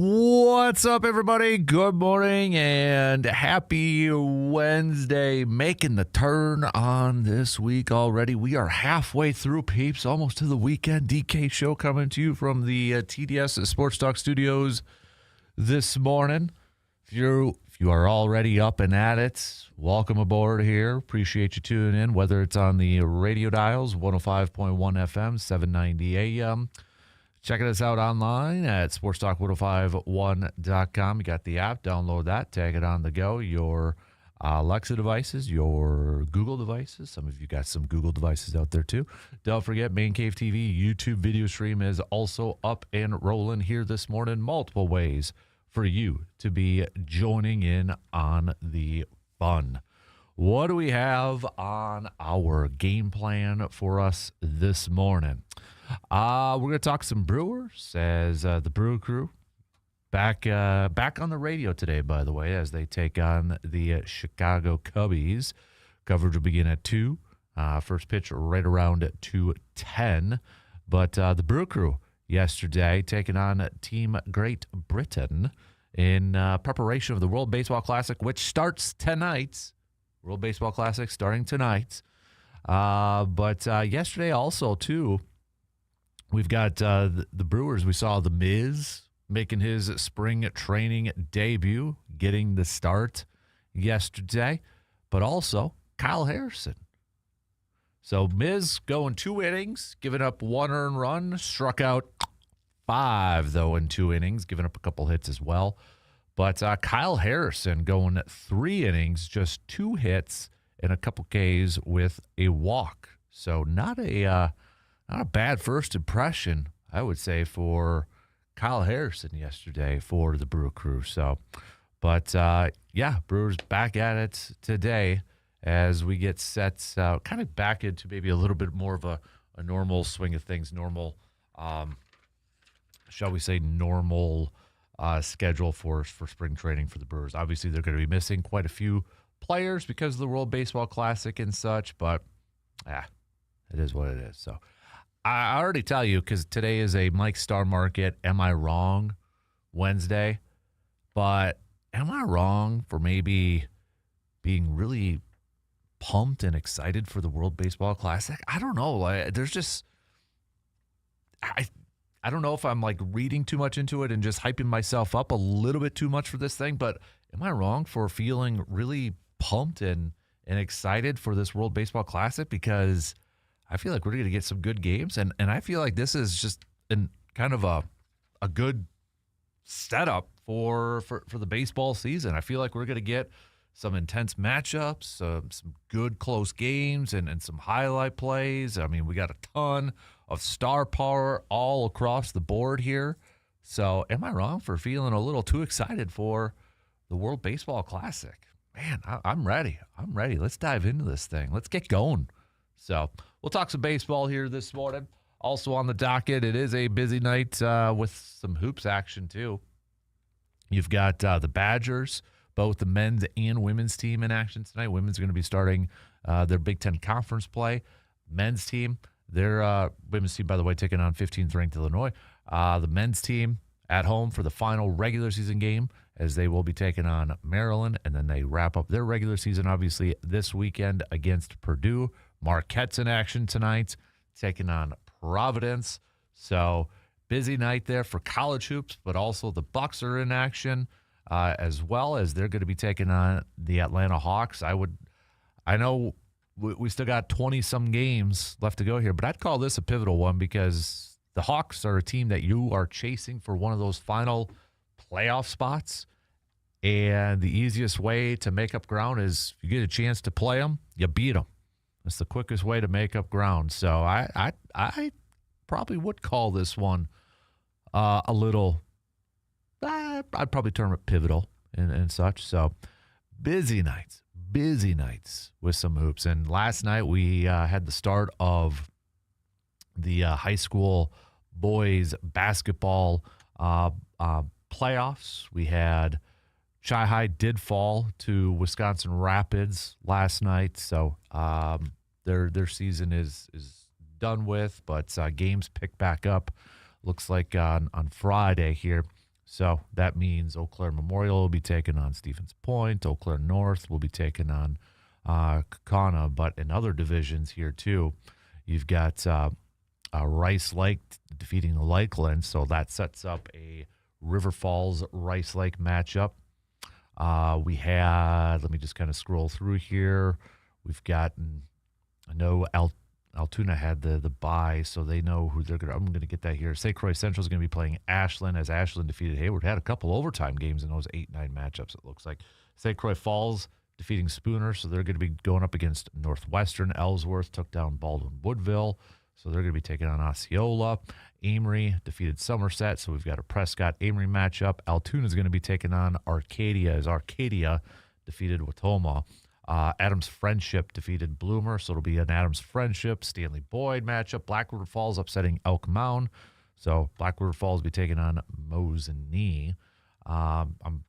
What's up, everybody? Good morning and happy Wednesday. Making the turn on this week already. We are halfway through, peeps, almost to the weekend. DK Show coming to you from the TDS Sports Talk Studios this morning. If you are already up and at it, welcome aboard here. Appreciate you tuning in, whether it's on the radio dials, 105.1 FM, 790 AM. Checking us out online at sportstalk1051.com. You got the app, download that, tag it on the go. Your Alexa devices, your Google devices. Some of you got some Google devices out there too. Don't forget, Man Cave TV YouTube video stream is also up and rolling here this morning. Multiple ways for you to be joining in on the fun. What do we have on our game plan for us this morning? We're going to talk some Brewers as the Brew Crew back on the radio today, by the way, as they take on the Chicago Cubbies. Coverage will begin at 2. First pitch right around 2:10. But the Brew Crew yesterday taking on Team Great Britain in preparation of the World Baseball Classic, which starts tonight. World Baseball Classic starting tonight. But yesterday also, too, we've got the Brewers. We saw the Mizz making his spring training debut, getting the start yesterday, but also Kyle Harrison. So Mizz going 2 innings, giving up 1 earned run, struck out 5, though, in 2 innings, giving up a couple hits as well. But Kyle Harrison going 3 innings, just 2 hits and a couple Ks with a walk. So not a bad first impression, I would say, for Kyle Harrison yesterday for the Brew Crew. So, but Brewers back at it today as we get set kind of back into maybe a little bit more of a normal swing of things, normal, shall we say, normal schedule for spring training for the Brewers. Obviously, they're going to be missing quite a few players because of the World Baseball Classic and such, but it is what it is. So, I already tell you, because today is a Mike Star Market, am I wrong, Wednesday, but am I wrong for maybe being really pumped and excited for the World Baseball Classic? I don't know. There's just, I don't know if I'm like reading too much into it and just hyping myself up a little bit too much for this thing, but am I wrong for feeling really pumped and excited for this World Baseball Classic? Because I feel like we're going to get some good games, and I feel like this is just kind of a good setup for the baseball season. I feel like we're going to get some intense matchups, some good close games, and some highlight plays. I mean, we got a ton of star power all across the board here. So am I wrong for feeling a little too excited for the World Baseball Classic? Man, I'm ready. I'm ready. Let's dive into this thing. Let's get going. So we'll talk some baseball here this morning. Also on the docket, it is a busy night with some hoops action too. You've got the Badgers, both the men's and women's team in action tonight. Women's are going to be starting their Big Ten Conference play. Men's team, their women's team, by the way, taking on 15th ranked Illinois. The men's team at home for the final regular season game, as they will be taking on Maryland, and then they wrap up their regular season, obviously, this weekend against Purdue. Marquette's in action tonight, taking on Providence. So busy night there for college hoops, but also the Bucks are in action as well, as they're going to be taking on the Atlanta Hawks. I know we still got 20-some games left to go here, but I'd call this a pivotal one because the Hawks are a team that you are chasing for one of those final playoff spots, and the easiest way to make up ground is if you get a chance to play them, you beat them. That's the quickest way to make up ground. So I probably would call this one a little, I'd probably term it pivotal and such. So busy nights with some hoops. And last night we had the start of the high school boys basketball playoffs. We had Chi-High did fall to Wisconsin Rapids last night, so their season is done with, but games pick back up, looks like on Friday here. So that means Eau Claire Memorial will be taking on Stevens Point. Eau Claire North will be taking on Kaukauna. But in other divisions here, too, you've got Rice Lake defeating Lakeland. So that sets up a River Falls Rice Lake matchup. We had, let me just kind of scroll through here. We've gotten, I know Altoona had the bye, so they know who they're going to. I'm going to get that here. St. Croix Central is going to be playing Ashland as Ashland defeated Hayward. Had a couple overtime games in those 8-9 matchups, it looks like. St. Croix Falls defeating Spooner, so they're going to be going up against Northwestern. Ellsworth took down Baldwin Woodville, so they're going to be taking on Osceola. Amory defeated Somerset, so we've got a Prescott-Amory matchup. Altoona is going to be taking on Arcadia as Arcadia defeated Watoma. Adams Friendship defeated Bloomer, so it'll be an Adams Friendship, Stanley Boyd matchup. Black River Falls upsetting Elk Mound, so Black River Falls will be taking on Mosinee. I'm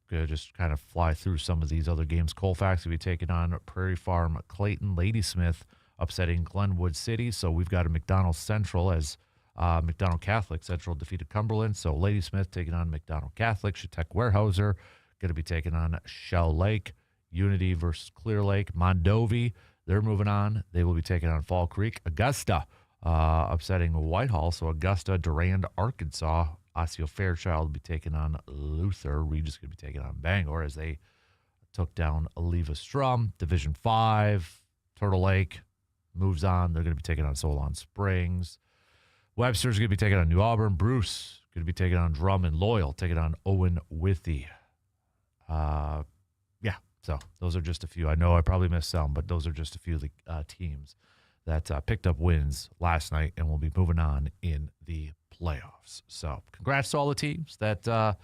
going to just kind of fly through some of these other games. Colfax will be taking on Prairie Farm Clayton. Ladysmith upsetting Glenwood City, so we've got a McDonald Central as McDonald Catholic Central defeated Cumberland, so Ladysmith taking on McDonald Catholic. Chautauqua Weyerhaeuser going to be taking on Shell Lake. Unity versus Clear Lake. Mondovi, they're moving on. They will be taking on Fall Creek. Augusta upsetting Whitehall. So Augusta, Durand, Arkansas. Osseo Fairchild will be taking on Luther. Regis going to be taking on Bangor as they took down Oliva Strum. Division 5, Turtle Lake moves on. They're going to be taking on Solon Springs. Webster's going to be taking on New Auburn. Bruce going to be taking on Drummond. Loyal taking on Owen Withy. So those are just a few. I know I probably missed some, but those are just a few of the teams that picked up wins last night and will be moving on in the playoffs. So congrats to all the teams that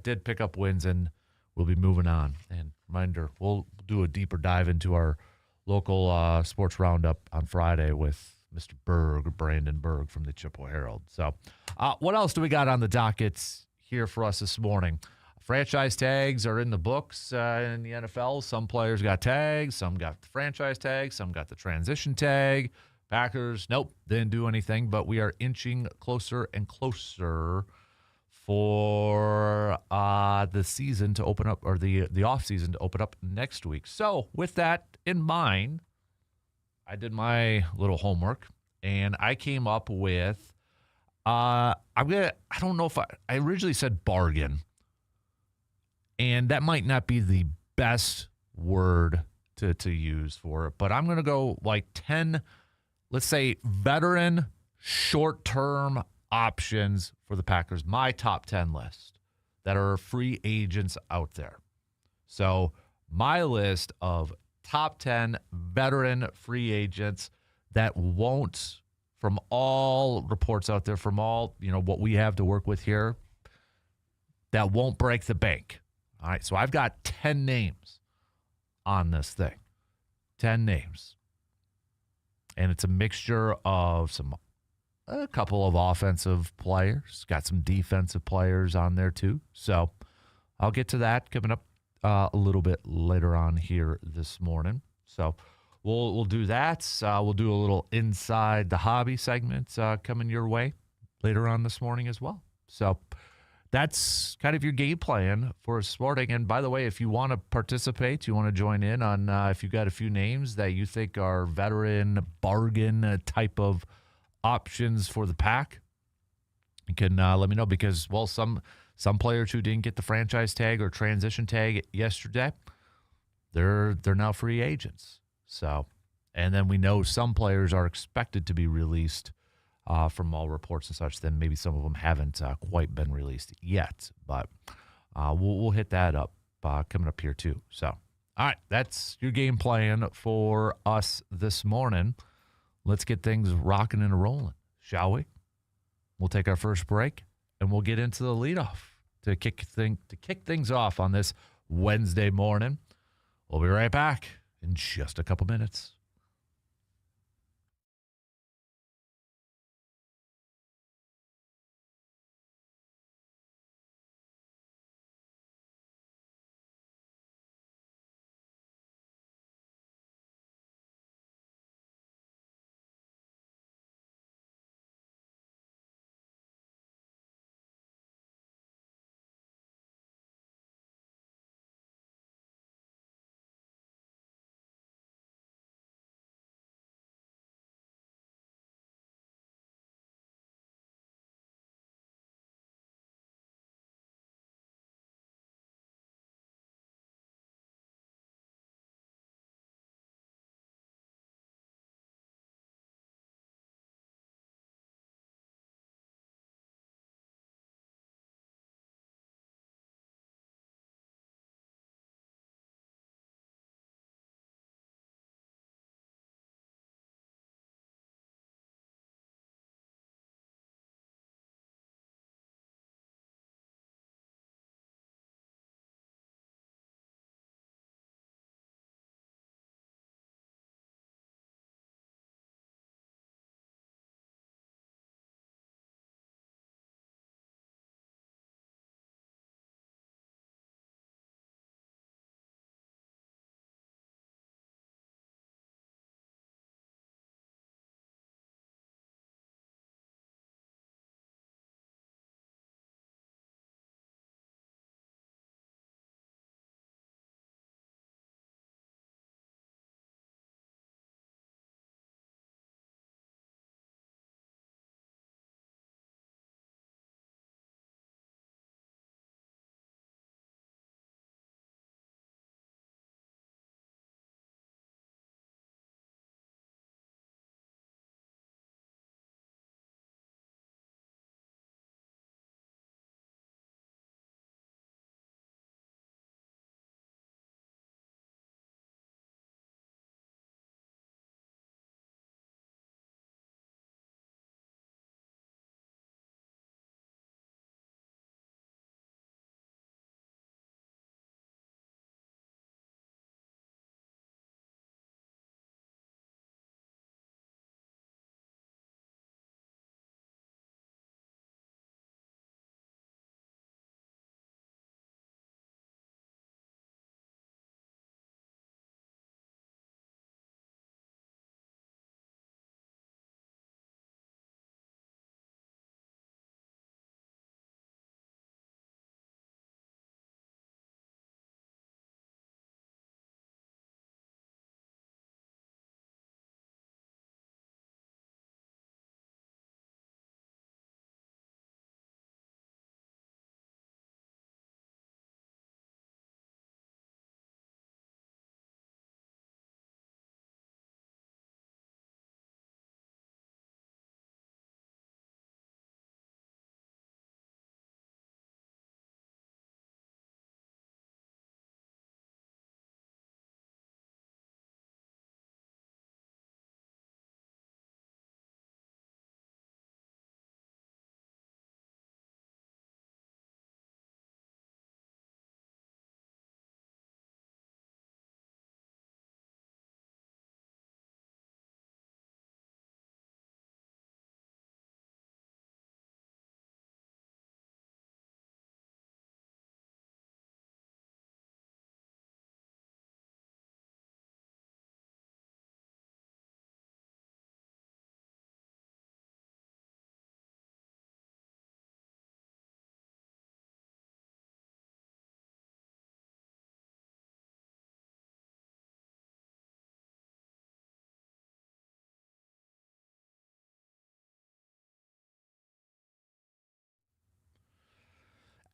did pick up wins and will be moving on. And reminder, we'll do a deeper dive into our local sports roundup on Friday with Mr. Brandon Berg from the Chippewa Herald. So what else do we got on the dockets here for us this morning? Franchise tags are in the books in the NFL. Some players got tags. Some got the franchise tag. Some got the transition tag. Packers, nope, didn't do anything. But we are inching closer and closer for the season to open up, or the off season to open up next week. So with that in mind, I did my little homework, and I came up with I don't know if I originally said bargain. And that might not be the best word to use for it, but I'm going to go like 10, let's say, veteran short-term options for the Packers. My top 10 list that are free agents out there. So my list of top 10 veteran free agents that won't, from all reports out there, from all, what we have to work with here, that won't break the bank. All right, so I've got 10 names on this thing. 10 names. And it's a mixture of a couple of offensive players. Got some defensive players on there too. So I'll get to that coming up a little bit later on here this morning. So we'll do that. We'll do a little Inside the Hobby segment coming your way later on this morning as well. So that's kind of your game plan for sporting. And by the way, if you want to participate, you want to join in on if you've got a few names that you think are veteran bargain type of options for the Pack, you can let me know because, well, some players who didn't get the franchise tag or transition tag yesterday, they're now free agents. So, and then we know some players are expected to be released from all reports and such. Then maybe some of them haven't quite been released yet, but we'll hit that up coming up here too. So, all right, that's your game plan for us this morning. Let's get things rocking and rolling, shall we? We'll take our first break, and we'll get into the leadoff to kick things off on this Wednesday morning. We'll be right back in just a couple minutes.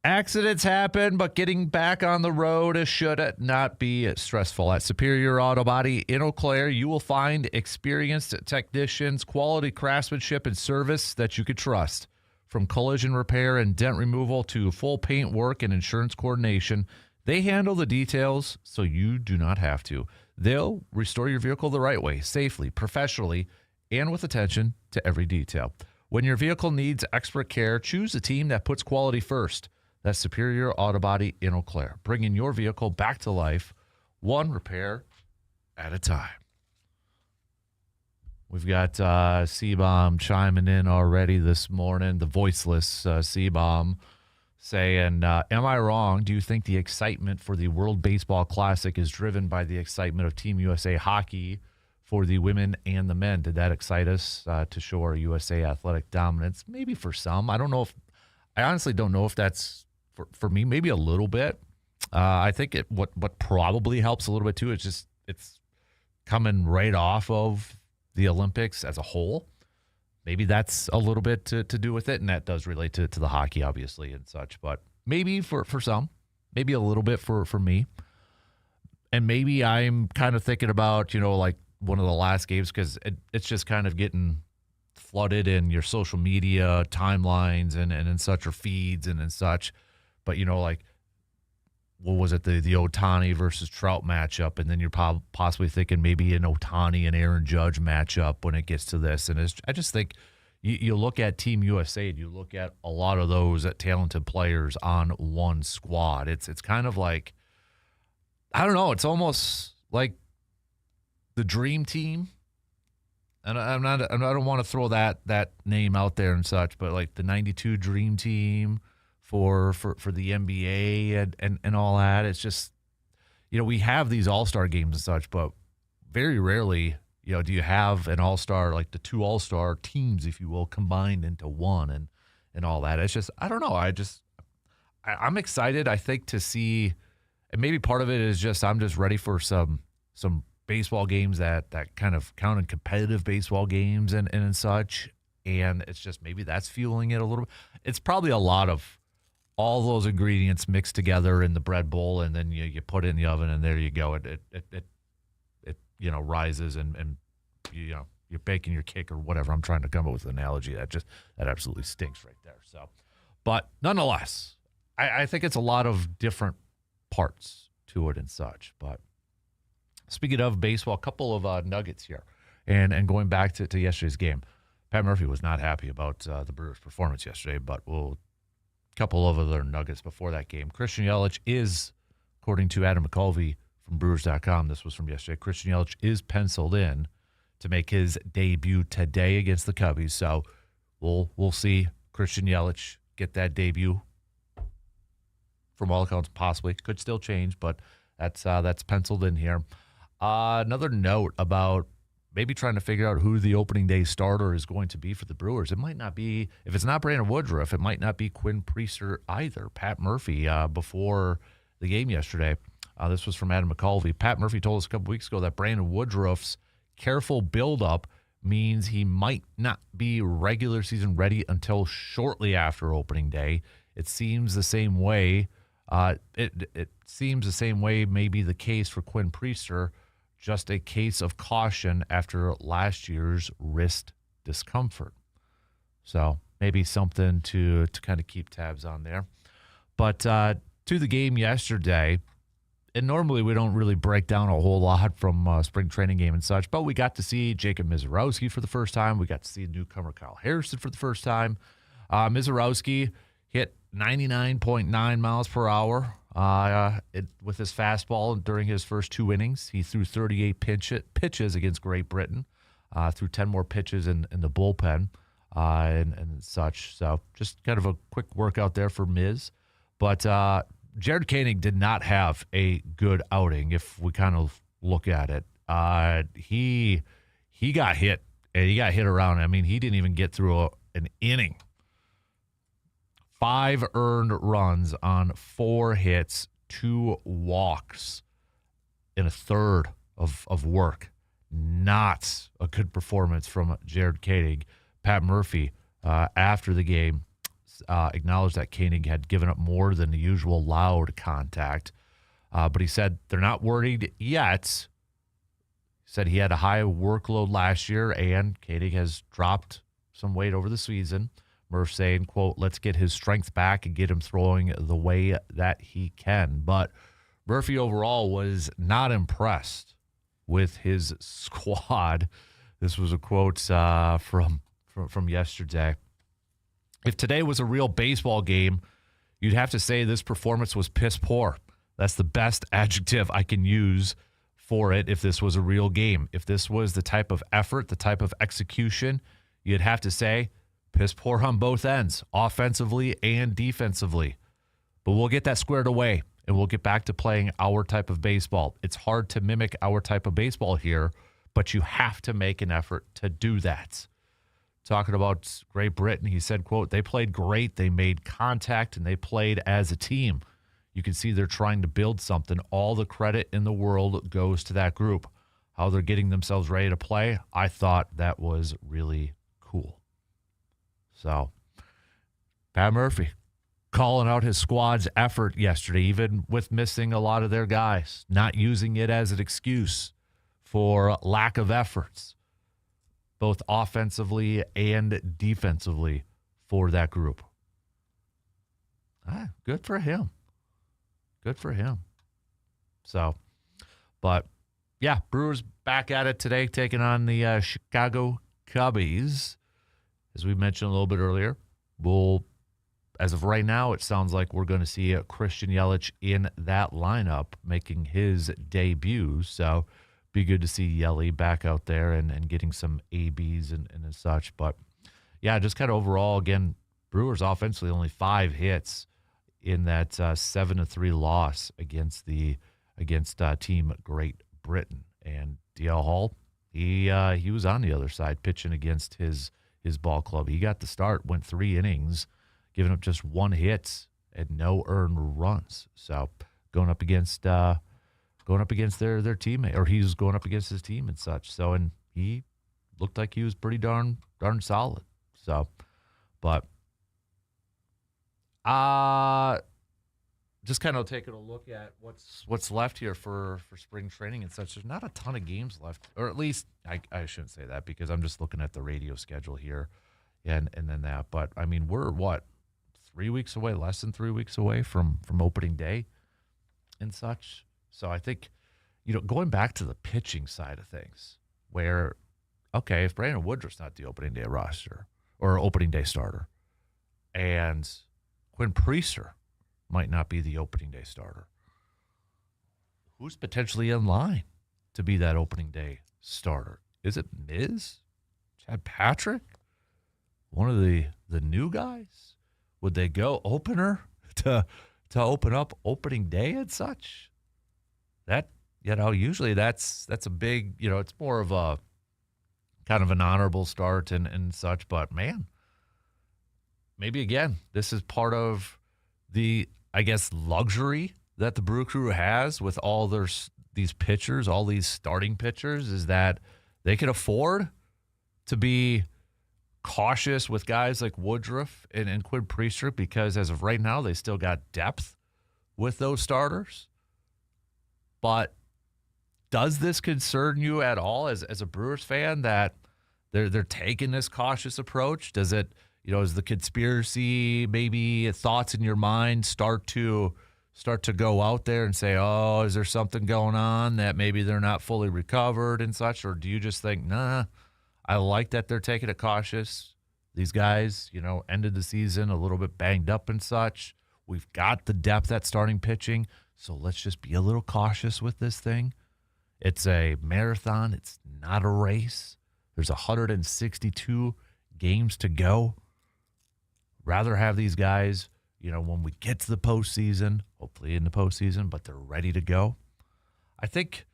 Accidents happen, but getting back on the road should not be stressful. At Superior Auto Body in Eau Claire, you will find experienced technicians, quality craftsmanship, and service that you could trust. From collision repair and dent removal to full paint work and insurance coordination, they handle the details so you do not have to. They'll restore your vehicle the right way, safely, professionally, and with attention to every detail. When your vehicle needs expert care, choose a team that puts quality first. That's Superior Auto Body in Eau Claire, bringing your vehicle back to life, one repair at a time. We've got C-Bomb chiming in already this morning, the voiceless C-Bomb, saying, am I wrong? Do you think the excitement for the World Baseball Classic is driven by the excitement of Team USA hockey for the women and the men? Did that excite us to show our USA athletic dominance? Maybe for some. I honestly don't know if that's for me, maybe a little bit. I think what probably helps a little bit too is it's coming right off of the Olympics as a whole. Maybe that's a little bit to do with it, and that does relate to the hockey, obviously, and such. But maybe for some, maybe a little bit for me. And maybe I'm kind of thinking about, like one of the last games, because it's just kind of getting flooded in your social media timelines and such, or feeds and such. But, like, what was it, the Ohtani versus Trout matchup, and then you're possibly thinking maybe an Ohtani and Aaron Judge matchup when it gets to this. And I just think you look at Team USA and you look at a lot of those talented players on one squad. It's kind of like, I don't know, it's almost like the dream team. And I don't want to throw that name out there and such, but like the 92 dream team for the NBA and all that. It's just, we have these all-star games and such, but very rarely, do you have an all-star, like the two all-star teams, if you will, combined into one and all that. It's just, I don't know. I'm excited, I think, to see, and maybe part of it is just I'm just ready for some baseball games that kind of count in competitive baseball games and such. And it's just maybe that's fueling it a little bit. It's probably a lot of all those ingredients mixed together in the bread bowl, and then you put it in the oven, and there you go. It rises, and you're baking your cake or whatever. I'm trying to come up with an analogy that absolutely stinks right there. So, but nonetheless, I think it's a lot of different parts to it and such. But speaking of baseball, a couple of nuggets here, and going back to yesterday's game. Pat Murphy was not happy about the Brewers' performance yesterday, but we'll couple of other nuggets before that game. Christian Yelich is, according to Adam McCulvey from Brewers.com, this was from yesterday, Christian Yelich is penciled in to make his debut today against the Cubbies. So we'll see Christian Yelich get that debut. From all accounts, possibly. Could still change, but that's penciled in here. Another note about maybe trying to figure out who the opening day starter is going to be for the Brewers. It might not be, if it's not Brandon Woodruff, it might not be Quinn Priester either. Pat Murphy, before the game yesterday, this was from Adam McCulvey. Pat Murphy told us a couple weeks ago that Brandon Woodruff's careful buildup means he might not be regular season ready until shortly after opening day. It seems the same way. It seems the same way may be the case for Quinn Priester. Just a case of caution after last year's wrist discomfort. So maybe something to kind of keep tabs on there. But to the game yesterday, and normally we don't really break down a whole lot from spring training game and such, but we got to see Jacob Mizorowski for the first time. We got to see newcomer Kyle Harrison for the first time. Mizorowski hit 99.9 miles per hour. With his fastball during his first two innings. He threw 38 pitches against Great Britain, threw 10 more pitches in the bullpen and such. So just kind of a quick workout there for Miz. But Jared Koenig did not have a good outing if we kind of look at it. He got hit, and he got hit around. I mean, he didn't even get through an inning. 5 earned runs on 4 hits, 2 walks in a third of work. Not a good performance from Jared Koenig. Pat Murphy, after the game, acknowledged that Koenig had given up more than the usual loud contact. But he said they're not worried yet. He said he had a high workload last year, and Koenig has dropped some weight over the season. Murph saying, quote, let's get his strength back and get him throwing the way that he can. But Murphy overall was not impressed with his squad. This was a quote from yesterday. If today was a real baseball game, you'd have to say this performance was piss poor. That's the best adjective I can use for it if this was a real game. If this was the type of effort, the type of execution, you'd have to say piss poor on both ends, offensively and defensively. But we'll get that squared away, and we'll get back to playing our type of baseball. It's hard to mimic our type of baseball here, but you have to make an effort to do that. Talking about Great Britain, he said, quote, they played great, they made contact, and they played as a team. You can see they're trying to build something. All the credit in the world goes to that group. How they're getting themselves ready to play, I thought that was really cool. So, Pat Murphy calling out his squad's effort yesterday, even with missing a lot of their guys, not using it as an excuse for lack of efforts, both offensively and defensively for that group. Good for him. Good for him. So, but yeah, Brewers back at it today, taking on the Chicago Cubbies. As we mentioned a little bit earlier, as of right now, it sounds like we're going to see Christian Yelich in that lineup making his debut. So, be good to see Yelly back out there and getting some ABs and such. But, yeah, just kind of overall, again, Brewers offensively only 5 hits in that 7-3 loss against Team Great Britain. And DL Hall, he was on the other side pitching against his ball club. He got the start, went 3 innings, giving up just 1 hit and no earned runs. So going up against their teammate, or he was going up against his team and such. So, and he looked like he was pretty darn solid. So, but just kind of taking a look at what's left here for spring training and such. There's not a ton of games left, or at least I shouldn't say that because I'm just looking at the radio schedule here, and then that. But I mean, we're 3 weeks away, less than 3 weeks away from opening day and such. So I think, going back to the pitching side of things, where okay, if Brandon Woodruff's not the opening day roster or opening day starter, and Quinn Priester might not be the opening day starter, who's potentially in line to be that opening day starter? Is it Mizz? Chad Patrick? One of the new guys? Would they go opener to open up opening day and such? That, usually that's a big, it's more of a kind of an honorable start and such, but man, maybe again, this is part of the, I guess, luxury that the Brew Crew has with all these pitchers, all these starting pitchers, is that they can afford to be cautious with guys like Woodruff and Quinn Priester, because as of right now, they still got depth with those starters. But does this concern you at all as a Brewers fan that they're taking this cautious approach? Does it, is the conspiracy, maybe thoughts in your mind start to go out there and say, oh, is there something going on that maybe they're not fully recovered and such? Or do you just think, nah, I like that they're taking it cautious. These guys, ended the season a little bit banged up and such. We've got the depth at starting pitching, so let's just be a little cautious with this thing. It's a marathon. It's not a race. There's 162 games to go. Rather have these guys, when we get to the postseason, hopefully in the postseason, but they're ready to go. I think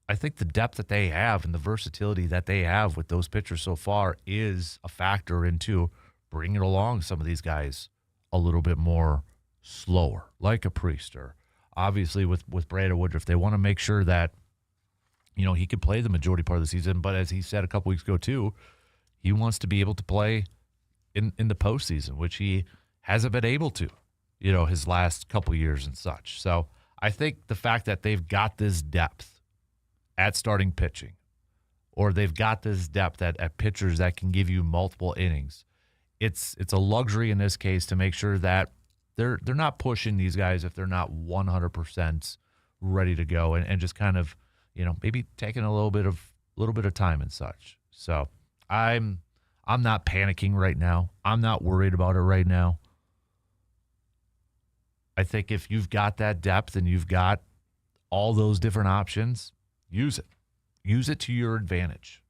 the depth that they have and the versatility that they have with those pitchers so far is a factor into bringing along some of these guys a little bit more slower, like a Priester. Obviously, with Brandon Woodruff, they want to make sure that, he could play the majority part of the season. But as he said a couple weeks ago, too, he wants to be able to play in the postseason, which he hasn't been able to, his last couple years and such. So I think the fact that they've got this depth at starting pitching, or they've got this depth at pitchers that can give you multiple innings, it's a luxury in this case to make sure that they're not pushing these guys if they're not 100% ready to go, and just kind of, maybe taking a little bit of time and such. So I'm not panicking right now. I'm not worried about it right now. I think if you've got that depth and you've got all those different options, use it. Use it to your advantage.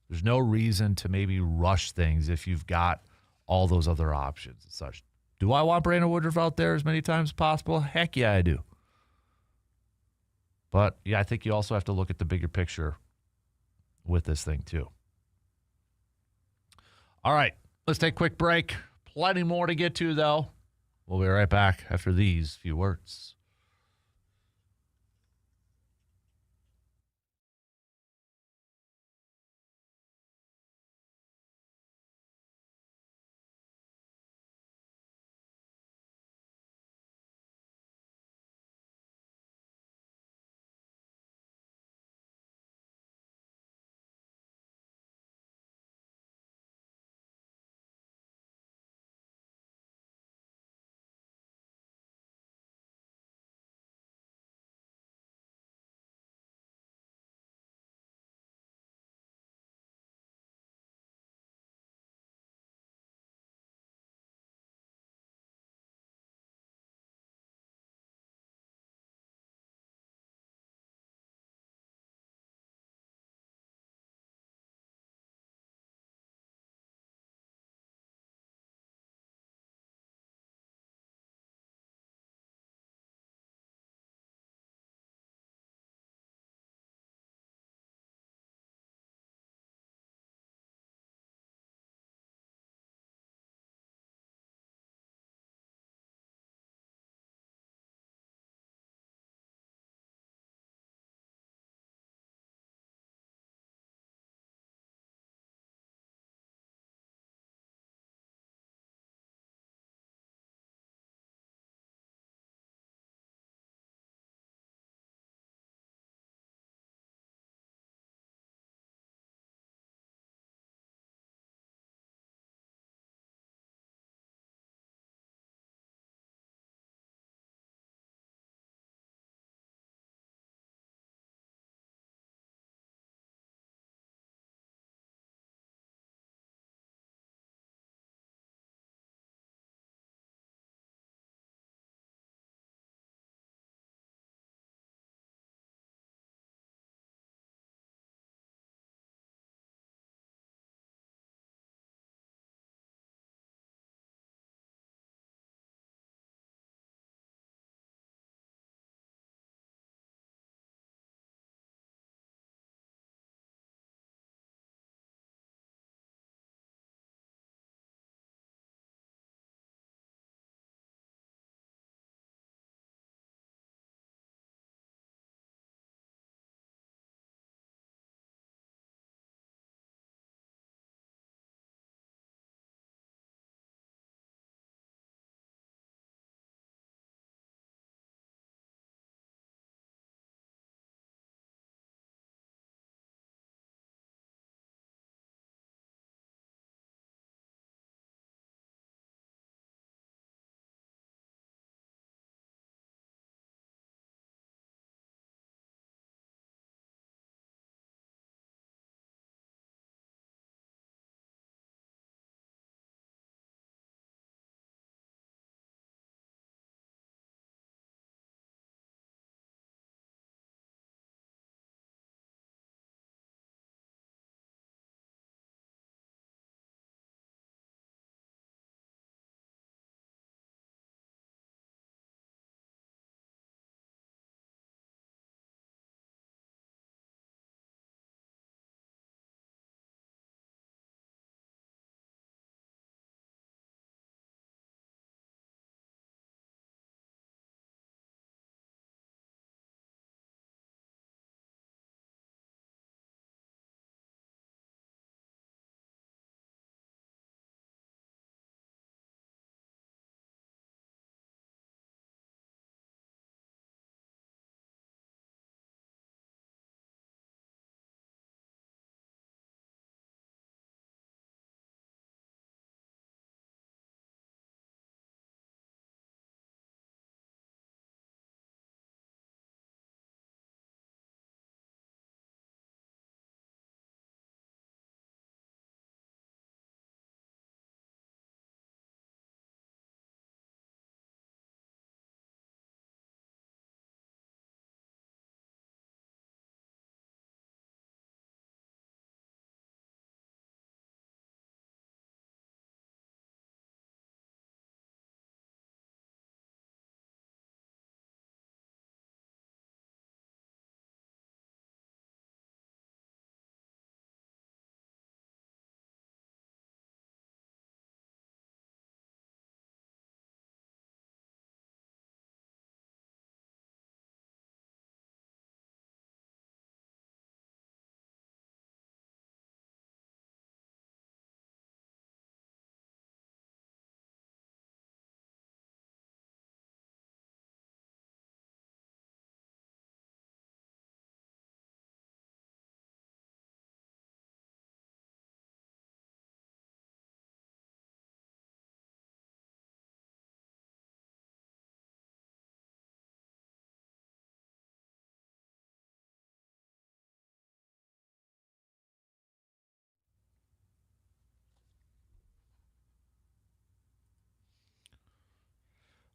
There's no reason to maybe rush things if you've got all those other options and such. Do I want Brandon Woodruff out there as many times as possible? Heck yeah, I do. But, yeah, I think you also have to look at the bigger picture with this thing too. All right, let's take a quick break. Plenty more to get to, though. We'll be right back after these few words.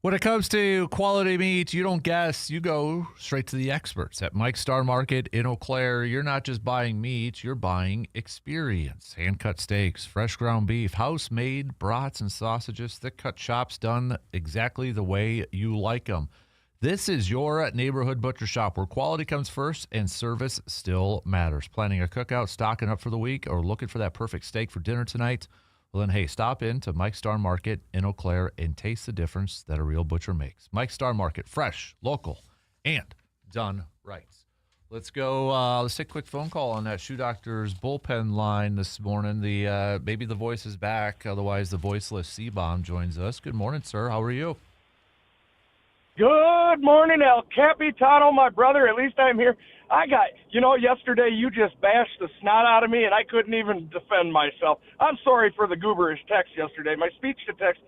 When it comes to quality meat, you don't guess, you go straight to the experts. At Mike's Star Market in Eau Claire, you're not just buying meat, you're buying experience. Hand-cut steaks, fresh ground beef, house-made brats and sausages, thick-cut chops done exactly the way you like them. This is your neighborhood butcher shop where quality comes first and service still matters. Planning a cookout, stocking up for the week, or looking for that perfect steak for dinner tonight? Well, then, hey, stop in to Mike's Star Market in Eau Claire and taste the difference that a real butcher makes. Mike's Star Market, fresh, local, and done right. Let's go. Let's take a quick phone call on that Shoe Doctor's bullpen line this morning. Maybe the voice is back. Otherwise, the voiceless C-Bomb joins us. Good morning, sir. How are you? Good morning, El Capitano, my brother. At least I'm here. Yesterday you just bashed the snot out of me, and I couldn't even defend myself. I'm sorry for the gooberish text yesterday. My speech-to-text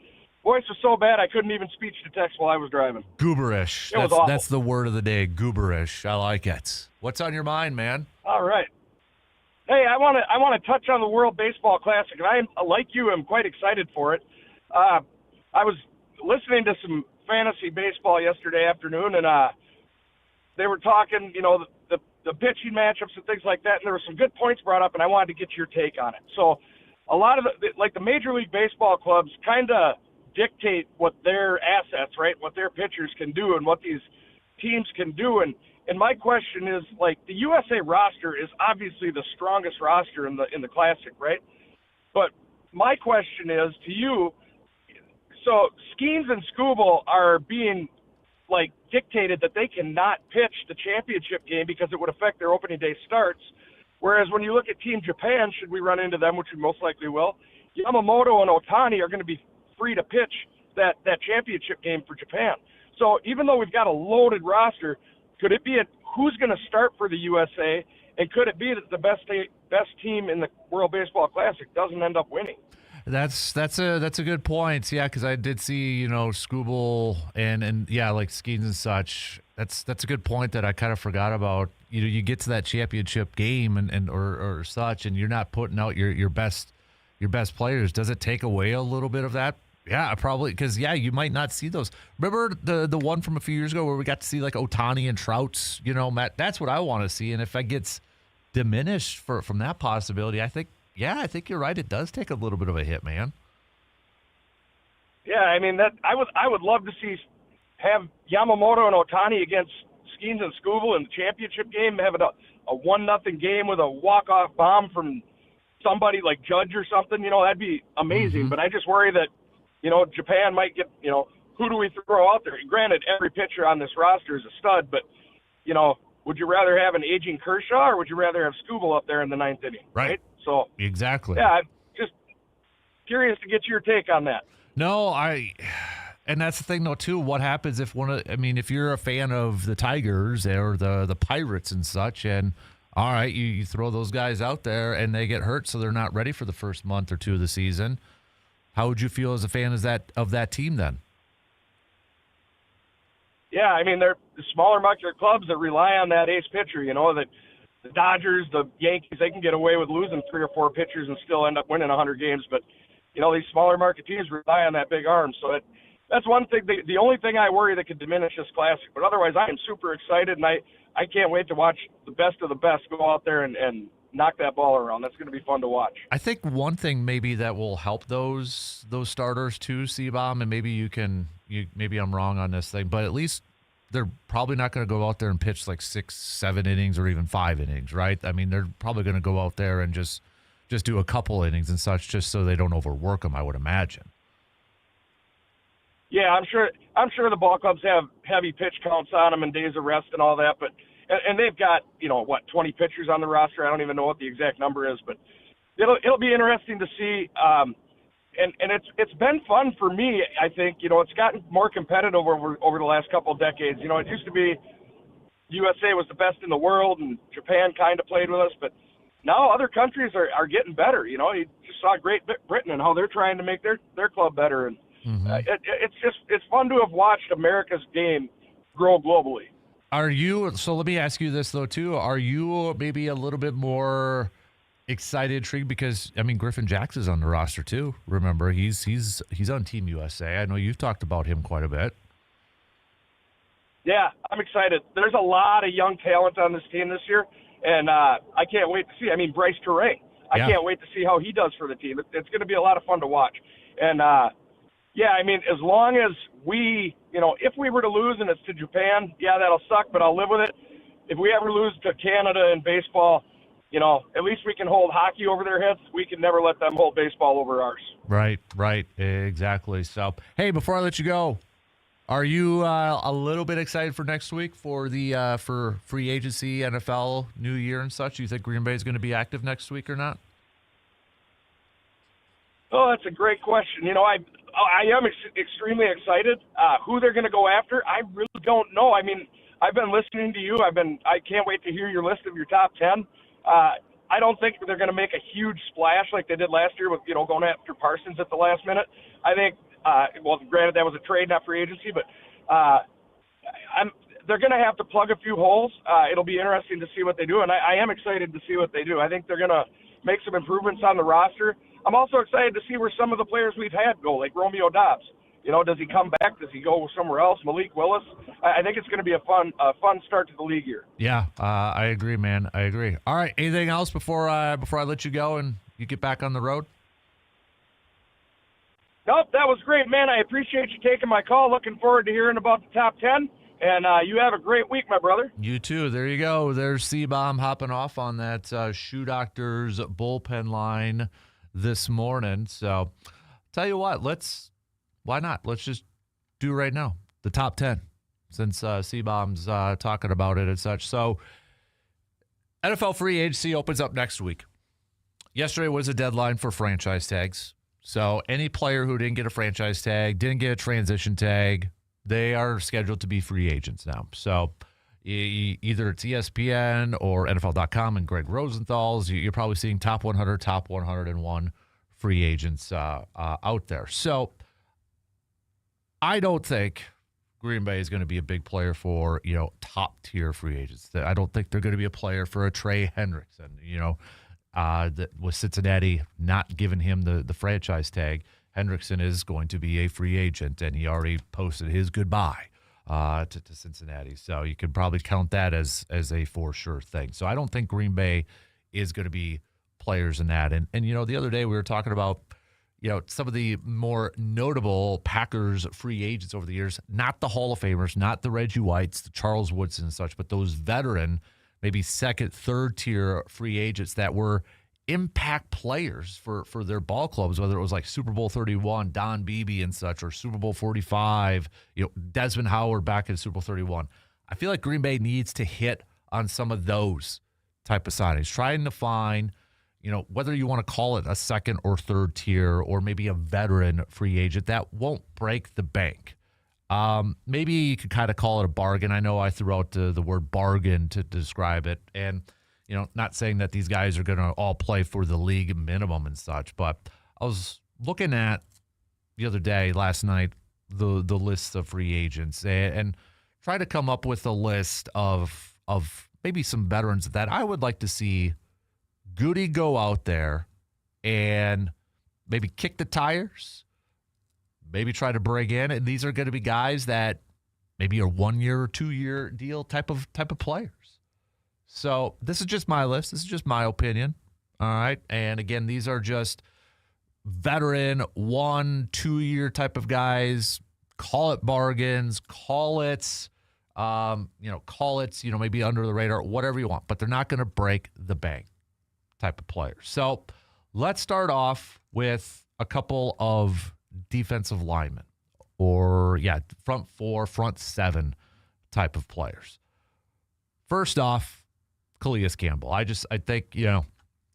voice was so bad I couldn't even speech-to-text while I was driving. Gooberish. It was awful. That's the word of the day, gooberish. I like it. What's on your mind, man? All right. Hey, I want to touch on the World Baseball Classic, and I, like you, am quite excited for it. I was listening to some fantasy baseball yesterday afternoon, and they were talking, the pitching matchups and things like that, and there were some good points brought up, and I wanted to get your take on it. So a lot of the Major League Baseball clubs kind of dictate what their assets, right, what their pitchers can do and what these teams can do. And my question is, the USA roster is obviously the strongest roster in the Classic, right? But my question is to you, so Skeens and Scooble are being dictated that they cannot pitch the championship game because it would affect their opening day starts. Whereas when you look at Team Japan, should we run into them, which we most likely will, Yamamoto and Ohtani are going to be free to pitch that championship game for Japan. So even though we've got a loaded roster, could it be who's going to start for the USA, and could it be that the best team in the World Baseball Classic doesn't end up winning? That's a good point. Yeah, because I did see Scooble and yeah, Skeens and such. That's a good point that I kind of forgot about. You get to that championship game and or such, and you're not putting out your best players. Does it take away a little bit of that? Yeah, probably, because you might not see those. Remember the one from a few years ago where we got to see Ohtani and Trout's. Matt, that's what I want to see. And if that gets diminished from that possibility, I think you're right. It does take a little bit of a hit, man. Yeah, I mean I would love to have Yamamoto and Ohtani against Skeens and Scooble in the championship game, having a 1-0 game with a walk-off bomb from somebody like Judge or something. That'd be amazing. Mm-hmm. But I just worry that Japan might get who do we throw out there? Granted, every pitcher on this roster is a stud, but would you rather have an aging Kershaw or would you rather have Scooble up there in the 9th inning? Right? So exactly. Yeah, I'm just curious to get your take on that. No, and that's the thing though too. What happens if if you're a fan of the Tigers or the Pirates and such, and all right, you throw those guys out there and they get hurt, so they're not ready for the first month or two of the season. How would you feel as a fan of that team then? Yeah, I mean they're the smaller market clubs that rely on that ace pitcher. That the Dodgers, the Yankees, they can get away with losing 3 or 4 pitchers and still end up winning 100 games. But, these smaller market teams rely on that big arm. So that's one thing. The only thing I worry that could diminish this Classic. But otherwise, I am super excited, and I can't wait to watch the best of the best go out there and knock that ball around. That's going to be fun to watch. I think one thing maybe that will help those starters too, C-Bomb, and maybe maybe I'm wrong on this thing, but at least they're probably not going to go out there and pitch 6, 7 innings or even 5 innings, right? I mean, they're probably going to go out there and just do a couple innings and such, just so they don't overwork them, I would imagine. Yeah, I'm sure the ball clubs have heavy pitch counts on them and days of rest and all that, but and they've got 20 pitchers on the roster. I don't even know what the exact number is, but it'll be interesting to see. And it's been fun for me. I think it's gotten more competitive over the last couple of decades. It used to be USA was the best in the world, and Japan kind of played with us, but now other countries are getting better. You just saw Great Britain and how they're trying to make their club better, and mm-hmm. It's fun to have watched America's game grow globally. So let me ask you this though too. Are you maybe a little bit more excited, intrigued, because Griffin Jackson's on the roster too. Remember, he's on Team USA. I know you've talked about him quite a bit. Yeah, I'm excited. There's a lot of young talent on this team this year, and I can't wait to see. I mean, Bryce Terray. I can't wait to see how he does for the team. It's going to be a lot of fun to watch. And, yeah, I mean, as long as we, if we were to lose and it's to Japan, yeah, that'll suck, but I'll live with it. If we ever lose to Canada in baseball, at least we can hold hockey over their heads. We can never let them hold baseball over ours. Right, exactly. So, hey, before I let you go, are you a little bit excited for next week for the for free agency, NFL, New Year, and such? Do you think Green Bay is going to be active next week or not? Oh, that's a great question. I am extremely excited. Who they're going to go after, I really don't know. I mean, I've been listening to you. I can't wait to hear your list of your top 10. I don't think they're going to make a huge splash like they did last year with going after Parsons at the last minute. I think. Well, granted, that was a trade, not free agency, but they're going to have to plug a few holes. It'll be interesting to see what they do, and I am excited to see what they do. I think they're going to make some improvements on the roster. I'm also excited to see where some of the players we've had go, like Romeo Dobbs. Does he come back? Does he go somewhere else? Malik Willis? I think it's going to be a fun start to the league year. Yeah, I agree, man. I agree. All right, anything else before I let you go and you get back on the road? Nope, that was great, man. I appreciate you taking my call. Looking forward to hearing about the top 10. And you have a great week, my brother. You too. There you go. There's C-Bomb hopping off on that Shoe Doctors bullpen line this morning. So, tell you what, why not? Let's just do right now the top 10 since C-Bomb's talking about it and such. So, NFL free agency opens up next week. Yesterday was a deadline for franchise tags. So any player who didn't get a franchise tag, didn't get a transition tag, they are scheduled to be free agents now. So either it's ESPN or NFL.com and Greg Rosenthal's, you're probably seeing top 100, top 101 free agents out there. So I don't think Green Bay is going to be a big player for, top tier free agents. I don't think they're going to be a player for a Trey Hendrickson, that with Cincinnati not giving him the franchise tag. Hendrickson is going to be a free agent, and he already posted his goodbye to Cincinnati. So you can probably count that as a for sure thing. So I don't think Green Bay is going to be players in that. And the other day we were talking about, some of the more notable Packers free agents over the years, not the Hall of Famers, not the Reggie Whites, the Charles Woodson and such, but those veteran maybe second, third tier free agents that were impact players for their ball clubs, whether it was like Super Bowl 31, Don Beebe and such, or Super Bowl 45, Desmond Howard back in Super Bowl 31. I feel like Green Bay needs to hit on some of those type of signings, trying to find, whether you want to call it a second or third tier or maybe a veteran free agent that won't break the bank. Maybe you could kind of call it a bargain. I know I threw out the word bargain to describe it. And, not saying that these guys are going to all play for the league minimum and such, but I was looking at the other day, last night, the list of free agents and try to come up with a list of maybe some veterans that I would like to see Goody go out there and maybe kick the tires, maybe try to bring in, and these are going to be guys that maybe are 1 year or 2 year deal type of players. So this is just my list. This is just my opinion. All right. And again, these are just veteran 1, 2 year type of guys. Call it bargains, call it maybe under the radar, whatever you want, but they're not going to break the bank type of players. So let's start off with a couple of defensive linemen or front 4, front 7 type of players. First off, Calais Campbell. I think,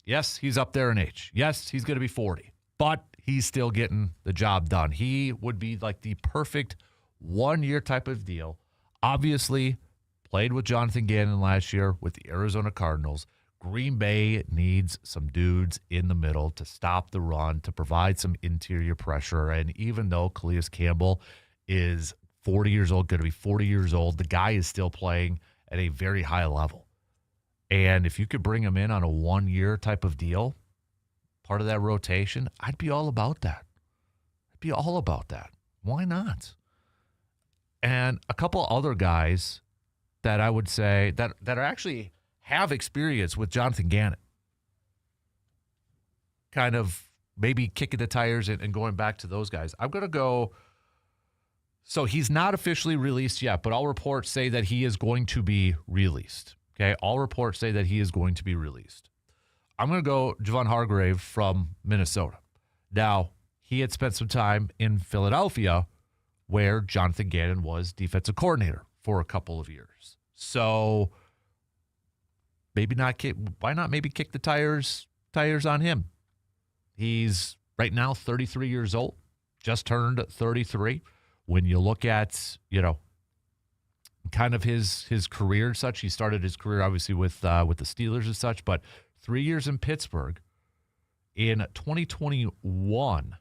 yes, he's up there in age. Yes, he's going to be 40, but he's still getting the job done. He would be like the perfect 1 year type of deal. Obviously, played with Jonathan Gannon last year with the Arizona Cardinals. Green Bay needs some dudes in the middle to stop the run, to provide some interior pressure. And even though Calais Campbell is 40 years old, going to be 40 years old, the guy is still playing at a very high level. And if you could bring him in on a 1 year type of deal, part of that rotation, I'd be all about that. Why not? and a couple other guys that I would say that are actually have experience with Jonathan Gannon. Kind of maybe kicking the tires and going back to those guys. I'm going to go. So he's not officially released yet, but all reports say that he is going to be released. Okay, all reports say that he is going to be released. I'm going to go Javon Hargrave from Minnesota. Now, he had spent some time in Philadelphia where Jonathan Gannon was defensive coordinator for a couple of years. So maybe not. Why not maybe kick the tires on him? He's right now 33 years old, just turned 33. When you look at, kind of his career and such, he started his career obviously with the Steelers and such, but 3 years in Pittsburgh. In 2021,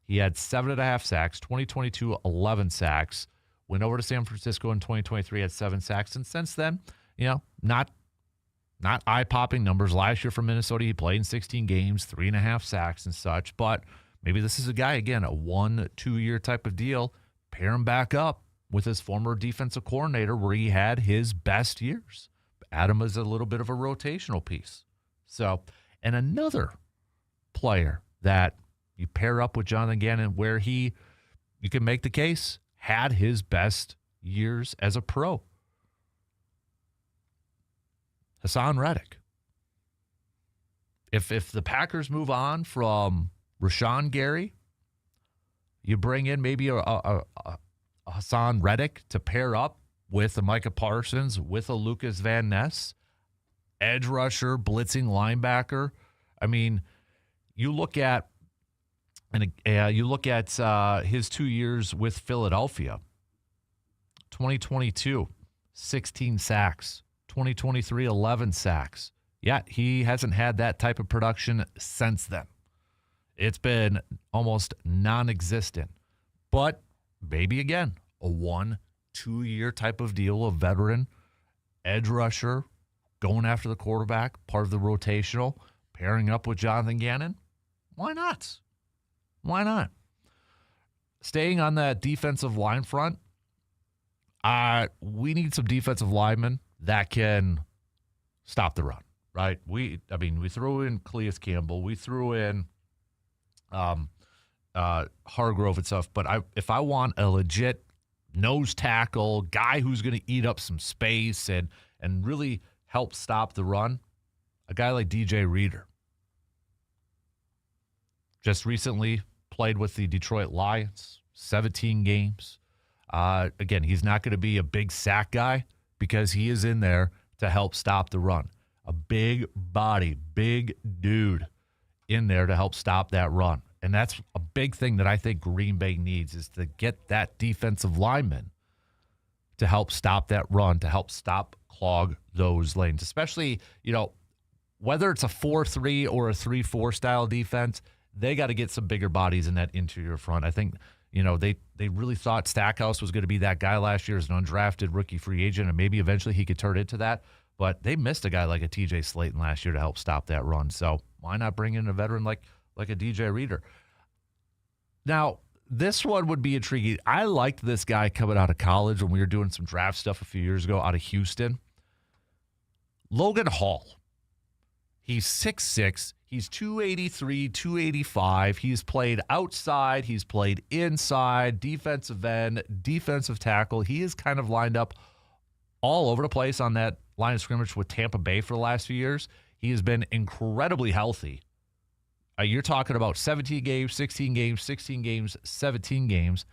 he had 7.5 sacks. 2022, 11 sacks. Went over to San Francisco in 2023, had 7 sacks. And since then, not eye-popping numbers. Last year for Minnesota, he played in 16 games, 3.5 sacks and such. But maybe this is a guy, again, a 1-2 year type of deal. Pair him back up with his former defensive coordinator where he had his best years. Add him as a little bit of a rotational piece. So, and another player that you pair up with Jonathan Gannon where you can make the case, had his best years as a pro. Hassan Reddick. If the Packers move on from Rashawn Gary, you bring in maybe a Hassan Reddick to pair up with a Micah Parsons, with a Lucas Van Ness, edge rusher, blitzing linebacker. I mean, you look at his 2 years with Philadelphia. 2022, 16 sacks. 2023, 11 sacks. Yeah, he hasn't had that type of production since then. It's been almost non-existent. But maybe, again, a 1-2 year type of deal, a veteran edge rusher going after the quarterback, part of the rotational, pairing up with Jonathan Gannon. Why not? Why not? Staying on that defensive line front, we need some defensive linemen that can stop the run, right? We threw in Calais Campbell. We threw in Hargrove and stuff. But if I want a legit nose tackle, guy who's going to eat up some space and really help stop the run, a guy like DJ Reader. Just recently played with the Detroit Lions, 17 games. Again, he's not going to be a big sack guy because he is in there to help stop the run. A big body, big dude in there to help stop that run. And that's a big thing that I think Green Bay needs, is to get that defensive lineman to help stop that run, to help clog those lanes. Especially, whether it's a 4-3 or a 3-4 style defense, they got to get some bigger bodies in that interior front. I think, they really thought Stackhouse was going to be that guy last year as an undrafted rookie free agent, and maybe eventually he could turn into that. But they missed a guy like a TJ Slayton last year to help stop that run. So why not bring in a veteran like a DJ Reader? Now, this one would be intriguing. I liked this guy coming out of college when we were doing some draft stuff a few years ago out of Houston. Logan Hall. He's 6'6". He's 283, 285. He's played outside. He's played inside, defensive end, defensive tackle. He is kind of lined up all over the place on that line of scrimmage with Tampa Bay for the last few years. He has been incredibly healthy. You're talking about 17 games, 16 games, 16 games, 17 games.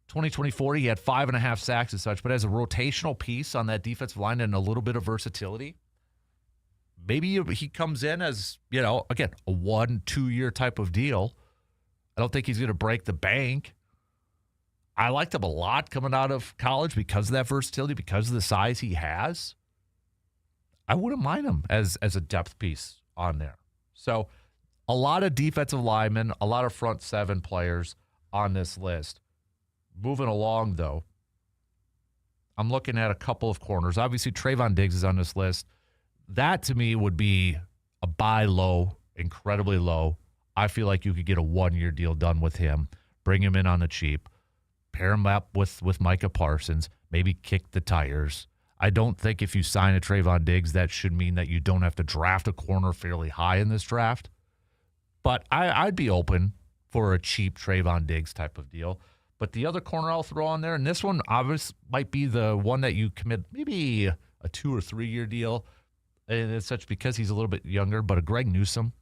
2024, he had 5.5 sacks and such, but as a rotational piece on that defensive line and a little bit of versatility, maybe he comes in as, again, a 1-2 year type of deal. I don't think he's going to break the bank. I liked him a lot coming out of college because of that versatility, because of the size he has. I wouldn't mind him as a depth piece on there. So a lot of defensive linemen, a lot of front seven players on this list. Moving along, though, I'm looking at a couple of corners. Obviously, Trayvon Diggs is on this list. That, to me, would be a buy low, incredibly low. I feel like you could get a 1-year deal done with him, bring him in on the cheap, pair him up with Micah Parsons, maybe kick the tires. I don't think if you sign a Trayvon Diggs, that should mean that you don't have to draft a corner fairly high in this draft. But I'd be open for a cheap Trayvon Diggs type of deal. But the other corner I'll throw on there, and this one obviously might be the one that you commit maybe a 2 or 3 year deal, and it's such because he's a little bit younger, but a Greg Newsome.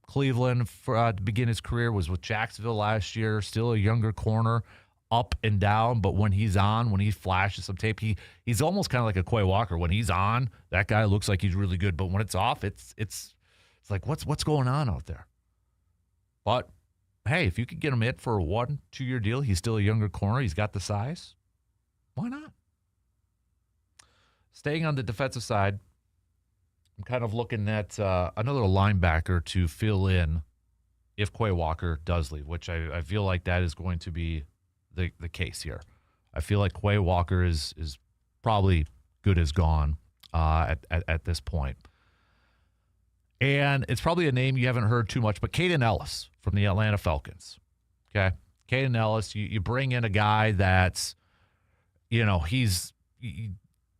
Cleveland to begin his career was with Jacksonville last year, still a younger corner, up and down, but when he's on, when he flashes some tape, he's almost kind of like a Quay Walker. When he's on, that guy looks like he's really good, but when it's off, it's like what's going on out there? But hey, if you could get him in for a 1-2 year deal, he's still a younger corner, he's got the size. Why not? Staying on the defensive side, I'm kind of looking at another linebacker to fill in if Quay Walker does leave, which I feel like that is going to be the case here. I feel like Quay Walker is probably good as gone at this point. And it's probably a name you haven't heard too much, but Caden Ellis from the Atlanta Falcons. Okay? Caden Ellis, you bring in a guy that's, you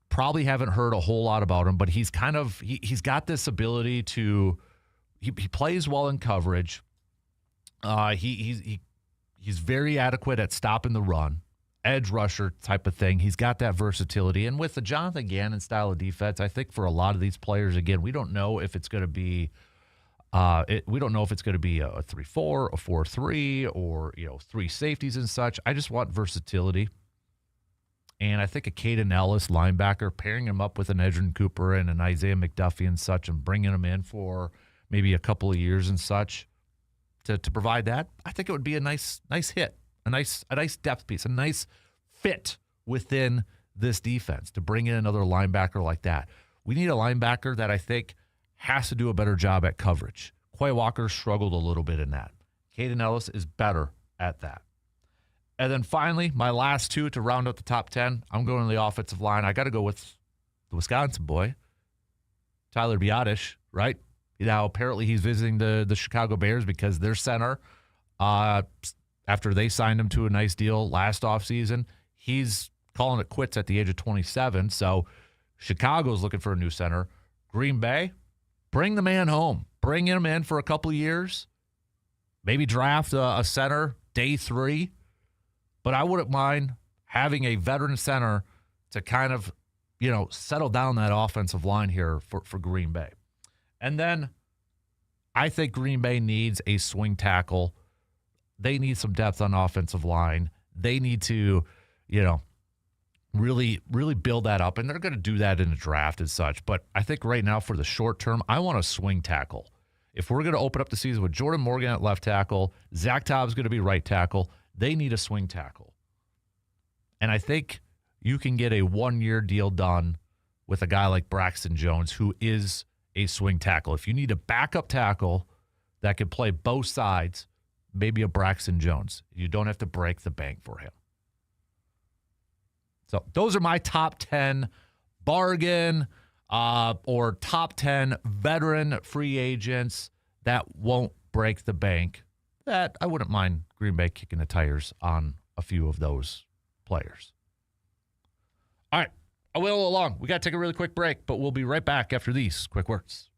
probably haven't heard a whole lot about him, but he's kind of he's got this ability to he plays well in coverage. He's very adequate at stopping the run, edge rusher type of thing. He's got that versatility, and with the Jonathan Gannon style of defense, I think for a lot of these players, again, we don't know if it's going to be we don't know if it's going to be a 3-4, a 4-3, or 3 safeties and such. I just want versatility. And I think a Caden Ellis linebacker, pairing him up with an Edgerrin Cooper and an Isaiah McDuffie and such, and bringing him in for maybe a couple of years and such to provide that, I think it would be a nice hit, a nice depth piece, a nice fit within this defense to bring in another linebacker like that. We need a linebacker that I think has to do a better job at coverage. Quay Walker struggled a little bit in that. Caden Ellis is better at that. And then finally, my last 2 to round out the top 10, I'm going to the offensive line. I got to go with the Wisconsin boy, Tyler Biadasz, right? Now, apparently he's visiting the Chicago Bears because their center, after they signed him to a nice deal last offseason, he's calling it quits at the age of 27. So Chicago's looking for a new center. Green Bay, bring the man home. Bring him in for a couple of years. Maybe draft a center day 3. But I wouldn't mind having a veteran center to kind of, settle down that offensive line here for Green Bay. And then I think Green Bay needs a swing tackle. They need some depth on offensive line. They need to, really, really build that up. And they're going to do that in the draft and such. But I think right now for the short term, I want a swing tackle. If we're going to open up the season with Jordan Morgan at left tackle, Zach Taub's going to be right tackle, they need a swing tackle. And I think you can get a 1-year deal done with a guy like Braxton Jones, who is a swing tackle. If you need a backup tackle that can play both sides, maybe a Braxton Jones. You don't have to break the bank for him. So those are my top 10 bargain or top 10 veteran free agents that won't break the bank. That I wouldn't mind Green Bay kicking the tires on a few of those players. All right, I will along. We got to take a really quick break, but we'll be right back after these quick words.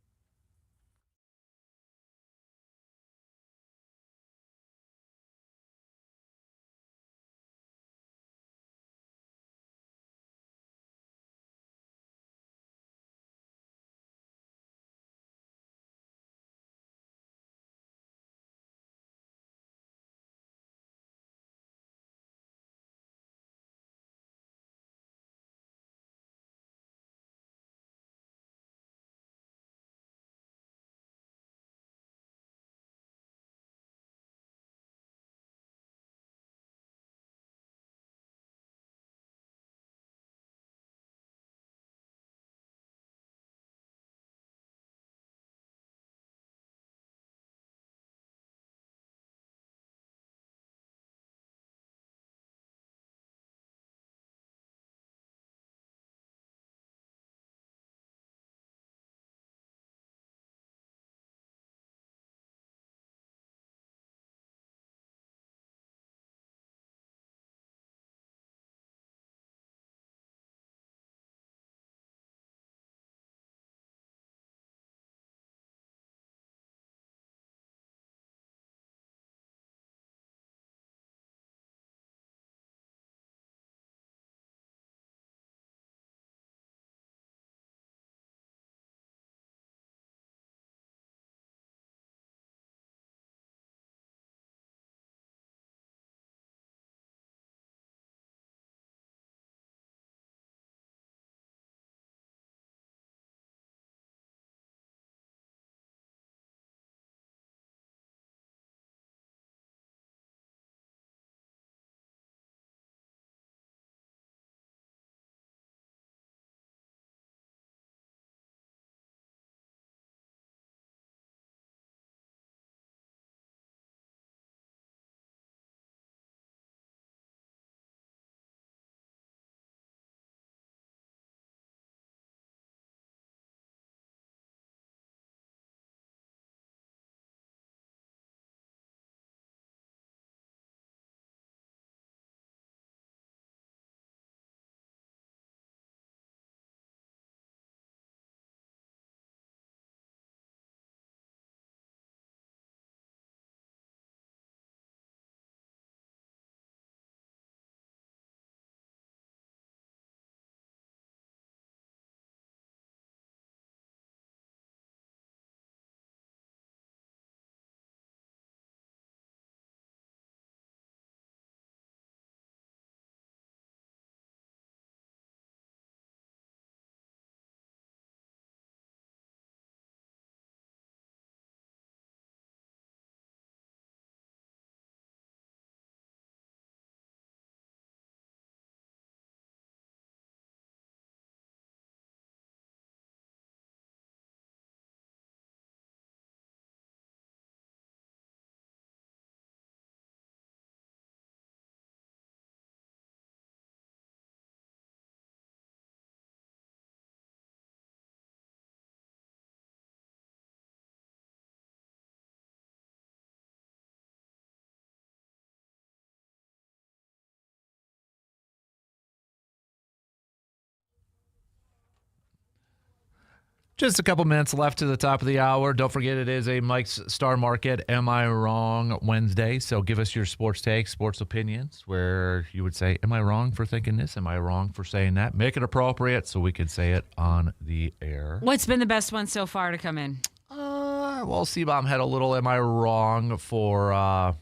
Just a couple minutes left to the top of the hour. Don't forget it is a Mike's Star Market Am I Wrong Wednesday. So give us your sports takes, sports opinions, where you would say, am I wrong for thinking this? Am I wrong for saying that? Make it appropriate so we can say it on the air. What's been the best one so far to come in? Well, C-Bomb had a little am I wrong for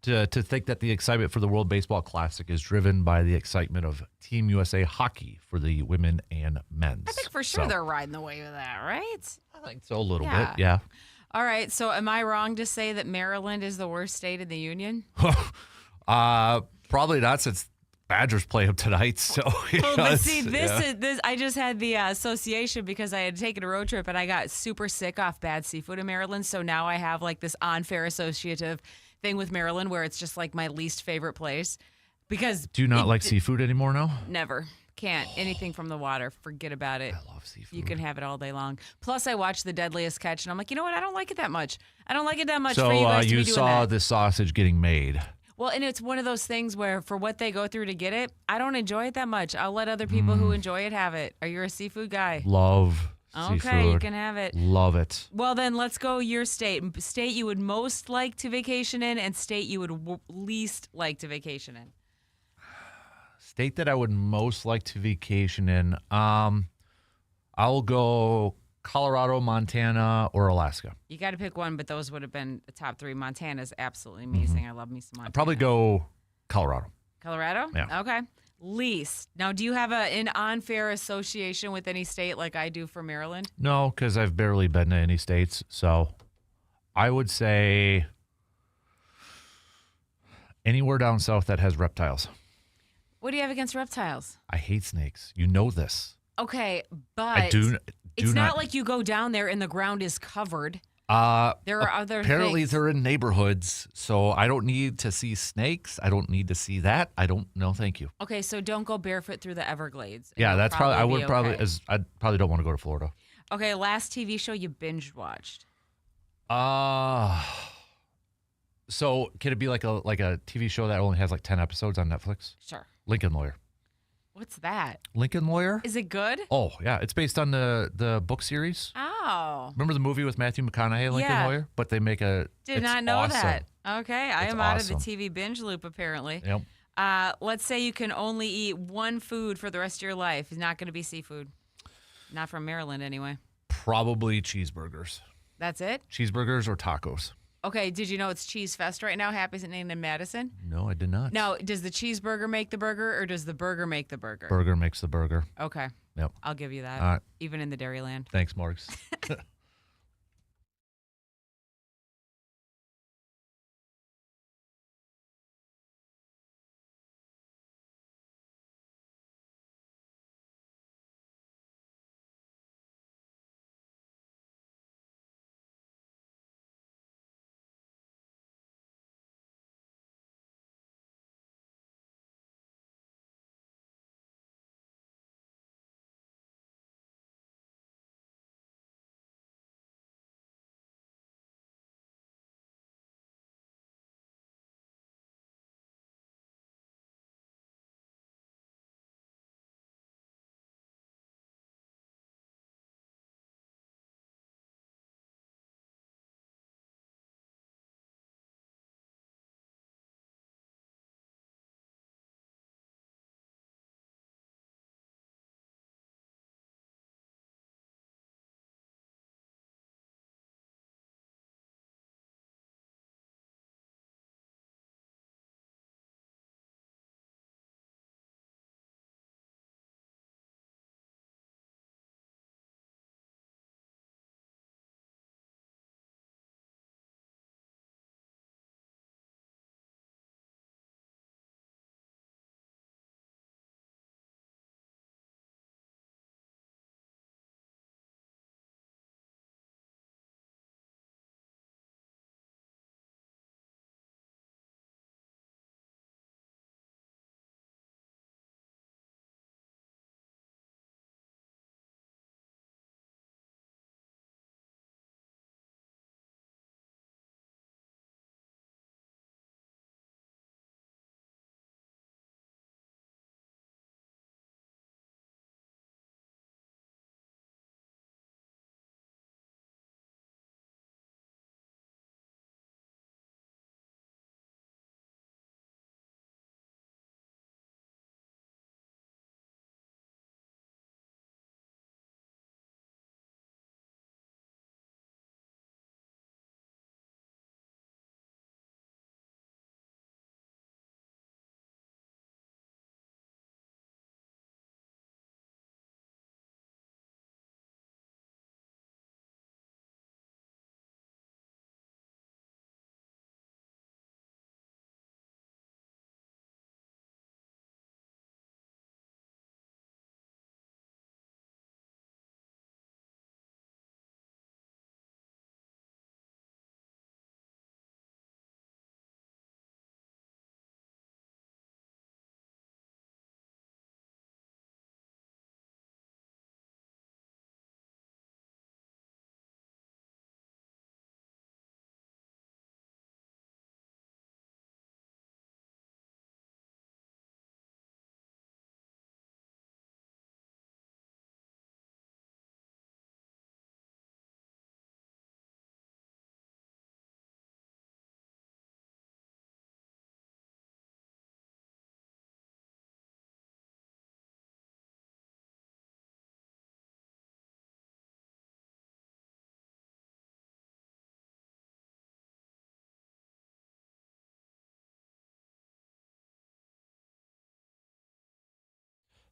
to think that the excitement for the World Baseball Classic is driven by the excitement of Team USA hockey for the women and men's. I think for sure they're riding the wave of that, right? I think so a little bit, yeah. All right, so am I wrong to say that Maryland is the worst state in the union? Probably not, since Badgers play them tonight. So, but see, this. I just had the association because I had taken a road trip and I got super sick off bad seafood in Maryland. So now I have like this unfair associative thing with Maryland where it's just like my least favorite place. Because do you not like seafood anymore now? Never. Can't. Anything from the water. Forget about it. I love seafood. You can have it all day long. Plus, I watched The Deadliest Catch, and I'm like, you know what? I don't like it that much. I don't like it that much so, for you guys to be you doing saw that. the sausage getting made. Well, and it's one of those things where for what they go through to get it, I don't enjoy it that much. I'll let other people who enjoy it have it. Are you a seafood guy? Love seafood. Okay, you can have it. Love it. Well, then let's go your state. State you would most like to vacation in and state you would least like to vacation in. State that I would most like to vacation in. I'll go Colorado, Montana, or Alaska. You got to pick one, but those would have been the top three. Montana's absolutely amazing. I love me some Montana. I'd probably go Colorado. Colorado? Yeah. Okay. Least. Now, do you have an unfair association with any state like I do for Maryland? No, because I've barely been to any states. So I would say anywhere down south that has reptiles. What do you have against reptiles? I hate snakes. You know this. Okay, but I do it's not not like you go down there and the ground is covered. There are other apparently things. they're in neighborhoods, so I don't need to see snakes. I don't need to see that. I don't know. Thank you. Okay, so don't go barefoot through the Everglades. and Yeah, you'll that's probably. I would be probably. okay. I probably don't want to go to Florida. Okay, last TV show you binge watched. So can it be like a TV show that only has like 10 episodes on Netflix? Sure. Lincoln Lawyer. What's that? Lincoln Lawyer? Is it good? Oh yeah, it's based on the book series. Oh. Remember the movie with Matthew McConaughey, Lincoln Yeah. Lawyer? But they make a. Did it's not know awesome. that. Okay, I It's am out of awesome. the TV binge loop apparently. Yep. Let's say you can only eat one food for the rest of your life. It's not going to be seafood. Not from Maryland anyway. Probably cheeseburgers. That's it? Cheeseburgers or tacos. Okay, did you know it's Cheese Fest right now happening in Madison? No, I did not. Now, does the cheeseburger make the burger or does the burger make the burger? Burger makes the burger. Okay. Yep. I'll give you that. All right. Even in the Dairyland. Thanks, Marks.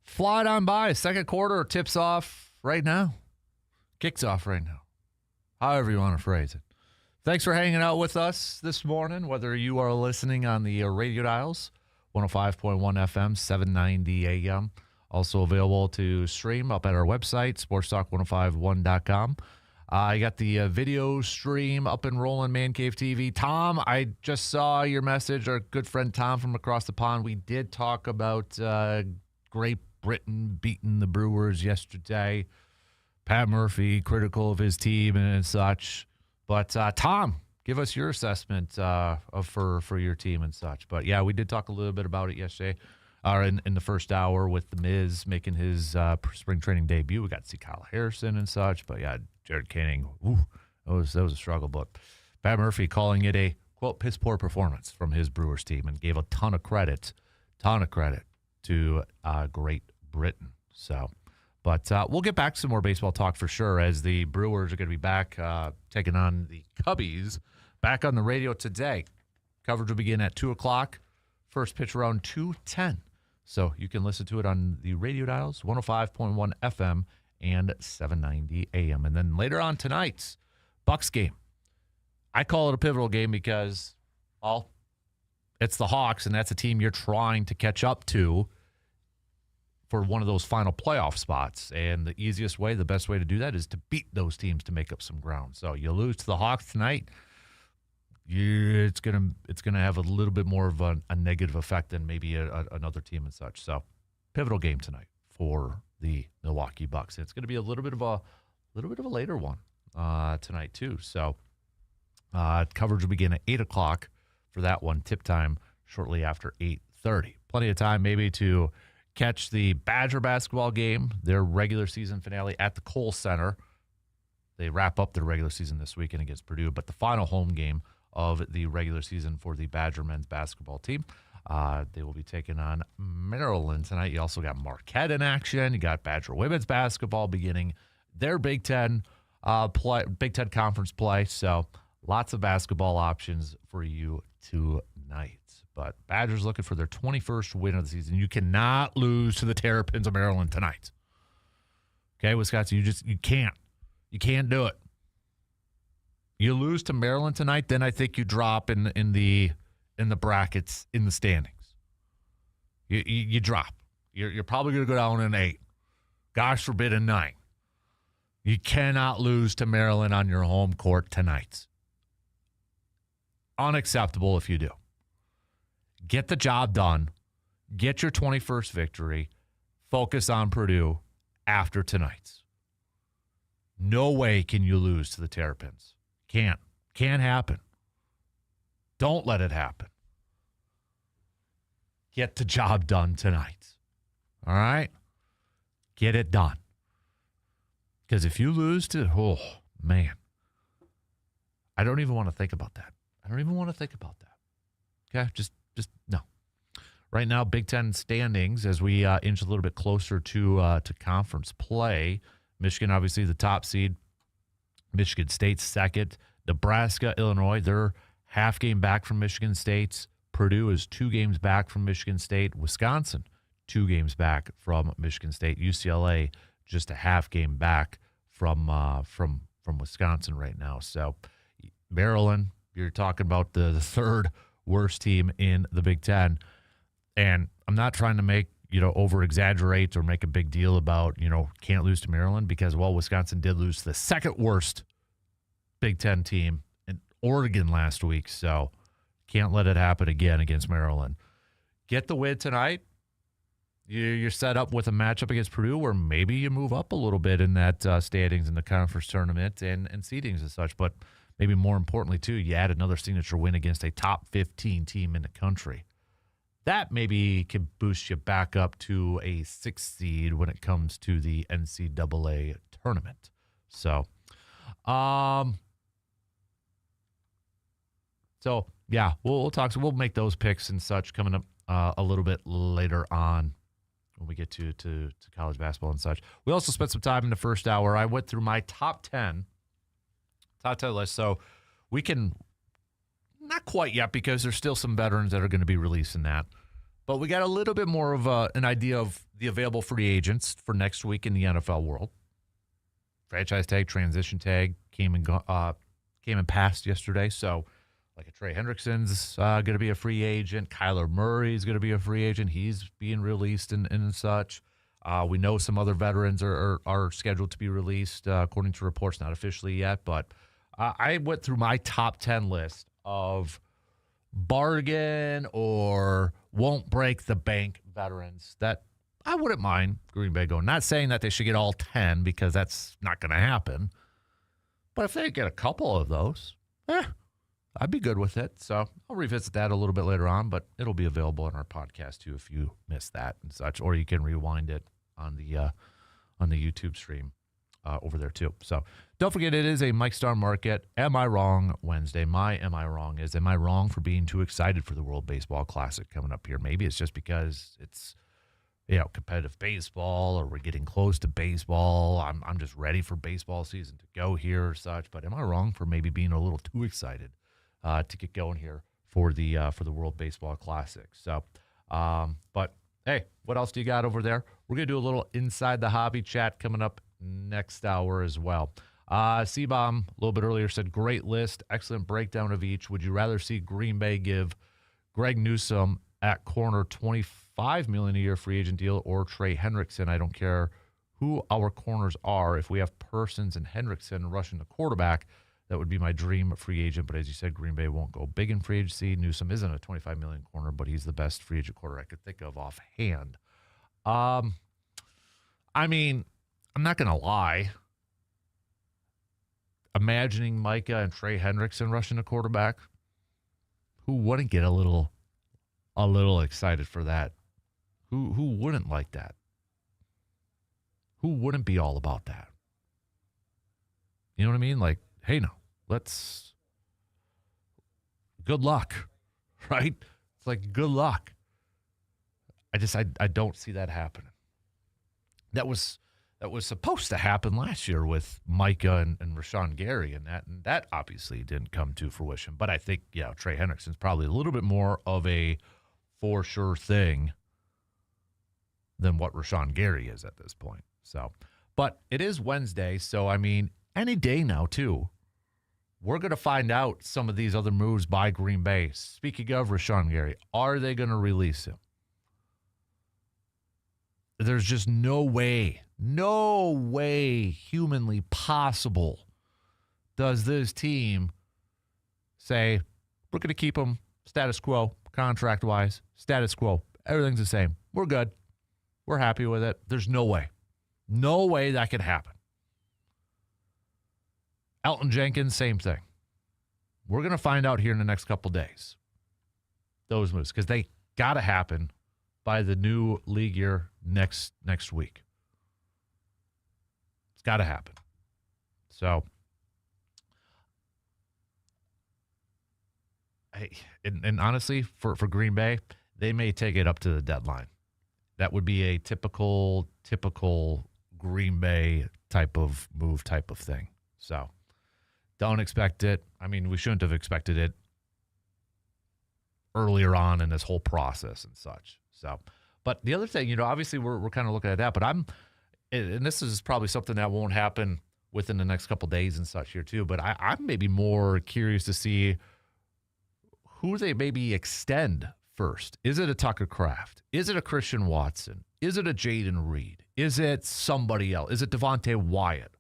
fly it on by. Second quarter tips off right now. Kicks off right now. However you want to phrase it. Thanks for hanging out with us this morning, whether you are listening on the radio dials, 105.1 FM, 790 AM. Also available to stream up at our website, sportstalk1051.com. I got the video stream up and rolling, Man Cave TV. Tom, I just saw your message. Our good friend Tom from across the pond. We did talk about Great Britain beating the Brewers yesterday. Pat Murphy critical of his team and such. But Tom, give us your assessment for your team and such. But yeah, we did talk a little bit about it yesterday. In the first hour with the Mizz making his spring training debut. We got to see Kyle Harrison and such. But yeah, Jared Canning, that was a struggle. But Pat Murphy calling it a, quote, piss poor performance from his Brewers team and gave a ton of credit to Great Britain. So, but we'll get back to some more baseball talk for sure as the Brewers are going to be back taking on the Cubbies back on the radio today. Coverage will begin at 2 o'clock. First pitch around 2:10. So you can listen to it on the radio dials, 105.1 FM and 790 AM. And then later on tonight's Bucks game. I call it a pivotal game because, well, it's the Hawks, and that's a team you're trying to catch up to for one of those final playoff spots. And the easiest way, the best way to do that is to beat those teams to make up some ground. So you lose to the Hawks tonight, it's gonna have a little bit more of a negative effect than maybe another team and such. So pivotal game tonight for the Milwaukee Bucks. It's going to be a little bit of a later one tonight too. So coverage will begin at 8 o'clock for that one. Tip time shortly after 8:30. Plenty of time maybe to catch the Badger basketball game, their regular season finale at the Kohl Center. They wrap up their regular season this weekend against Purdue, but the final home game of the regular season for the Badger men's basketball team. They will be taking on Maryland tonight. You also got Marquette in action. You got Badger women's basketball beginning their Big Ten Conference play. So lots of basketball options for you tonight. But Badgers looking for their 21st win of the season. You cannot lose to the Terrapins of Maryland tonight. Okay, Wisconsin, you can't. You can't do it. You lose to Maryland tonight, then I think you drop in the brackets in the standings. You drop. You're probably going to go down in 8. Gosh forbid in 9. You cannot lose to Maryland on your home court tonight. Unacceptable if you do. Get the job done. Get your 21st victory. Focus on Purdue after tonight's. No way can you lose to the Terrapins. Can't happen. Don't let it happen. Get the job done tonight. All right? Get it done. Because if you lose to, oh, man. I don't even want to think about that. Okay? Just no. Right now, Big Ten standings as we inch a little bit closer to conference play. Michigan, obviously, the top seed. Michigan State's second. Nebraska, Illinois, they're half game back from Michigan State. Purdue is 2 games back from Michigan State. Wisconsin, 2 games back from Michigan State. UCLA, just a half game back from Wisconsin right now. So Maryland, you're talking about the third worst team in the Big Ten. And I'm not trying to make, over-exaggerate or make a big deal about, can't lose to Maryland because, well, Wisconsin did lose to the second worst Big Ten team in Oregon last week. So can't let it happen again against Maryland. Get the win tonight. You're set up with a matchup against Purdue where maybe you move up a little bit in that standings in the conference tournament and seedings and such. But maybe more importantly, too, you add another signature win against a top 15 team in the country. That maybe can boost you back up to a 6th seed when it comes to the NCAA tournament. So, yeah, we'll talk. So we'll make those picks and such coming up a little bit later on when we get to college basketball and such. We also spent some time in the first hour. I went through my top 10 list. So we can, not quite yet because there's still some veterans that are going to be releasing that. But we got a little bit more of an idea of the available free agents for next week in the NFL world. Franchise tag, transition tag came and passed yesterday. So, like a Trey Hendrickson's going to be a free agent. Kyler Murray's going to be a free agent. He's being released and such. We know some other veterans are scheduled to be released, according to reports, not officially yet. But I went through my top 10 list of bargain or won't break the bank veterans that I wouldn't mind Green Bay going. Not saying that they should get all 10 because that's not going to happen. But if they get a couple of those, I'd be good with it. So I'll revisit that a little bit later on, but it'll be available in our podcast too if you missed that and such, or you can rewind it on the YouTube stream over there too. So don't forget, it is a Mike Star Market. Am I wrong Wednesday? My am I wrong is, am I wrong for being too excited for the World Baseball Classic coming up here? Maybe it's just because it's, competitive baseball, or we're getting close to baseball. I'm just ready for baseball season to go here or such. But am I wrong for maybe being a little too excited to get going here for the World Baseball Classic? So, but hey, what else do you got over there? We're gonna do a little Inside the Hobby chat coming up next hour as well. C-Bomb a little bit earlier said, great list, excellent breakdown of each. Would you rather see Green Bay give Greg Newsome at corner $25 million a year free agent deal, or Trey Hendrickson? I don't care who our corners are. If we have Persons and Hendrickson rushing the quarterback, that would be my dream free agent. But as you said, Green Bay won't go big in free agency. Newsome isn't a $25 million corner, but he's the best free agent corner I could think of offhand. I mean, I'm not going to lie. Imagining Micah and Trey Hendrickson rushing the quarterback, who wouldn't get a little excited for that? Who wouldn't like that? Who wouldn't be all about that? You know what I mean? Like, hey, no, good luck, right? It's like, good luck. I don't see that happening. That was supposed to happen last year with Micah and Rashawn Gary, and that obviously didn't come to fruition. But I think, Trey Hendrickson's probably a little bit more of a for sure thing than what Rashawn Gary is at this point. So, but it is Wednesday, so I mean, any day now too, we're going to find out some of these other moves by Green Bay. Speaking of Rashawn Gary, are they going to release him? There's just no way humanly possible does this team say, we're going to keep him status quo, contract-wise, status quo. Everything's the same. We're good. We're happy with it. There's no way. No way that could happen. Elton Jenkins, same thing. We're going to find out here in the next couple days. Those moves, because they got to happen by the new league year next week. It's got to happen. So, and honestly, for Green Bay, they may take it up to the deadline. That would be a typical Green Bay type of move, type of thing. So, don't expect it. I mean, we shouldn't have expected it earlier on in this whole process and such. So, but the other thing, obviously we're kind of looking at that, but and this is probably something that won't happen within the next couple days and such here too, but I'm maybe more curious to see who they maybe extend first. Is it a Tucker Kraft? Is it a Christian Watson? Is it a Jaden Reed? Is it somebody else? Is it Devontae Wyatt?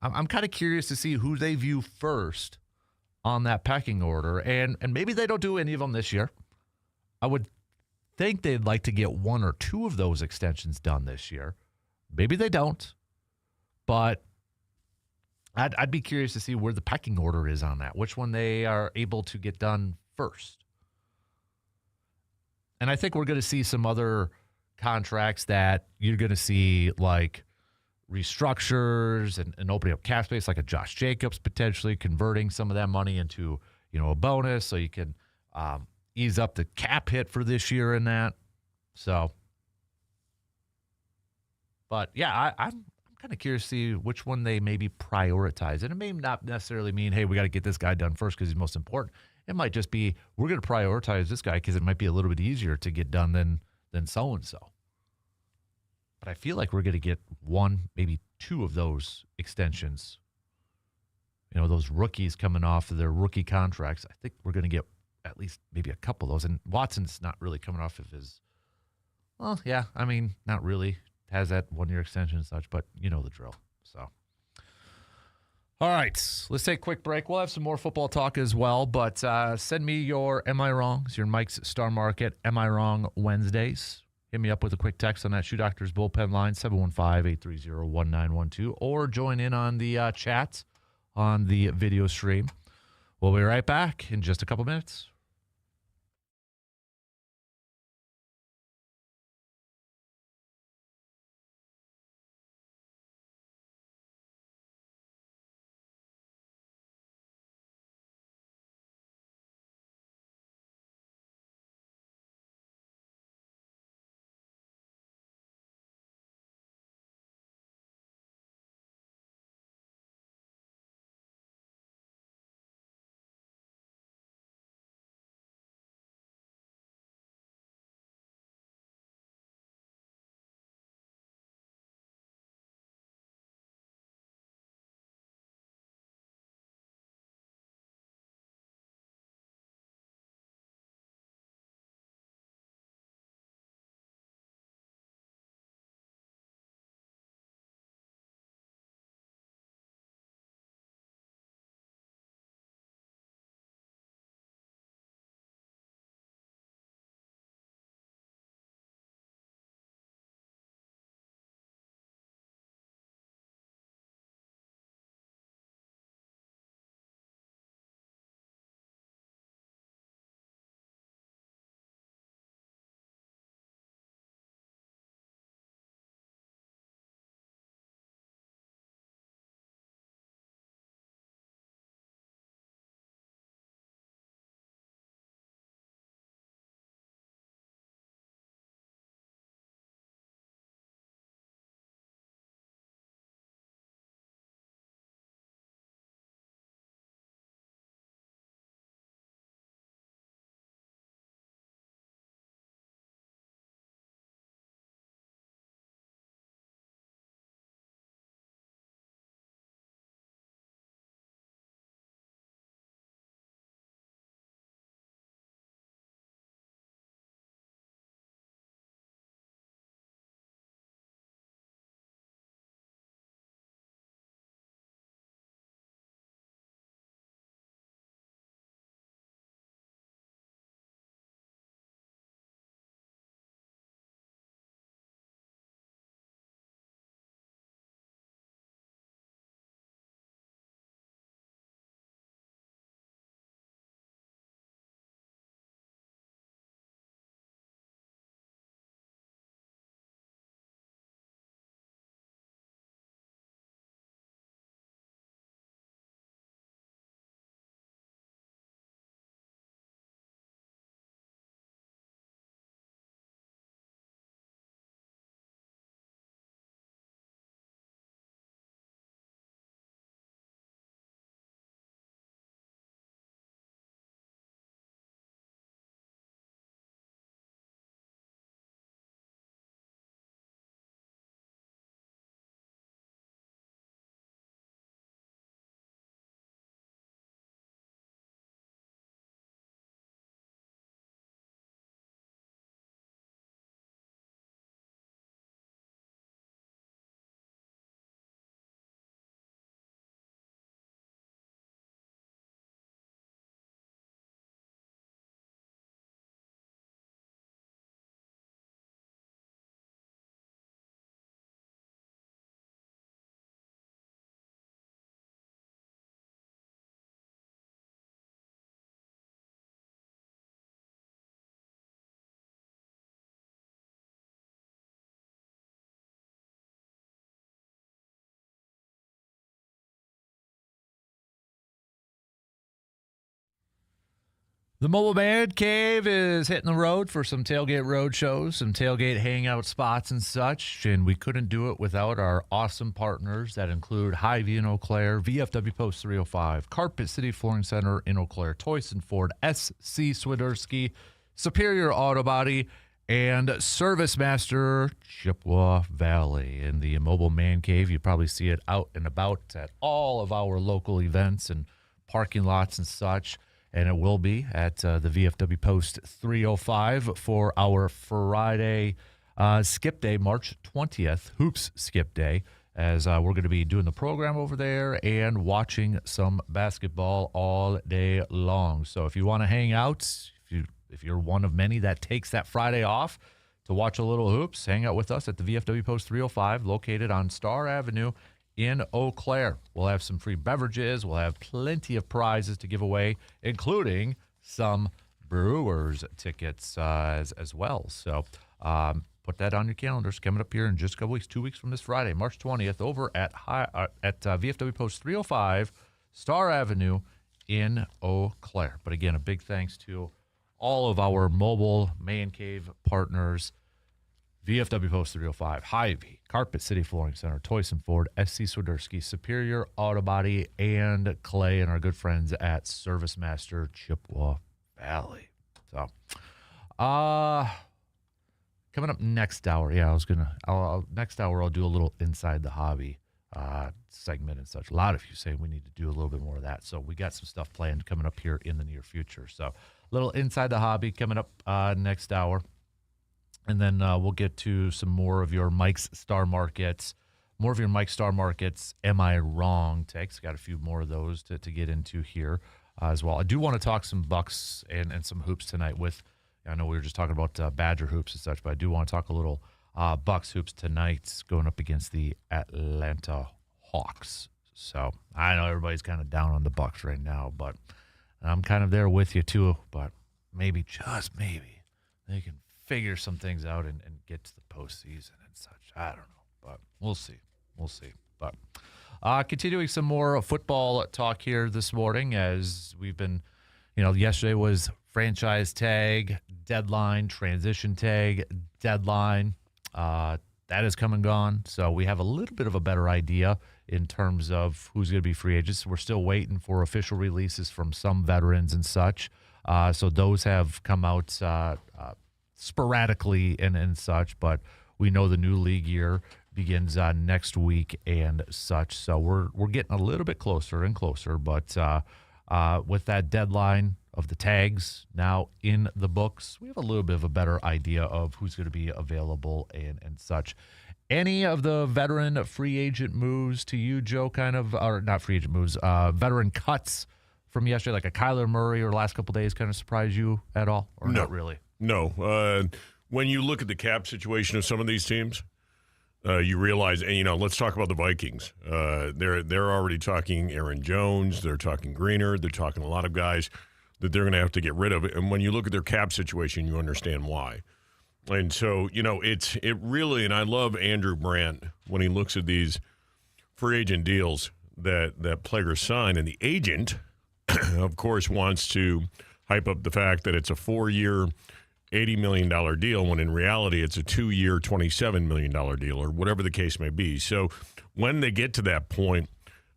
I'm kind of curious to see who they view first on that pecking order, and maybe they don't do any of them this year. I would think they'd like to get one or two of those extensions done this year. Maybe they don't, but I'd be curious to see where the pecking order is on that, which one they are able to get done first. And I think we're going to see some other contracts that you're going to see, like restructures and opening up cap space, like a Josh Jacobs potentially converting some of that money into, a bonus so you can ease up the cap hit for this year and that. So, but yeah, I'm kind of curious to see which one they maybe prioritize. And it may not necessarily mean, hey, we got to get this guy done first because he's most important. It might just be we're going to prioritize this guy because it might be a little bit easier to get done than so-and-so. But I feel like we're going to get one, maybe two of those extensions. You know, those rookies coming off of their rookie contracts. I think we're going to get at least maybe a couple of those. And Watson's not really coming off of his, well, yeah, I mean, not really. Has that one-year extension and such, but you know the drill. So, all right, let's take a quick break. We'll have some more football talk as well, but send me your Am I Wrongs, your Mike's Star Market Am I Wrong Wednesdays. Hit me up with a quick text on that Shoe Doctors bullpen line, 715-830-1912, or join in on the chat on the video stream. We'll be right back in just a couple minutes. The Mobile Man Cave is hitting the road for some tailgate road shows, some tailgate hangout spots and such, and we couldn't do it without our awesome partners that include Hy-Vee in Eau Claire, VFW Post 305, Carpet City Flooring Center in Eau Claire, Toyson Ford, SC Swiderski, Superior Auto Body, and Service Master Chippewa Valley. In the Mobile Man Cave, you probably see it out and about at all of our local events and parking lots and such. And it will be at the VFW Post 305 for our Friday skip day, March 20th, Hoops Skip Day, as we're going to be doing the program over there and watching some basketball all day long. So if you want to hang out, if you're one of many that takes that Friday off to watch a little hoops, hang out with us at the VFW Post 305, located on Star Avenue in Eau Claire. We'll have some free beverages. We'll have plenty of prizes to give away, including some Brewers tickets as well. So put that on your calendars. Coming up here in just a couple weeks, 2 weeks from this Friday, March 20th, over at VFW Post 305, Star Avenue in Eau Claire. But again, a big thanks to all of our Mobile Man Cave partners, VFW Post 305, Hy-Vee, Carpet City Flooring Center, Toyson Ford, SC Swiderski, Superior Auto Body, and Clay, and our good friends at Service Master Chippewa Valley. So, coming up next hour, next hour I'll do a little Inside the Hobby segment and such. A lot of you say we need to do a little bit more of that, so we got some stuff planned coming up here in the near future. So, little Inside the Hobby coming up next hour. And then we'll get to some more of your Mike's Star Markets, Am I Wrong takes. Got a few more of those to get into here as well. I do want to talk some Bucks and some hoops tonight with, I know we were just talking about Badger hoops and such, but I do want to talk a little Bucks hoops tonight going up against the Atlanta Hawks. So I know everybody's kind of down on the Bucks right now, but I'm kind of there with you too. But maybe, just maybe, they can figure some things out and get to the postseason and such. I don't know, but we'll see. But continuing some more football talk here this morning, as we've been, yesterday was franchise tag deadline, transition tag deadline. That has come and gone, so we have a little bit of a better idea in terms of who's going to be free agents. We're still waiting for official releases from some veterans and such. So those have come out sporadically and such, but we know the new league year begins next week and such. So we're getting a little bit closer and closer, but with that deadline of the tags now in the books, we have a little bit of a better idea of who's going to be available and such. Any of the veteran free agent moves to you, Joe, or not free agent moves, veteran cuts from yesterday, like a Kyler Murray or the last couple of days, kind of surprise you at all, or no, not really? No. When you look at the cap situation of some of these teams, you realize, and let's talk about the Vikings. They're already talking Aaron Jones. They're talking Greener. They're talking a lot of guys that they're going to have to get rid of. And when you look at their cap situation, you understand why. And so, it really, and I love Andrew Brandt when he looks at these free agent deals that players sign, and the agent, of course, wants to hype up the fact that it's a 4-year, $80 million deal, when in reality it's a 2-year, $27 million deal, or whatever the case may be. So when they get to that point,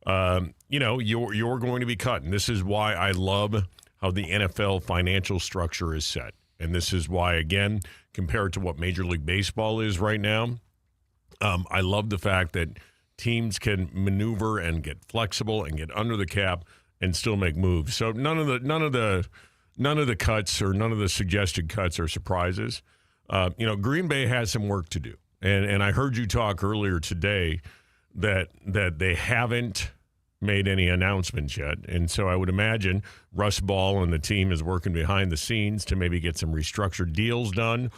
you're going to be cut. And this is why I love how the NFL financial structure is set. And this is why, again, compared to what Major League Baseball is right now, I love the fact that teams can maneuver and get flexible and get under the cap and still make moves. So none of the cuts or none of the suggested cuts are surprises. Green Bay has some work to do. And I heard you talk earlier today that they haven't made any announcements yet. And so I would imagine Russ Ball and the team is working behind the scenes to maybe get some restructured deals done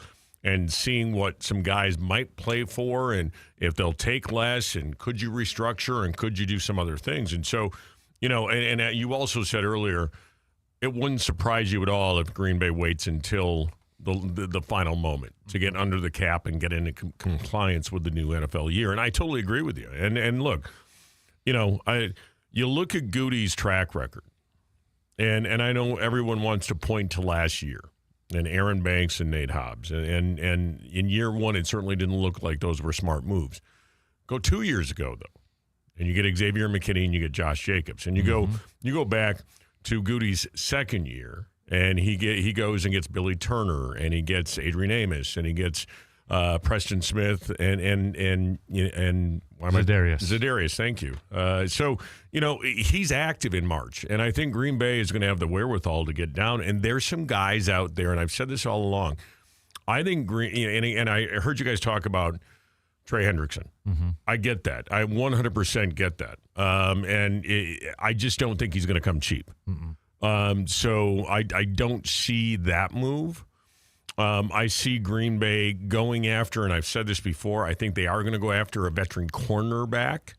and seeing what some guys might play for and if they'll take less and could you restructure and could you do some other things. And so, and you also said earlier, it wouldn't surprise you at all if Green Bay waits until the final moment to get under the cap and get into compliance with the new NFL year. And I totally agree with you. And look, you look at Goody's track record. And I know everyone wants to point to last year and Aaron Banks and Nate Hobbs. And in year one, it certainly didn't look like those were smart moves. Go 2 years ago, though, and you get Xavier McKinney and you get Josh Jacobs. And you go back to Goody's second year, and he goes and gets Billy Turner, and he gets Adrian Amos, and he gets Preston Smith and Zadarius, thank you. So, he's active in March, and I think Green Bay is going to have the wherewithal to get down. And there's some guys out there, and I've said this all along. I think and I heard you guys talk about Trey Hendrickson. Mm-hmm. I get that. I 100% get that. I just don't think he's going to come cheap. So I don't see that move. I see Green Bay going after, and I've said this before, I think they are going to go after a veteran cornerback.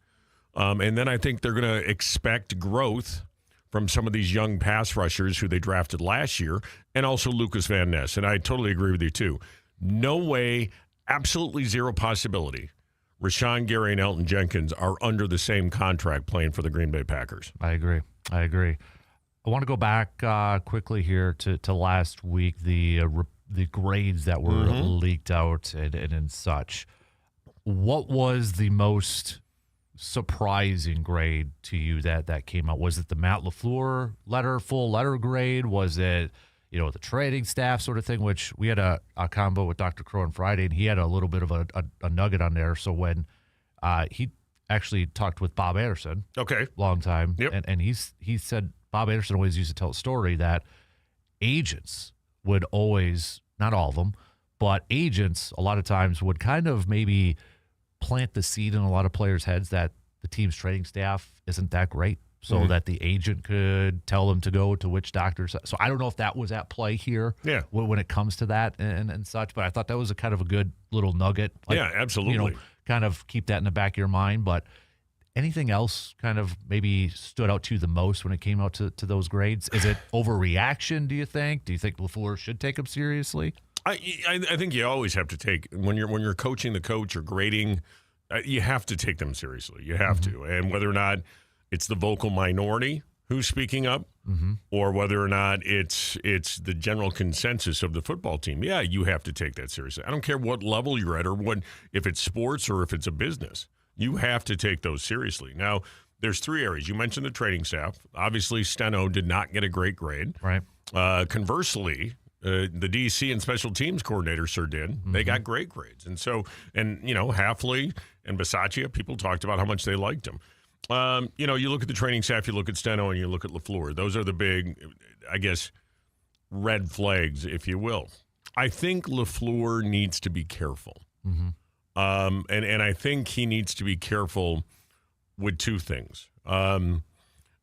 And then I think they're going to expect growth from some of these young pass rushers who they drafted last year, and also Lucas Van Ness. And I totally agree with you, too. No way, absolutely zero possibility Rashawn Gary and Elton Jenkins are under the same contract playing for the Green Bay Packers. I agree. I want to go back quickly here to last week, the grades that were leaked out and such. What was the most surprising grade to you that came out? Was it the Matt LaFleur full letter grade? Was it, the training staff sort of thing, which we had a combo with Dr. Crow on Friday, and he had a little bit of a nugget on there. So when he actually talked with Bob Anderson, long time, and he said Bob Anderson always used to tell a story that agents would always, not all of them, but agents a lot of times would kind of maybe plant the seed in a lot of players' heads that the team's training staff isn't that great, so that the agent could tell them to go to which doctors. So I don't know if that was at play here when it comes to that and such, but I thought that was a kind of a good little nugget. Absolutely. Kind of keep that in the back of your mind. But anything else kind of maybe stood out to you the most when it came out to those grades? Is it overreaction, do you think? Do you think LaFleur should take them seriously? I think you always have to take, when you're coaching the coach or grading, you have to take them seriously. You have to. And whether or not it's the vocal minority who's speaking up, or whether or not it's the general consensus of the football team, you have to take that seriously. I don't care what level you're at, or if it's sports or if it's a business. You have to take those seriously. Now, there's three areas. You mentioned the training staff. Obviously, Steno did not get a great grade. Right. Conversely, the DC and special teams coordinator sure did. They got great grades. And so, Hafley and Bisaccia, people talked about how much they liked him. You look at the training staff, you look at Steno, and you look at LaFleur. Those are the big, I guess, red flags, if you will. I think LaFleur needs to be careful. And I think he needs to be careful with two things.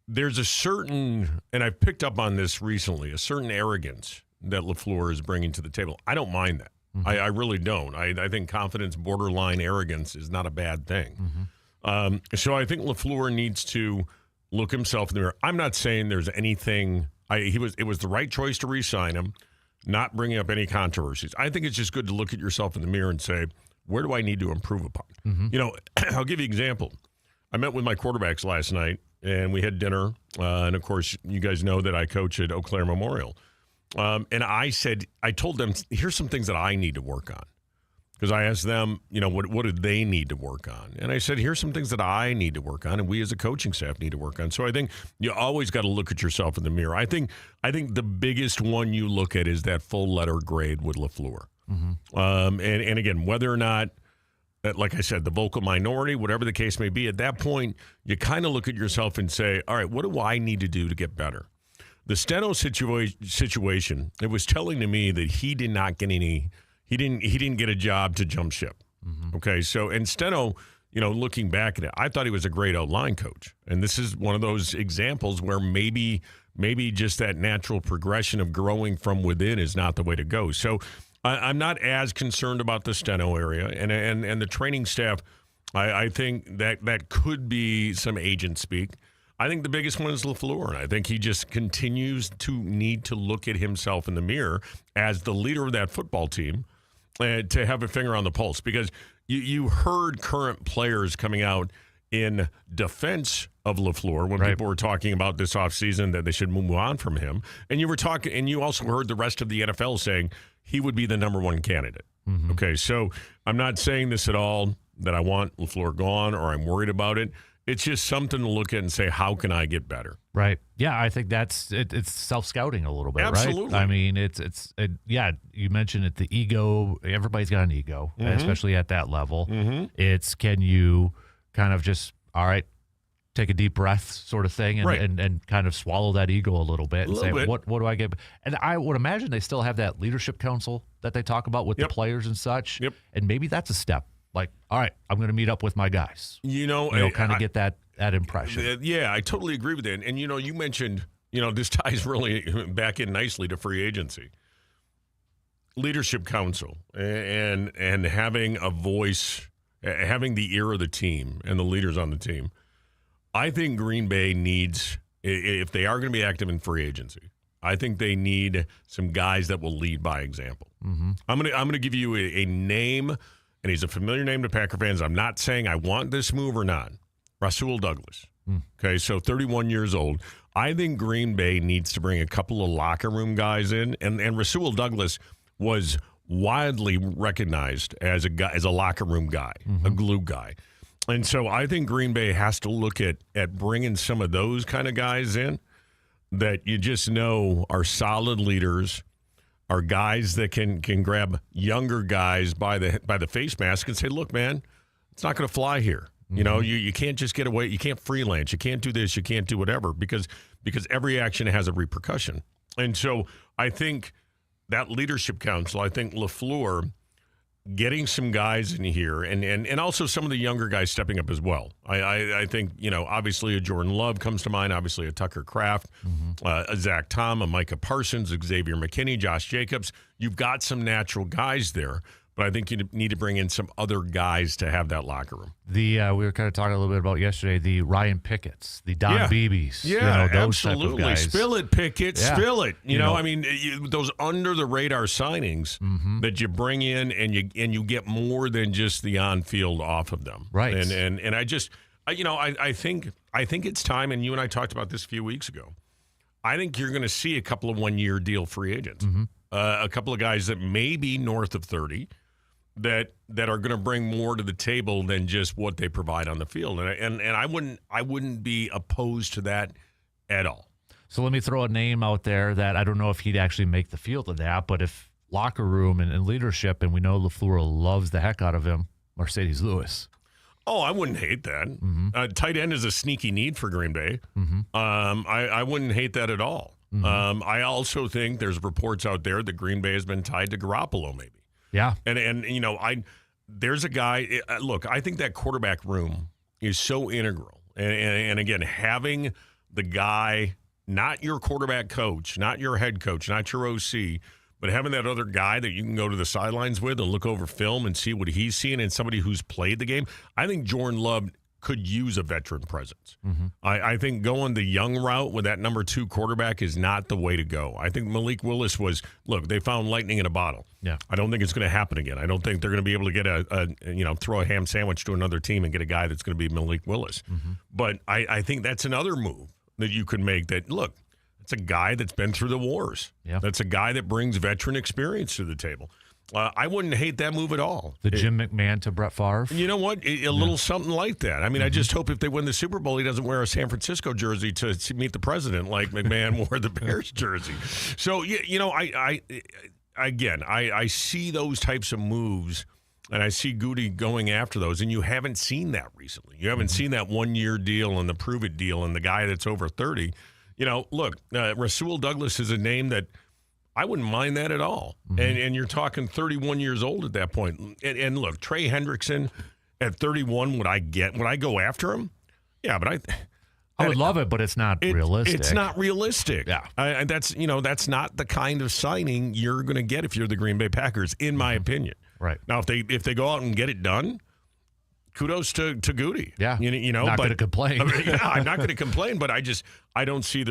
There's a certain, and I've picked up on this recently, a certain arrogance that LaFleur is bringing to the table. I don't mind that. I really don't. I think confidence, borderline arrogance is not a bad thing. So I think LaFleur needs to look himself in the mirror. I'm not saying there's anything. It was the right choice to re-sign him, not bringing up any controversies. I think it's just good to look at yourself in the mirror and say, where do I need to improve upon? I'll give you an example. I met with my quarterbacks last night, and we had dinner. And, of course, you guys know that I coach at Eau Claire Memorial. And I told them, here's some things that I need to work on. Because I asked them, what do they need to work on? And I said, here's some things that I need to work on, and we as a coaching staff need to work on. So I think you always got to look at yourself in the mirror. I think the biggest one you look at is that full letter grade with LaFleur. And again, whether or not, like I said, the vocal minority, whatever the case may be, at that point, you kind of look at yourself and say, all right, what do I need to do to get better? The Steno situation, it was telling to me that he did not get any. He didn't get a job to jump ship. Okay, so and Steno, looking back at it, I thought he was a great O-line coach, and this is one of those examples where maybe just that natural progression of growing from within is not the way to go. So I'm not as concerned about the Steno area and the training staff. I think that could be some agent speak. I think the biggest one is LaFleur, and I think he just continues to need to look at himself in the mirror as the leader of that football team to have a finger on the pulse, because you heard current players coming out in defense of LaFleur when people were talking about this offseason that they should move on from him. And you were talking, and you also heard the rest of the NFL saying he would be the number one candidate. Mm-hmm. Okay, so I'm not saying this at all that I want LaFleur gone or I'm worried about it. It's just something to look at and say, how can I get better? Right. Yeah, I think it's self-scouting a little bit, Absolutely. Right? I mean, yeah, you mentioned it, the ego. Everybody's got an ego, especially at that level. Mm-hmm. It's, can you kind of just, all right, take a deep breath sort of thing and kind of swallow that ego a little bit and say, what do I get? And I would imagine they still have that leadership council that they talk about with the players and such. Yep. And maybe that's a step. Like, all right, I'm going to meet up with my guys. Kind of get that impression. Yeah, I totally agree with that. And, you mentioned, this ties really back in nicely to free agency. Leadership council and having a voice, having the ear of the team and the leaders on the team. I think Green Bay needs, if they are going to be active in free agency, I think they need some guys that will lead by example. Mm-hmm. I'm going to give you a name, and he's a familiar name to Packer fans. I'm not saying I want this move or not. Rasul Douglas. Okay, so 31 years old. I think Green Bay needs to bring a couple of locker room guys in, and Rasul Douglas was widely recognized as a locker room guy, a glue guy. And so I think Green Bay has to look at bringing some of those kind of guys in that you just know are solid leaders, are guys that can grab younger guys by the face mask and say, look, man, it's not going to fly here. You can't just get away. You can't freelance. You can't do this. You can't do whatever because every action has a repercussion. And so I think that leadership council, I think LaFleur getting some guys in here and also some of the younger guys stepping up as well. I think, obviously a Jordan Love comes to mind, obviously a Tucker Kraft, a Zach Tom, a Micah Parsons, Xavier McKinney, Josh Jacobs. You've got some natural guys there, but I think you need to bring in some other guys to have that locker room. We were kind of talking a little bit about yesterday, the Ryan Pickett's, the Don Beebes. Yeah, those absolutely. Type of guys. Spill it, Pickett. Yeah. Spill it. Those under-the-radar signings that you bring in and you get more than just the on-field off of them. Right. And I think it's time, and you and I talked about this a few weeks ago. I think you're going to see a couple of one-year deal free agents. A couple of guys that may be north of 30 that are going to bring more to the table than just what they provide on the field. And I wouldn't be opposed to that at all. So let me throw a name out there that I don't know if he'd actually make the field of that, but if locker room and leadership, and we know LaFleur loves the heck out of him, Mercedes Lewis. Oh, I wouldn't hate that. Tight end is a sneaky need for Green Bay. I wouldn't hate that at all. I also think there's reports out there that Green Bay has been tied to Garoppolo maybe. Yeah. And there's a guy, look, I think that quarterback room is so integral. And again, having the guy, not your quarterback coach, not your head coach, not your OC, but having that other guy that you can go to the sidelines with and look over film and see what he's seeing and somebody who's played the game. I think Jordan Love could use a veteran presence. I think going the young route with that number 2 quarterback is not the way to go. I think Malik Willis they found lightning in a bottle. Yeah. I don't think it's going to happen again. I don't think they're going to be able to get throw a ham sandwich to another team and get a guy that's going to be Malik Willis. But I think that's another move that you could make that, look, it's a guy that's been through the wars. Yeah. That's a guy that brings veteran experience to the table. I wouldn't hate that move at all. The Jim McMahon to Brett Favre. You know what? A little something like that. I mean, I just hope if they win the Super Bowl, he doesn't wear a San Francisco jersey to meet the president like McMahon wore the Bears jersey. So, I see those types of moves, and I see Goody going after those, and you haven't seen that recently. You haven't seen that one-year deal and the prove-it deal and the guy that's over 30. Look, Rasul Douglas is a name that I wouldn't mind that at all. And you're talking 31 years old at that point. And look, Trey Hendrickson at 31, would I go after him? Yeah, but I would love it, but it's not realistic. It's not realistic. Yeah. That's not the kind of signing you're going to get if you're the Green Bay Packers, in my opinion. Right. Now, if they go out and get it done, kudos to Goody. Yeah. Not going to complain. I'm not going to complain, but I don't see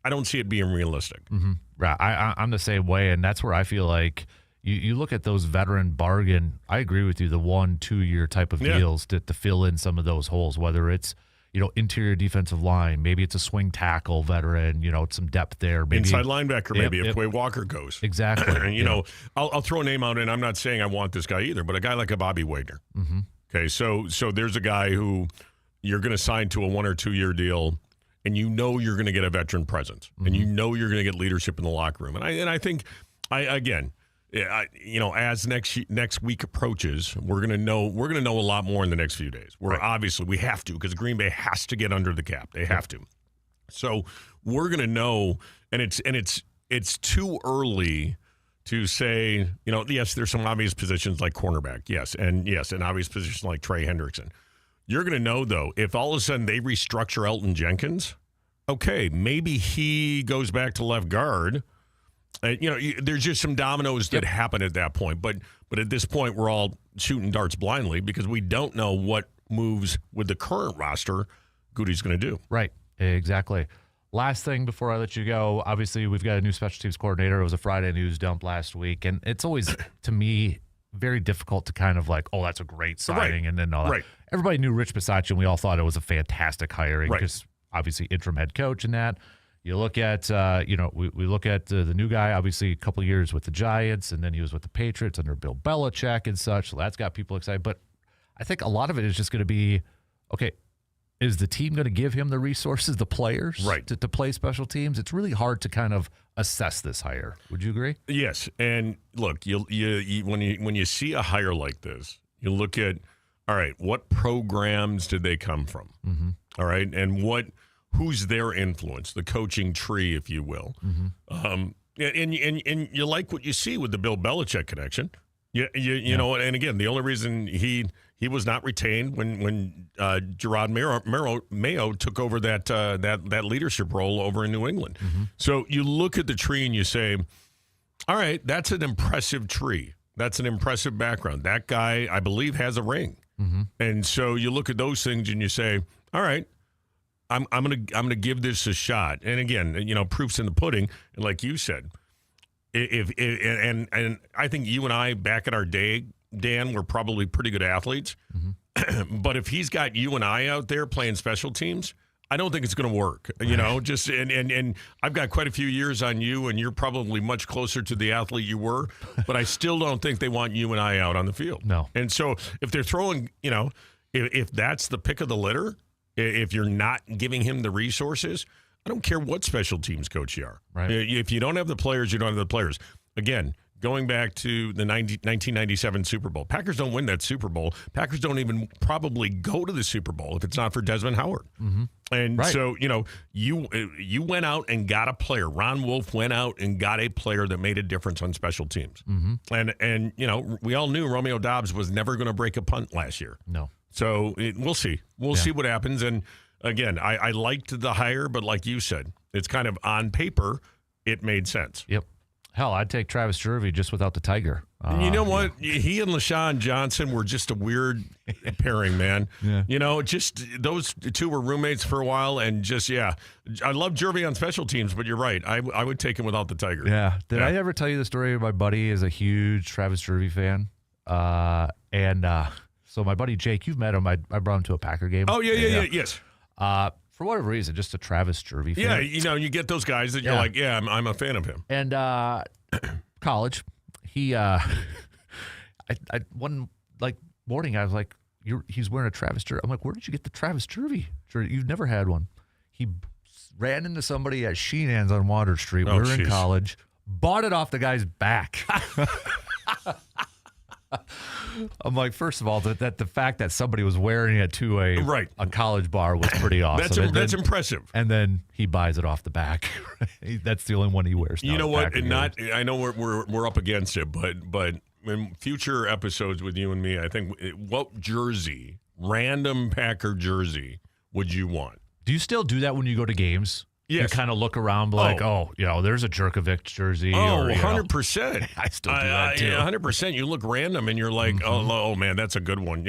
I don't see it being realistic. Right. I'm the same way, and that's where I feel like, You look at those veteran bargain, I agree with you, the 1-2 year type of deals to fill in some of those holes, whether it's, interior defensive line, maybe it's a swing tackle veteran, some depth there. Maybe, inside linebacker, maybe if Quay Walker goes. Exactly. I'll throw a name out, and I'm not saying I want this guy either, but a guy like a Bobby Wagner. Mm-hmm. Okay, so there's a guy who you're going to sign to a 1 or 2 year deal, and you're going to get a veteran presence, and you're going to get leadership in the locker room. And I think, as next week approaches, we're going to know a lot more in the next few days. Obviously we have to, because Green Bay has to get under the cap. They have to. So we're going to know, and it's too early to say, yes, there's some obvious positions like cornerback, and obvious positions like Trey Hendrickson. You're going to know, though, if all of a sudden they restructure Elton Jenkins, okay, maybe he goes back to left guard. There's just some dominoes that happen at that point. But at this point, we're all shooting darts blindly because we don't know what moves with the current roster Goody's going to do. Right, exactly. Last thing before I let you go, obviously we've got a new special teams coordinator. It was a Friday news dump last week, and it's always, to me, very difficult to kind of like, oh, that's a great signing, and then all that. Right. Everybody knew Rich Bisaccia, and we all thought it was a fantastic hiring because obviously interim head coach and that. You look at, we look at the new guy, obviously a couple of years with the Giants, and then he was with the Patriots under Bill Belichick and such. So that's got people excited. But I think a lot of it is just going to be, okay, is the team going to give him the resources, the players, to play special teams? It's really hard to kind of assess this hire. Would you agree? Yes. And look, when you see a hire like this, you look at, all right, what programs did they come from? Mm-hmm. All right, and who's their influence, the coaching tree, if you will. Mm-hmm. And you like what you see with the Bill Belichick connection. You know, and again, the only reason he was not retained when Gerard Mayo took over that leadership role over in New England. Mm-hmm. So you look at the tree and you say, all right, that's an impressive tree. That's an impressive background. That guy, I believe, has a ring. Mm-hmm. And so you look at those things and you say, all right, I'm gonna give this a shot. And again, proof's in the pudding. And like you said, and I think you and I back in our day, Dan, were probably pretty good athletes. Mm-hmm. But if he's got you and I out there playing special teams, I don't think it's going to work. Just and I've got quite a few years on you, and you're probably much closer to the athlete you were. But I still don't think they want you and I out on the field. No. And so if they're throwing, if that's the pick of the litter, if you're not giving him the resources, I don't care what special teams coach you are. Right. If you don't have the players, you don't have the players. Again, going back to the 1997 Super Bowl, Packers don't win that Super Bowl. Packers don't even probably go to the Super Bowl if it's not for Desmond Howard. Mm-hmm. And so, you went out and got a player. Ron Wolf went out and got a player that made a difference on special teams. Mm-hmm. And we all knew Romeo Doubs was never going to break a punt last year. No. So we'll see. We'll see what happens. And again, I liked the hire, but like you said, it's kind of on paper, it made sense. Yep. Hell, I'd take Travis Jervey just without the Tiger. You know what? He and LaShawn Johnson were just a weird pairing, man. Yeah. Just those two were roommates for a while, and I love Jervey on special teams, but you're right. I would take him without the Tiger. Yeah. Did I ever tell you the story of my buddy is a huge Travis Jervey fan? So my buddy Jake, you've met him. I brought him to a Packer game. Oh, yes. For whatever reason, just a Travis Jervey fan. Yeah, you get those guys that you're like, I'm a fan of him. And college, he, one morning, I was like, he's wearing a Travis Jervey. I'm like, where did you get the Travis Jervey jersey? You've never had one. He ran into somebody at Sheenan's on Water Street. We were in college. Bought it off the guy's back. I'm like, first of all, that the fact that somebody was wearing it to a college bar was pretty awesome. That's impressive. And then he buys it off the back. That's the only one he wears. You know what? I know we're up against it, but in future episodes with you and me, I think what jersey, random Packer jersey, would you want? Do you still do that when you go to games? Yes. You kind of look around like, there's a Jerkovic jersey. Oh, 100%. I still do that too. 100%. You look random and you're like, oh, man, that's a good one.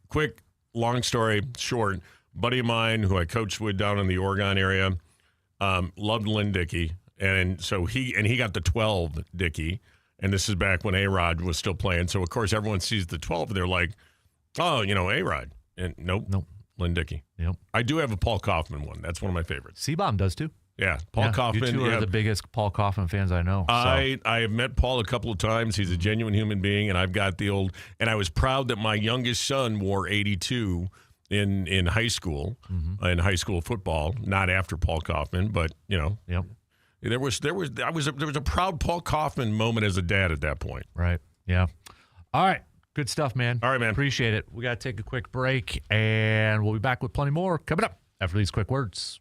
Quick, long story short, buddy of mine who I coached with down in the Oregon area, loved Lynn Dickey. And so he got the 12 Dickey. And this is back when A-Rod was still playing. So, of course, everyone sees the 12, and they're like, oh, A-Rod. And nope. Lynn Dickey. Yep. I do have a Paul Kaufman one. That's one of my favorites. C-Bomb does too. Yeah, Paul Kaufman. You two are the biggest Paul Kaufman fans I know. I have met Paul a couple of times. He's a genuine human being, and I've got the old. And I was proud that my youngest son wore 82 in high school, in high school football. Not after Paul Kaufman, but Yep. there was a proud Paul Kaufman moment as a dad at that point. Right. Yeah. All right. Good stuff, man. All right, man. Appreciate it. We got to take a quick break, and we'll be back with plenty more coming up after these quick words.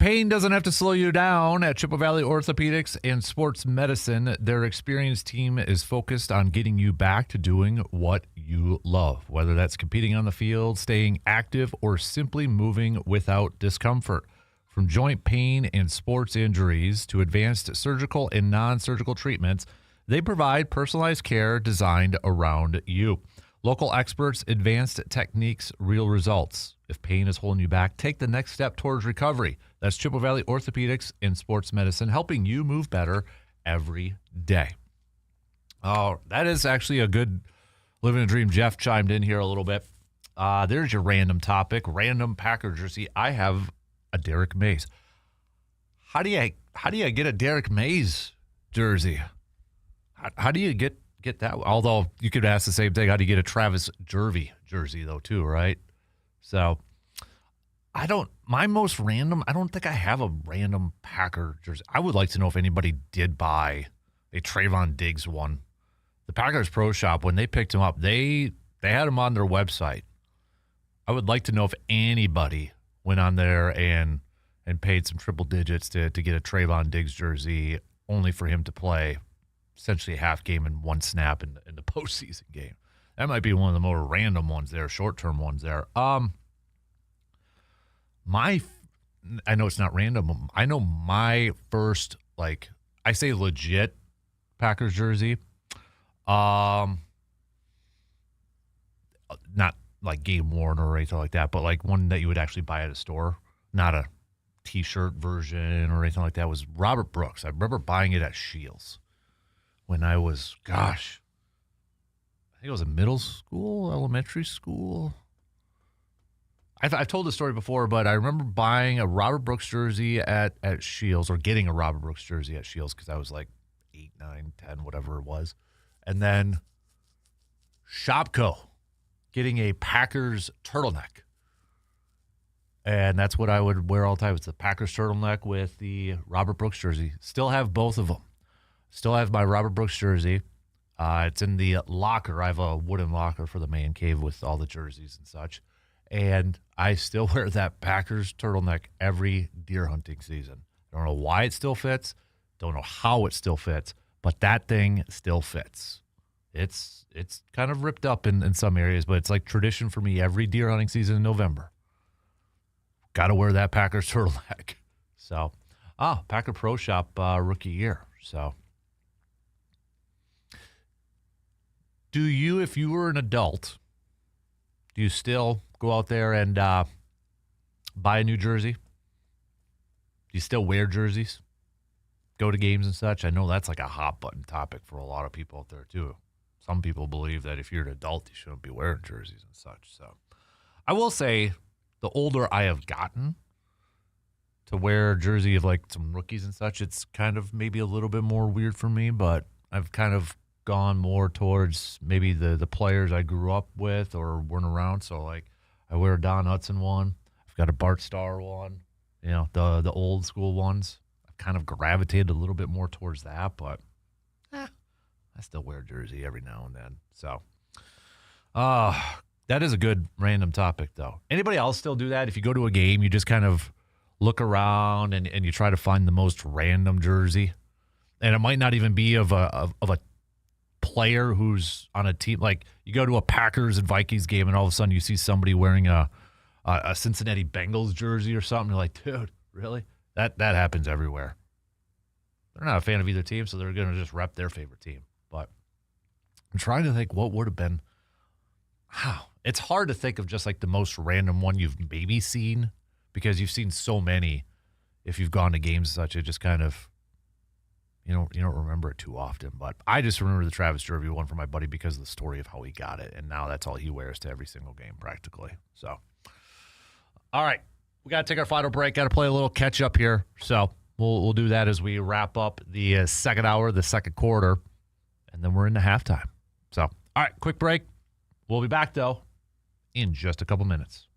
Pain doesn't have to slow you down. At Chippewa Valley Orthopedics and Sports Medicine, their experienced team is focused on getting you back to doing what you love, whether that's competing on the field, staying active, or simply moving without discomfort. From joint pain and sports injuries to advanced surgical and non-surgical treatments, they provide personalized care designed around you. Local experts, advanced techniques, real results. If pain is holding you back, take the next step towards recovery. That's Chippewa Valley Orthopedics and Sports Medicine, helping you move better every day. Oh, that is actually a good living a dream. Jeff chimed in here a little bit. There's your random topic, random Packer jersey. I have a Derek Mays. How do you get a Derek Mays jersey? How do you get that? Although you could ask the same thing. How do you get a Travis Jervey jersey though too, right? So I don't think I have a random Packer jersey. I would like to know if anybody did buy a Trayvon Diggs one. The Packers Pro Shop, when they picked him up, they had him on their website. I would like to know if anybody went on there and paid some triple digits to get a Trayvon Diggs jersey, only for him to play essentially a half game and one snap in the postseason game. That might be one of the more random ones there, short-term ones there. I know it's not random. I know my first, I say legit Packers jersey, not like game worn or anything like that, but like one that you would actually buy at a store, not a T-shirt version or anything like that, was Robert Brooks. I remember buying it at Shields when I was, I think it was in middle school, elementary school. I've told this story before, but I remember buying a Robert Brooks jersey at Shields, or getting a Robert Brooks jersey at Shields because I was like 8, 9, 10, whatever it was. And then Shopko, getting a Packers turtleneck. And that's what I would wear all the time. It's the Packers turtleneck with the Robert Brooks jersey. Still have both of them. Still have my Robert Brooks jersey. It's in the locker. I have a wooden locker for the man cave with all the jerseys and such. And I still wear that Packers turtleneck every deer hunting season. I don't know why it still fits. Don't know how it still fits. But that thing still fits. It's kind of ripped up in some areas, but it's like tradition for me every deer hunting season in November. Got to wear that Packers turtleneck. So, Packer Pro Shop rookie year. So, do you, if you were an adult, do you still go out there and buy a new jersey? Do you still wear jerseys? Go to games and such? I know that's like a hot button topic for a lot of people out there too. Some people believe that if you're an adult, you shouldn't be wearing jerseys and such. So I will say the older I have gotten to wear a jersey of like some rookies and such, it's kind of maybe a little bit more weird for me, but I've kind of gone more towards maybe the players I grew up with or weren't around. So like I wear a Don Hudson one. I've got a Bart Starr one, the old school ones. I've kind of gravitated a little bit more towards that, but I still wear a jersey every now and then. So that is a good random topic, though. Anybody else still do that? If you go to a game, you just kind of look around and you try to find the most random jersey. And it might not even be of a player who's on a team. Like you go to a Packers and Vikings game and all of a sudden you see somebody wearing a Cincinnati Bengals jersey or something. You're like, dude, really? That happens everywhere. They're not a fan of either team, so they're going to just rep their favorite team. But I'm trying to think what would have been. It's hard to think of just like the most random one you've maybe seen because you've seen so many. If you've gone to games and such, it just kind of, you don't remember it too often. But I just remember the Travis Jervey one from my buddy because of the story of how he got it. And now that's all he wears to every single game practically. So, all right. We got to take our final break. Got to play a little catch up here. So we'll do that as we wrap up the second hour, the second quarter. And then we're into halftime. So, all right, quick break. We'll be back, though, in just a couple minutes.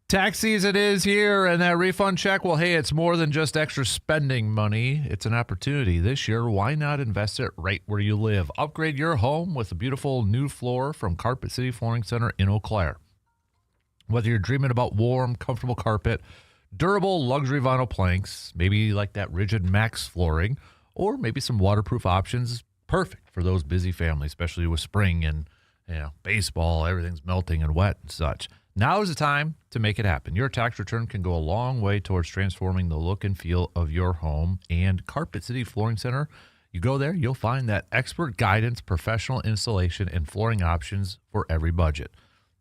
Tax season is here, and that refund check, well, hey, it's more than just extra spending money. It's an opportunity. This year, why not invest it right where you live? Upgrade your home with a beautiful new floor from Carpet City Flooring Center in Eau Claire. Whether you're dreaming about warm, comfortable carpet, durable luxury vinyl planks, maybe like that rigid max flooring, or maybe some waterproof options, perfect for those busy families, especially with spring and baseball, everything's melting and wet and such. Now is the time to make it happen. Your tax return can go a long way towards transforming the look and feel of your home. And Carpet City Flooring Center, you go there, you'll find that expert guidance, professional installation, and flooring options for every budget.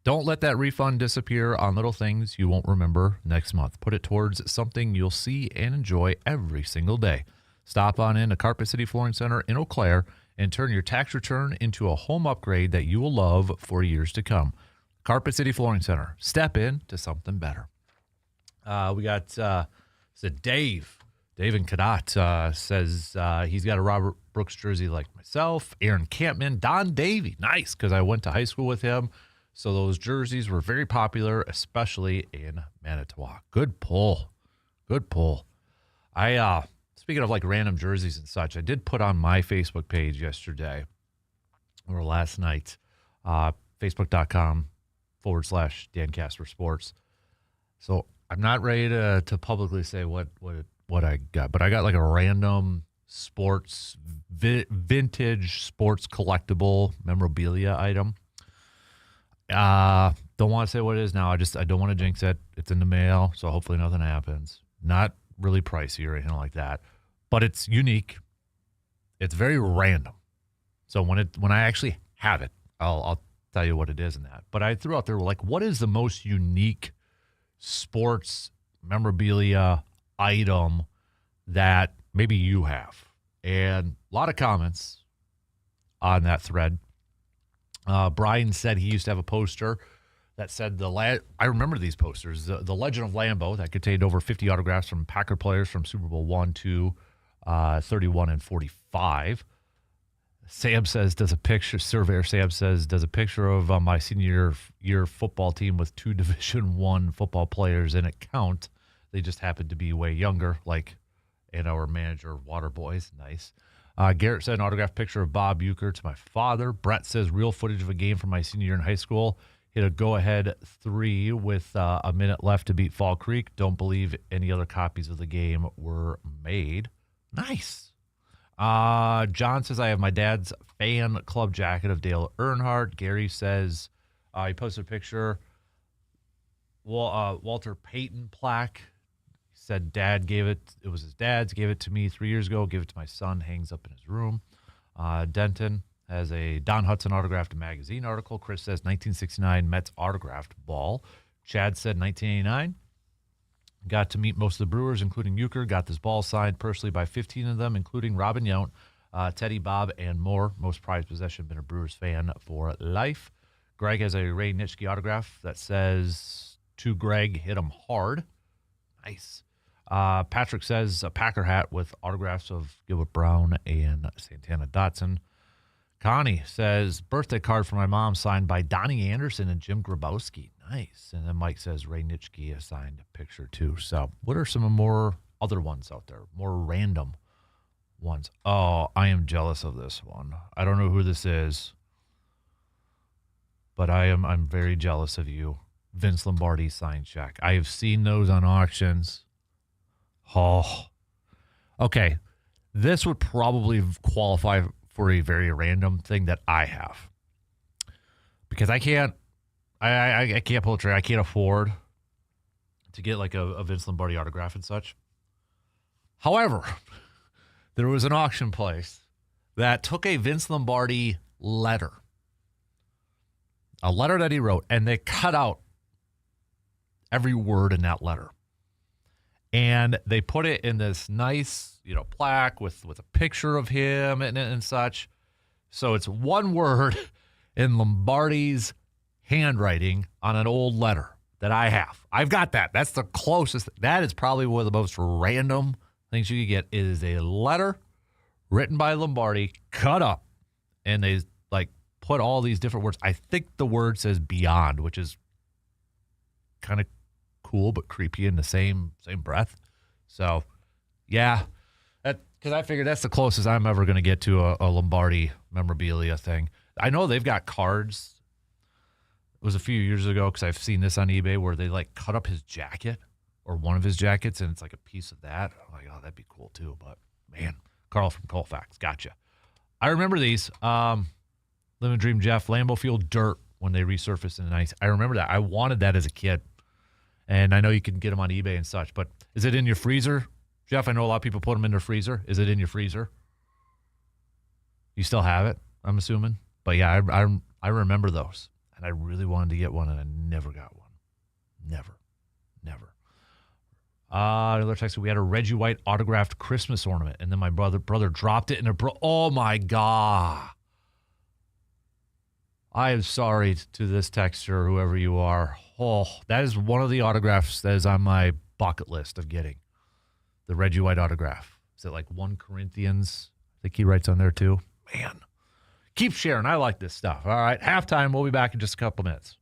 Don't let that refund disappear on little things you won't remember next month. Put it towards something you'll see and enjoy every single day. Stop on in to Carpet City Flooring Center in Eau Claire and turn your tax return into a home upgrade that you will love for years to come. Carpet City Flooring Center. Step in to something better. We got Dave. Dave in Cadott says he's got a Robert Brooks jersey like myself. Aaron Campman. Don Davey. Nice, because I went to high school with him. So those jerseys were very popular, especially in Manitowoc. Good pull. Good pull. Speaking of like random jerseys and such, I did put on my Facebook page yesterday or last night, facebook.com/Dan Kasper Sports. So I'm not ready to publicly say what I got, but I got like a random sports, vintage sports collectible memorabilia item. Don't want to say what it is now. I don't want to jinx it. It's in the mail, so hopefully nothing happens. Not really pricey or anything like that, but it's unique. It's very random. So when I actually have it, I'll tell you what it is in that. But I threw out there like, what is the most unique sports memorabilia item that maybe you have? And a lot of comments on that thread. Brian said he used to have a poster that said I remember these posters, the Legend of Lambeau, that contained over 50 autographs from Packer players from Super Bowl 1, 2, 31, and 45. Sam says, Surveyor Sam says, does a picture of my senior year football team with 2 Division I football players in it count? They just happen to be way younger, like in our manager Water Boys. Nice. Garrett said an autographed picture of Bob Uecker to my father. Brett says real footage of a game from my senior year in high school. Hit a go-ahead 3 with a minute left to beat Fall Creek. Don't believe any other copies of the game were made. Nice. John says I have my dad's fan club jacket of Dale Earnhardt. Gary says he posted a picture. Walter Payton plaque. Said dad gave it. It was his dad's. Gave it to me 3 years ago. Gave it to my son. Hangs up in his room. Denton has a Don Hudson autographed magazine article. Chris says 1969 Mets autographed ball. Chad said 1989. Got to meet most of the Brewers, including Uecker. Got this ball signed personally by 15 of them, including Robin Yount, Teddy, Bob, and more. Most prized possession. Been a Brewers fan for life. Greg has a Ray Nitschke autograph that says, to Greg, hit him hard. Nice. Patrick says a Packer hat with autographs of Gilbert Brown and Santana Dotson. Connie says birthday card for my mom signed by Donnie Anderson and Jim Grabowski. Nice. And then Mike says Ray Nitschke signed a picture too. So what are some more other ones out there? More random ones. Oh, I am jealous of this one. I don't know who this is, but I'm very jealous of you. Vince Lombardi signed check. I have seen those on auctions. Oh, okay. This would probably qualify for a very random thing that I have, because I can't pull a trigger. I can't afford to get like a Vince Lombardi autograph and such. However, there was an auction place that took a Vince Lombardi letter, a letter that he wrote, and they cut out every word in that letter. And they put it in this nice, plaque with a picture of him and such. So it's one word in Lombardi's handwriting on an old letter that I have. I've got that. That's the closest. That is probably one of the most random things you could get. It is a letter written by Lombardi, cut up, and they put all these different words. I think the word says beyond, which is kind of cool but creepy in the same breath. So, yeah, because I figured that's the closest I'm ever going to get to a Lombardi memorabilia thing. I know they've got cards. It was a few years ago because I've seen this on eBay where they like cut up his jacket or one of his jackets and it's like a piece of that. I'm like, oh, that'd be cool too. But man, Carl from Colfax, gotcha. I remember these. Living Dream Jeff, Lambeau Field dirt when they resurfaced in the ice. I remember that. I wanted that as a kid. And I know you can get them on eBay and such. But is it in your freezer, Jeff? I know a lot of people put them in their freezer. Is it in your freezer? You still have it, I'm assuming. But yeah, I remember those. And I really wanted to get one, and I never got one. Never. Another text, we had a Reggie White autographed Christmas ornament, and then my brother dropped it in a oh my God. I am sorry to this texter, whoever you are. Oh, that is one of the autographs that is on my bucket list of getting. The Reggie White autograph. Is it like 1 Corinthians? I think he writes on there too. Man. Keep sharing. I like this stuff. All right. Halftime. We'll be back in just a couple minutes.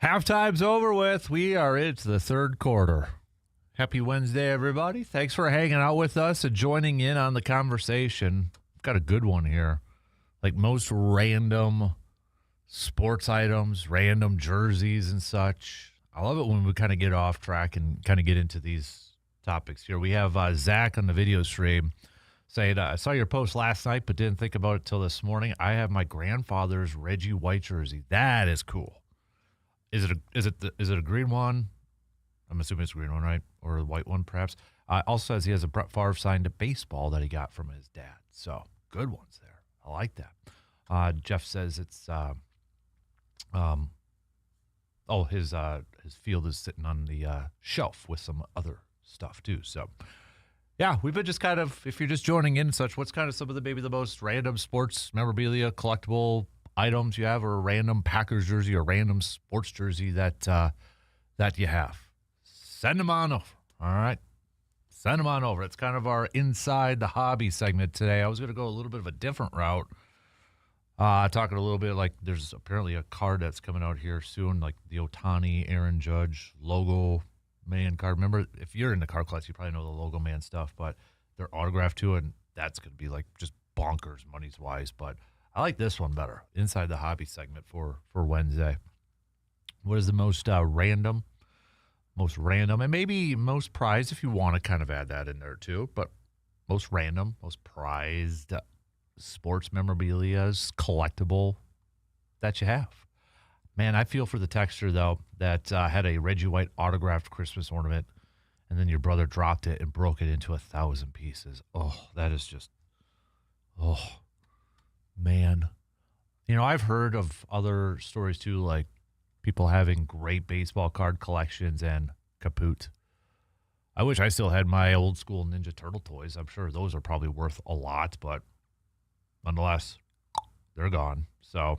Halftime's over with. We are into the third quarter. Happy Wednesday, everybody. Thanks for hanging out with us and joining in on the conversation. I've got a good one here. Like most random sports items, random jerseys and such. I love it when we kind of get off track and kind of get into these topics here. We have Zach on the video stream saying, I saw your post last night but didn't think about it till this morning. I have my grandfather's Reggie White jersey. That is cool. Is it a green one? I'm assuming it's a green one, right? Or a white one, perhaps. Also says he has a Brett Favre signed baseball that he got from his dad. So good ones there. I like that. Jeff says it's his field is sitting on the shelf with some other stuff too. So yeah, we've been just kind of, if you're just joining in and such, what's kind of some of the most random sports memorabilia collectible items you have, or a random Packers jersey or random sports jersey that you have? Send them on over. All right. Send them on over. It's kind of our Inside the Hobby segment today. I was going to go a little bit of a different route. Talking a little bit like there's apparently a card that's coming out here soon, like the Ohtani, Aaron Judge logo man card. Remember, if you're in the card class, you probably know the logo man stuff, but they're autographed too, and that's going to be like just bonkers money's wise. But I like this one better. Inside the Hobby segment for Wednesday. What is the most random, and maybe most prized if you want to kind of add that in there too, but most random, most prized sports memorabilia's collectible that you have. Man, I feel for the texter, though, that had a Reggie White autographed Christmas ornament, and then your brother dropped it and broke it into 1,000 pieces. Oh, that is just, oh, man. You know, I've heard of other stories, too, like people having great baseball card collections and kaput. I wish I still had my old school Ninja Turtle toys. I'm sure those are probably worth a lot, but nonetheless, they're gone. So,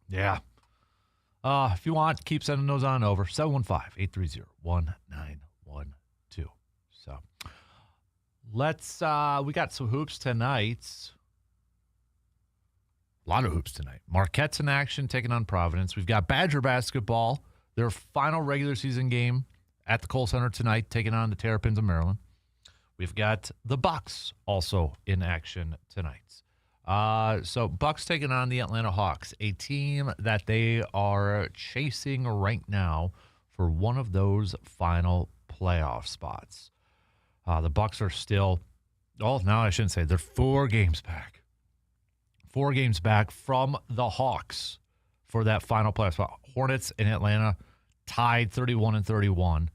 yeah. If you want, keep sending those on over. 715-830-1912. So, let's, we got some hoops tonight. A lot of hoops tonight. Marquette's in action, taking on Providence. We've got Badger basketball, their final regular season game at the Kohl Center tonight, taking on the Terrapins of Maryland. We've got the Bucks also in action tonight. So Bucks taking on the Atlanta Hawks, a team that they are chasing right now for one of those final playoff spots. The Bucks are still, now I shouldn't say, they're 4 games back. 4 games back from the Hawks for that final playoff spot. Hornets in Atlanta tied 31-31.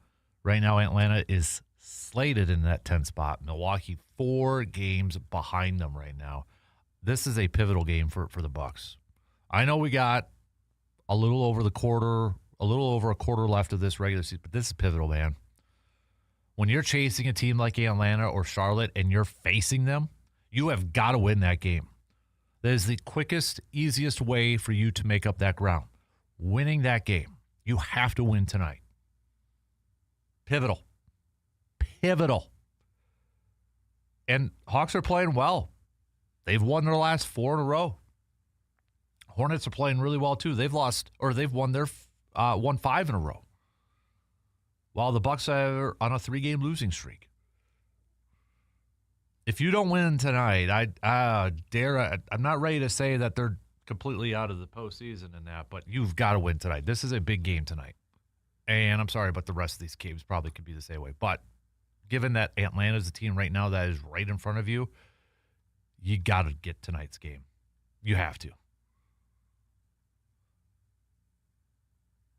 Right now, Atlanta is slated in that 10th spot. Milwaukee 4 games behind them right now. This is a pivotal game for the Bucks. I know we got a little over a quarter left of this regular season, but this is pivotal, man. When you're chasing a team like Atlanta or Charlotte and you're facing them, you have got to win that game. That is the quickest, easiest way for you to make up that ground. Winning that game. You have to win tonight. Pivotal. And Hawks are playing well. They've won their last 4 in a row. Hornets are playing really well too. They've won 5 in a row. While the Bucks are on a 3-game losing streak. If you don't win tonight, I'm not ready to say that they're completely out of the postseason and that, but you've got to win tonight. This is a big game tonight. And I'm sorry, but the rest of these games probably could be the same way. But given that Atlanta's the team right now that is right in front of you, you got to get tonight's game. You have to.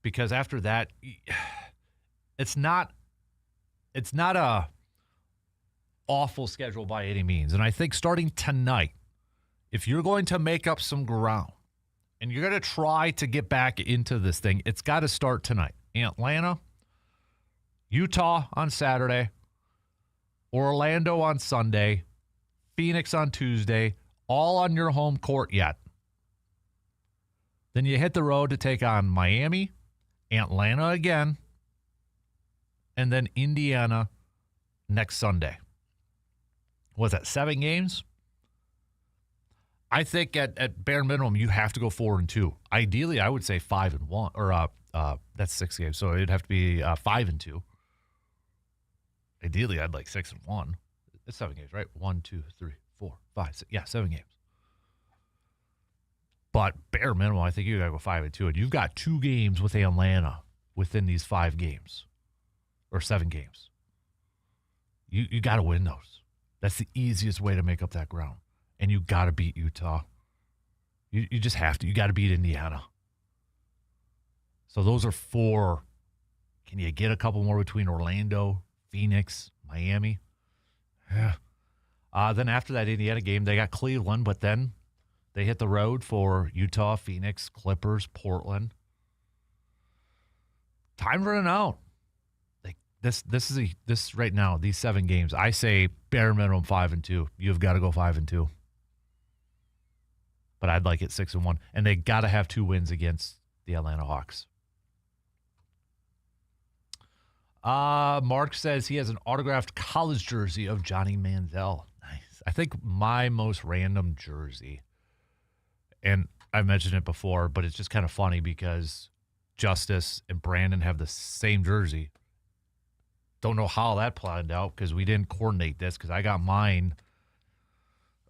Because after that, it's not a awful schedule by any means. And I think starting tonight, if you're going to make up some ground and you're going to try to get back into this thing, it's got to start tonight. Atlanta, Utah on Saturday, Orlando on Sunday, Phoenix on Tuesday, all on your home court yet. Then you hit the road to take on Miami, Atlanta again, and then Indiana next Sunday. Was that 7 games? I think at bare minimum you have to go 4-2. Ideally, I would say 5-1 or That's 6 games, so it'd have to be 5-2. Ideally, I'd like 6-1. It's 7 games, right? 1, 2, 3, 4, 5, 6. Yeah, 7 games. But bare minimum, I think you got to go 5-2, and you've got 2 games with Atlanta within these 5 games or 7 games. You got to win those. That's the easiest way to make up that ground, and you got to beat Utah. You just have to. You got to beat Indiana. So those are 4. Can you get a couple more between Orlando, Phoenix, Miami? Yeah. Then after that Indiana game, they got Cleveland, but then they hit the road for Utah, Phoenix, Clippers, Portland. Time running out. Like this right now, these 7 games, I say bare minimum 5-2. You've got to go 5-2. But I'd like it 6-1. And they got to have 2 wins against the Atlanta Hawks. Mark says he has an autographed college jersey of Johnny Manziel. Nice. I think my most random jersey, and I mentioned it before, but it's just kind of funny because Justice and Brandon have the same jersey. Don't know how that planned out because we didn't coordinate this because I got mine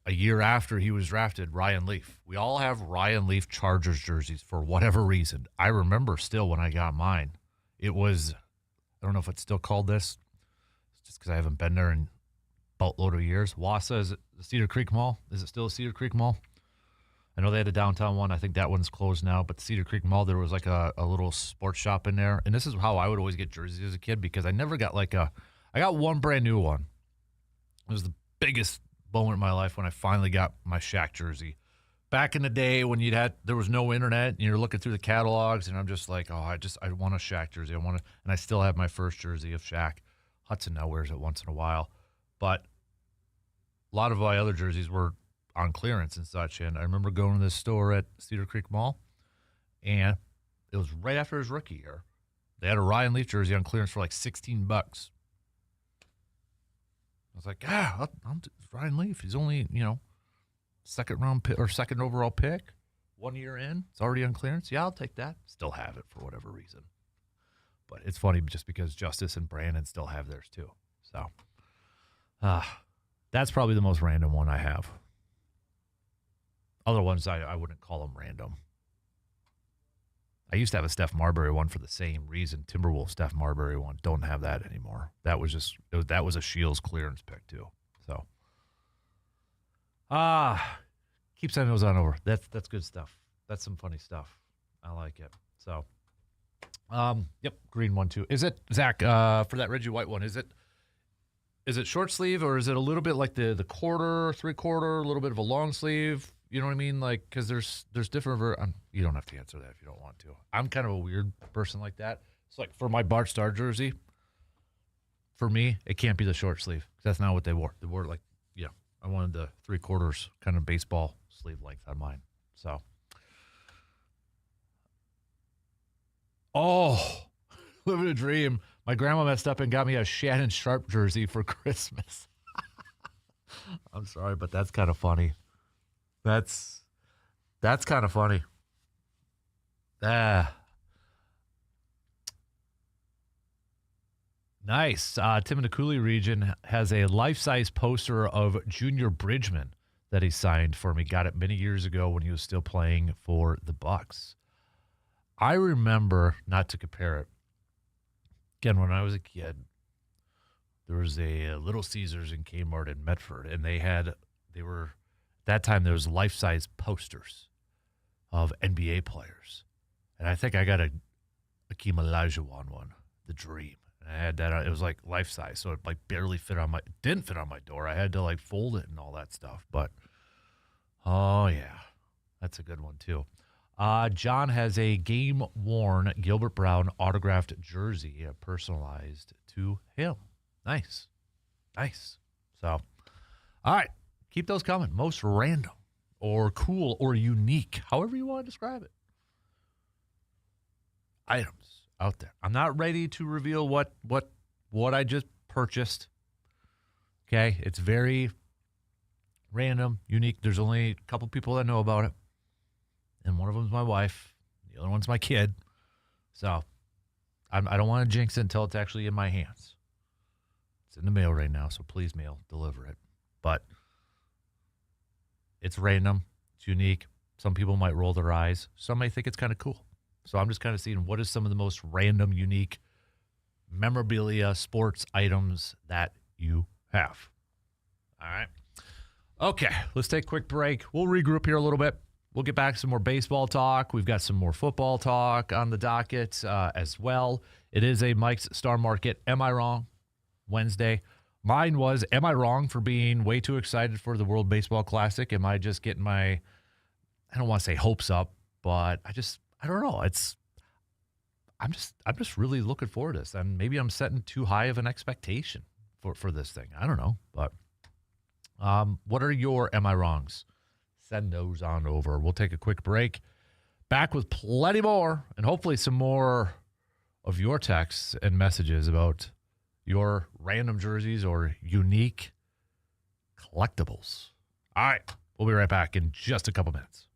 a year after he was drafted, Ryan Leaf. We all have Ryan Leaf Chargers jerseys for whatever reason. I remember still when I got mine. It was, I don't know if it's still called this. It's just because I haven't been there in a boatload of years. Wausau, is it the Cedar Creek Mall? Is it still the Cedar Creek Mall? I know they had a downtown one. I think that one's closed now. But the Cedar Creek Mall, there was like a little sports shop in there. And this is how I would always get jerseys as a kid because I never got I got one brand new one. It was the biggest moment in my life when I finally got my Shaq jersey. Back in the day when there was no internet and you're looking through the catalogs and I'm just like, I want a Shaq jersey. And I still have my first jersey of Shaq. Hudson now wears it once in a while. But a lot of my other jerseys were on clearance and such. And I remember going to this store at Cedar Creek Mall and it was right after his rookie year. They had a Ryan Leaf jersey on clearance for like $16. I was like, I'm Ryan Leaf. He's only, second round pick or second overall pick. 1 year in, it's already on clearance. Yeah, I'll take that. Still have it for whatever reason. But it's funny just because Justice and Brandon still have theirs too. So that's probably the most random one I have. Other ones I wouldn't call them random. I used to have a Steph Marbury one for the same reason. Timberwolves Steph Marbury one. Don't have that anymore. That was a Shields clearance pick too. So keep sending those on over. That's good stuff. That's some funny stuff. I like it. So yep, green one too. Is it, Zach, for that Reggie White one, is it short sleeve or is it a little bit like the quarter, 3/4, a little bit of a long sleeve? You know what I mean? Like, because there's different. You don't have to answer that if you don't want to. I'm kind of a weird person like that. It's like for my Bart Starr jersey, for me, it can't be the short sleeve. That's not what they wore. They wore like, I wanted the 3/4 kind of baseball sleeve length on mine. So, living a dream. My grandma messed up and got me a Shannon Sharp jersey for Christmas. I'm sorry, but that's kind of funny. That's kind of funny. Nice. Tim in the Cooley region has a life-size poster of Junior Bridgman that he signed for me. Got it many years ago when he was still playing for the Bucks. I remember, not to compare it, again, when I was a kid, there was a Little Caesars in Kmart in Medford, and at that time there was life-size posters of NBA players. And I think I got a Akeem Olajuwon one, The Dream. And I had that, it was like life-size, so it like barely didn't fit on my door. I had to like fold it and all that stuff. But, oh yeah, that's a good one too. John has a game-worn Gilbert Brown autographed jersey personalized to him. Nice. So, all right. Keep those coming. Most random or cool or unique, however you want to describe it. Items out there. I'm not ready to reveal what I just purchased. Okay? It's very random, unique. There's only a couple people that know about it. And one of them's my wife. The other one's my kid. So I don't want to jinx it until it's actually in my hands. It's in the mail right now, so please mail deliver it. But it's random. It's unique. Some people might roll their eyes. Some may think it's kind of cool. So I'm just kind of seeing what is some of the most random, unique memorabilia, sports items that you have. All right. Okay, let's take a quick break. We'll regroup here a little bit. We'll get back to some more baseball talk. We've got some more football talk on the docket as well. It is a Mike's Star Market. Am I wrong? Wednesday. Mine was, am I wrong for being way too excited for the World Baseball Classic? Am I just getting my, I don't want to say hopes up, but I don't know. I'm just really looking forward to this. And maybe I'm setting too high of an expectation for this thing. I don't know. But what are your am I wrongs? Send those on over. We'll take a quick break. Back with plenty more and hopefully some more of your texts and messages about your random jerseys or unique collectibles. All right. We'll be right back in just a couple minutes.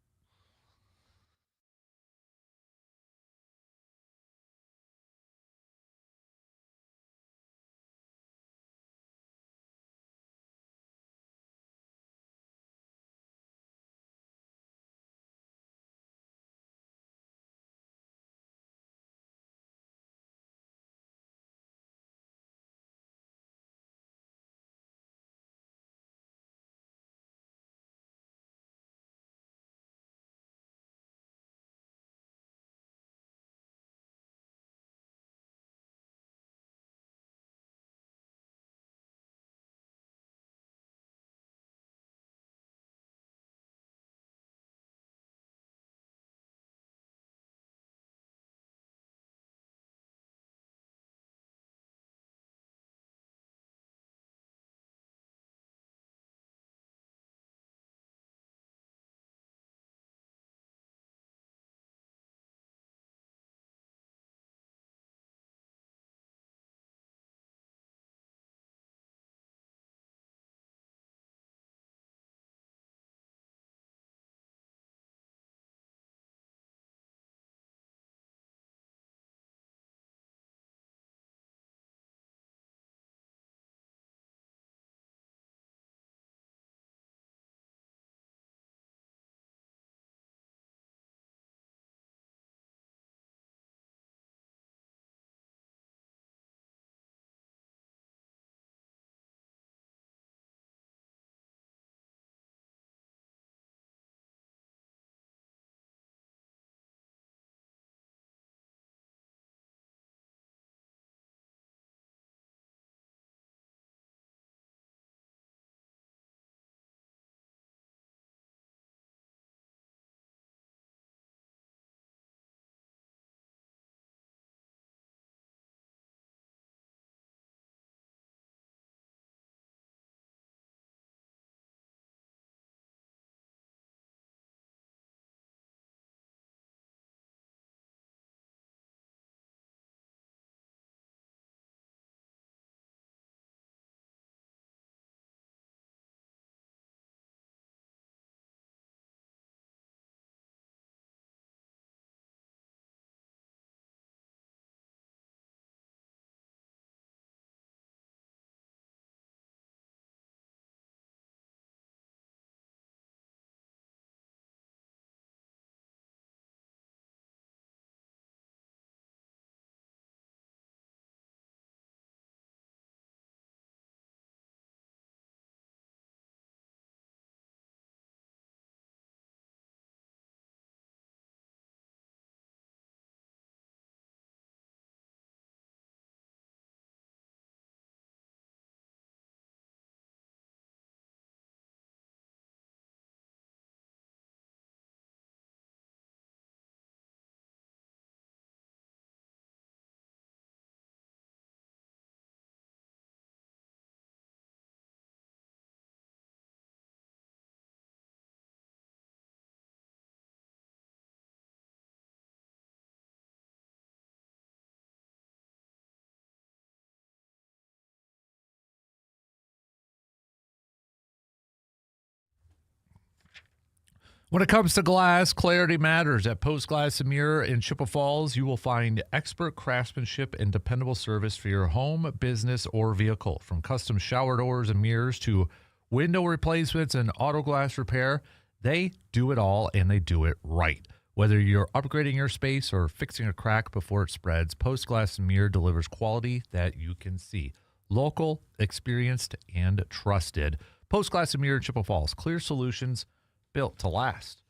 When it comes to glass, clarity matters. At Post Glass and Mirror in Chippewa Falls, you will find expert craftsmanship and dependable service for your home, business, or vehicle. From custom shower doors and mirrors to window replacements and auto glass repair, they do it all, and they do it right. Whether you're upgrading your space or fixing a crack before it spreads, Post Glass and Mirror delivers quality that you can see. Local, experienced, and trusted. Post Glass and Mirror in Chippewa Falls. Clear solutions built to last.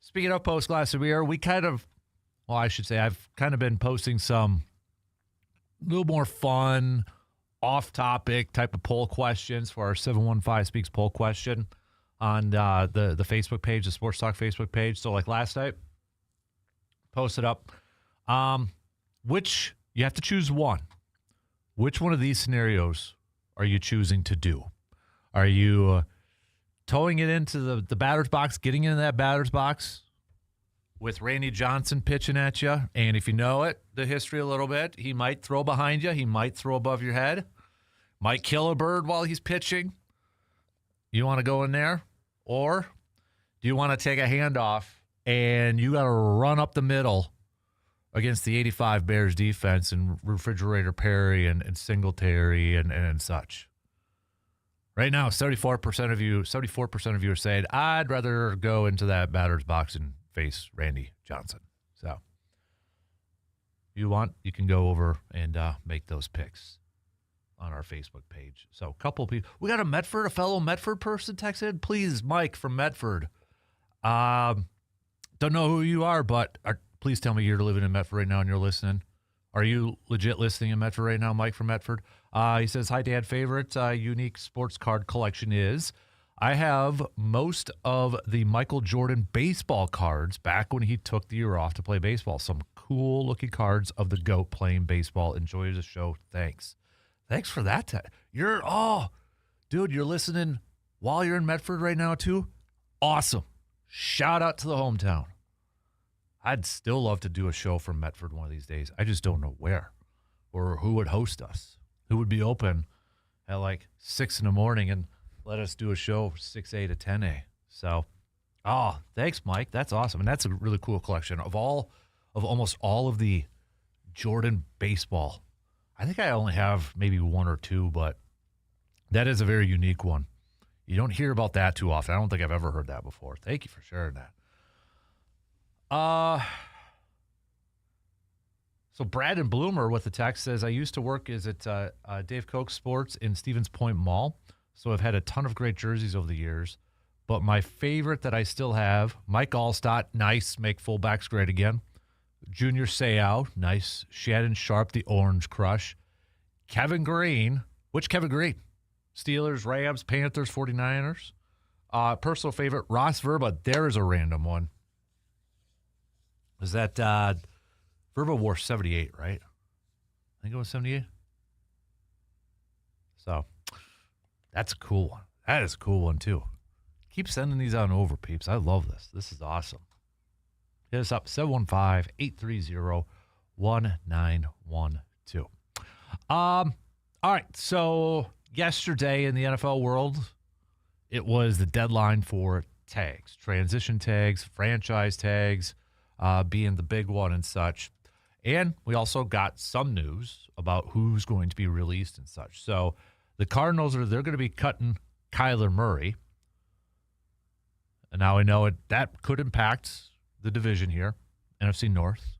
Speaking of Post Glass and Mirror, I've kind of been posting some little more fun, off-topic type of poll questions for our 715 Speaks poll question on the Facebook page, the Sports Talk Facebook page. So like last night, posted up, which you have to choose one. Which one of these scenarios are you choosing to do? Are you towing it into the batter's box, getting into that batter's box with Randy Johnson pitching at you? And if you know the history a little bit, he might throw behind you. He might throw above your head. Might kill a bird while he's pitching. You want to go in there? Or do you want to take a handoff and you got to run up the middle against the 85 Bears defense and Refrigerator Perry and Singletary and such? Right now, 74% of you are saying, I'd rather go into that batter's box and face Randy Johnson. So, you can go over and make those picks on our Facebook page. So, a couple of people. We got a fellow Medford person texted. Please, Mike from Medford. Don't know who you are, but please tell me you're living in Medford right now and you're listening. Are you legit listening in Medford right now, Mike from Medford? He says, hi, Dad. Favorite unique sports card collection is I have most of the Michael Jordan baseball cards back when he took the year off to play baseball. Some cool-looking cards of the GOAT playing baseball. Enjoy the show. Thanks. Thanks for that. Dude, you're listening while you're in Medford right now, too? Awesome. Shout out to the hometown. I'd still love to do a show from Medford one of these days. I just don't know where or who would host us, who would be open at like 6 in the morning and let us do a show 6A to 10A. So, thanks, Mike. That's awesome. And that's a really cool collection of almost all of the Jordan baseball. I think I only have maybe one or two, but that is a very unique one. You don't hear about that too often. I don't think I've ever heard that before. Thank you for sharing that. So Brad Bloomer with the text says, I used to work at Dave Koch Sports in Stevens Point Mall, so I've had a ton of great jerseys over the years. But my favorite that I still have, Mike Allstott, nice, make fullbacks great again. Junior Seau, nice. Shannon Sharp, the Orange Crush. Kevin Green, which Kevin Green? Steelers, Rams, Panthers, 49ers. Personal favorite, Ross Verba. There is a random one. Is that Verba wore 78, right? I think it was 78. So that's a cool one. That is a cool one, too. Keep sending these on over, peeps. I love this. This is awesome. Hit us up, 715-830-1912. All right, so yesterday in the NFL world, it was the deadline for tags, transition tags, franchise tags, being the big one and such. And we also got some news about who's going to be released and such. So the Cardinals they're going to be cutting Kyler Murray. And now we know that could impact the division here, NFC North,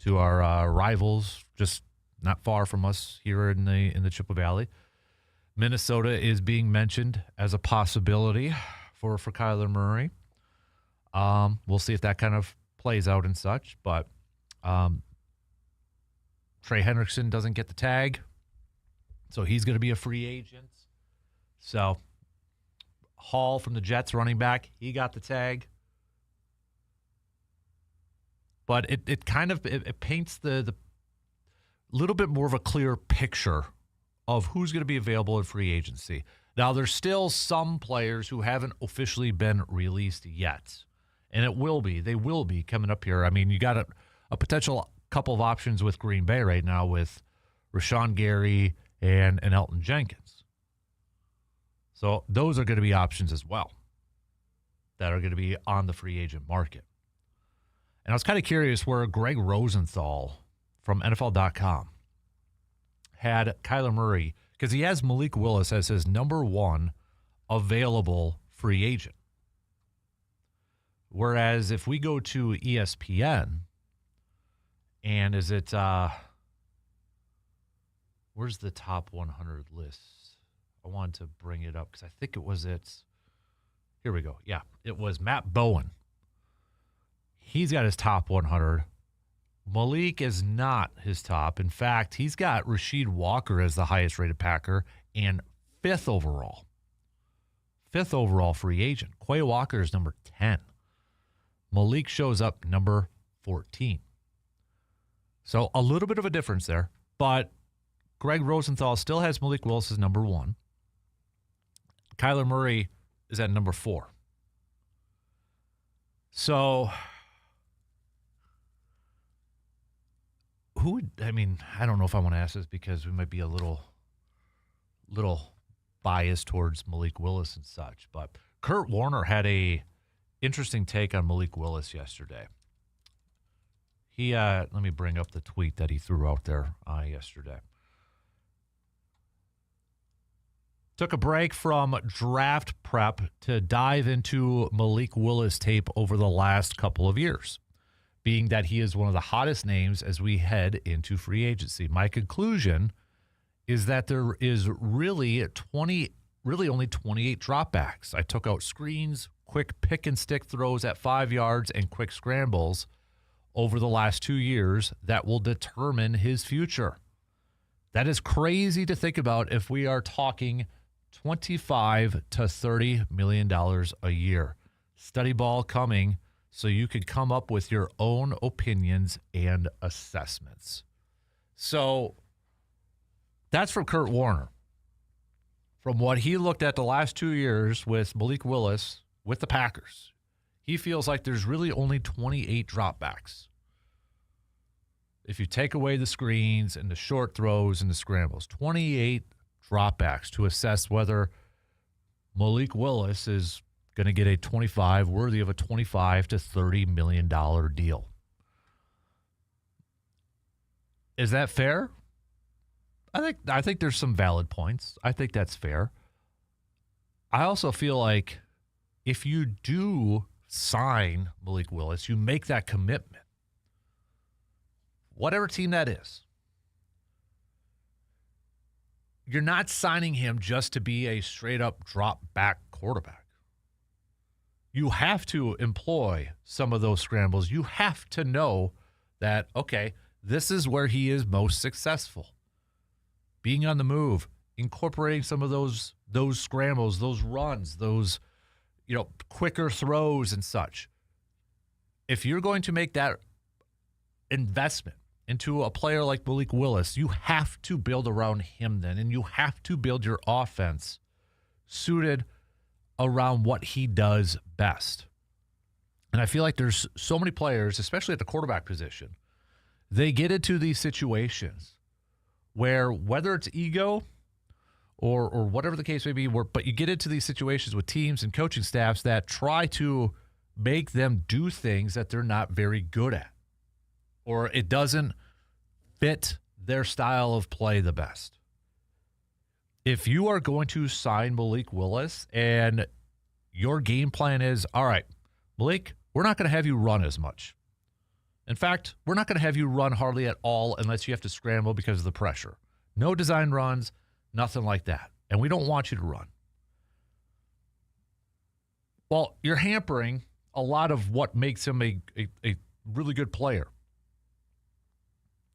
to our rivals just not far from us here in the Chippewa Valley. Minnesota is being mentioned as a possibility for Kyler Murray. We'll see if that kind of plays out and such, but Trey Hendrickson doesn't get the tag, so he's going to be a free agent. So Hall from the Jets, running back, he got the tag. But it kind of paints the little bit more of a clear picture of who's going to be available in free agency. Now, there's still some players who haven't officially been released yet, and they will be coming up here. I mean, you got a potential couple of options with Green Bay right now with Rashawn Gary and Elton Jenkins. So those are going to be options as well. that are going to be on the free agent market. And I was kind of curious where Greg Rosenthal from NFL.com had Kyler Murray, because he has Malik Willis as his number one available free agent. Whereas if we go to ESPN, and is it, where's the top 100 list? I wanted to bring it up because I think it was here we go. Yeah, it was Matt Bowen. He's got his top 100. Malik is not his top. In fact, he's got Rasheed Walker as the highest rated Packer and 5th overall. 5th overall free agent. Quay Walker is number 10. Malik shows up number 14. So a little bit of a difference there, but Greg Rosenthal still has Malik Willis as number 1. Kyler Murray is at number 4. So I don't know if I want to ask this because we might be a little biased towards Malik Willis and such, but Kurt Warner had a interesting take on Malik Willis yesterday. He let me bring up the tweet that he threw out there yesterday. Took a break from draft prep to dive into Malik Willis tape over the last couple of years, being that he is one of the hottest names as we head into free agency. My conclusion is that there is really only 28 dropbacks. I took out screens, quick pick and stick throws at 5 yards, and quick scrambles over the last 2 years that will determine his future. That is crazy to think about if we are talking $25 to $30 million a year. Study ball coming so you can come up with your own opinions and assessments. So that's from Kurt Warner. From what he looked at the last 2 years with Malik Willis with the Packers, he feels like there's really only 28 dropbacks. If you take away the screens and the short throws and the scrambles, 28 dropbacks to assess whether Malik Willis is going to get a 25, worthy of a $25 to $30 million deal. Is that fair? I think there's some valid points. I think that's fair. I also feel like if you do sign Malik Willis, you make that commitment. Whatever team that is. You're not signing him just to be a straight-up drop-back quarterback. You have to employ some of those scrambles. You have to know that, okay, this is where he is most successful. Being on the move, incorporating some of those scrambles, those runs, those quicker throws and such. If you're going to make that investment into a player like Malik Willis, you have to build around him then, and you have to build your offense suited around what he does best. And I feel like there's so many players, especially at the quarterback position, they get into these situations where whether it's ego or whatever the case may be, but you get into these situations with teams and coaching staffs that try to make them do things that they're not very good at, or it doesn't fit their style of play the best. If you are going to sign Malik Willis and your game plan is, all right, Malik, we're not going to have you run as much. In fact, we're not going to have you run hardly at all unless you have to scramble because of the pressure. No design runs, nothing like that. And we don't want you to run. Well, you're hampering a lot of what makes him a really good player.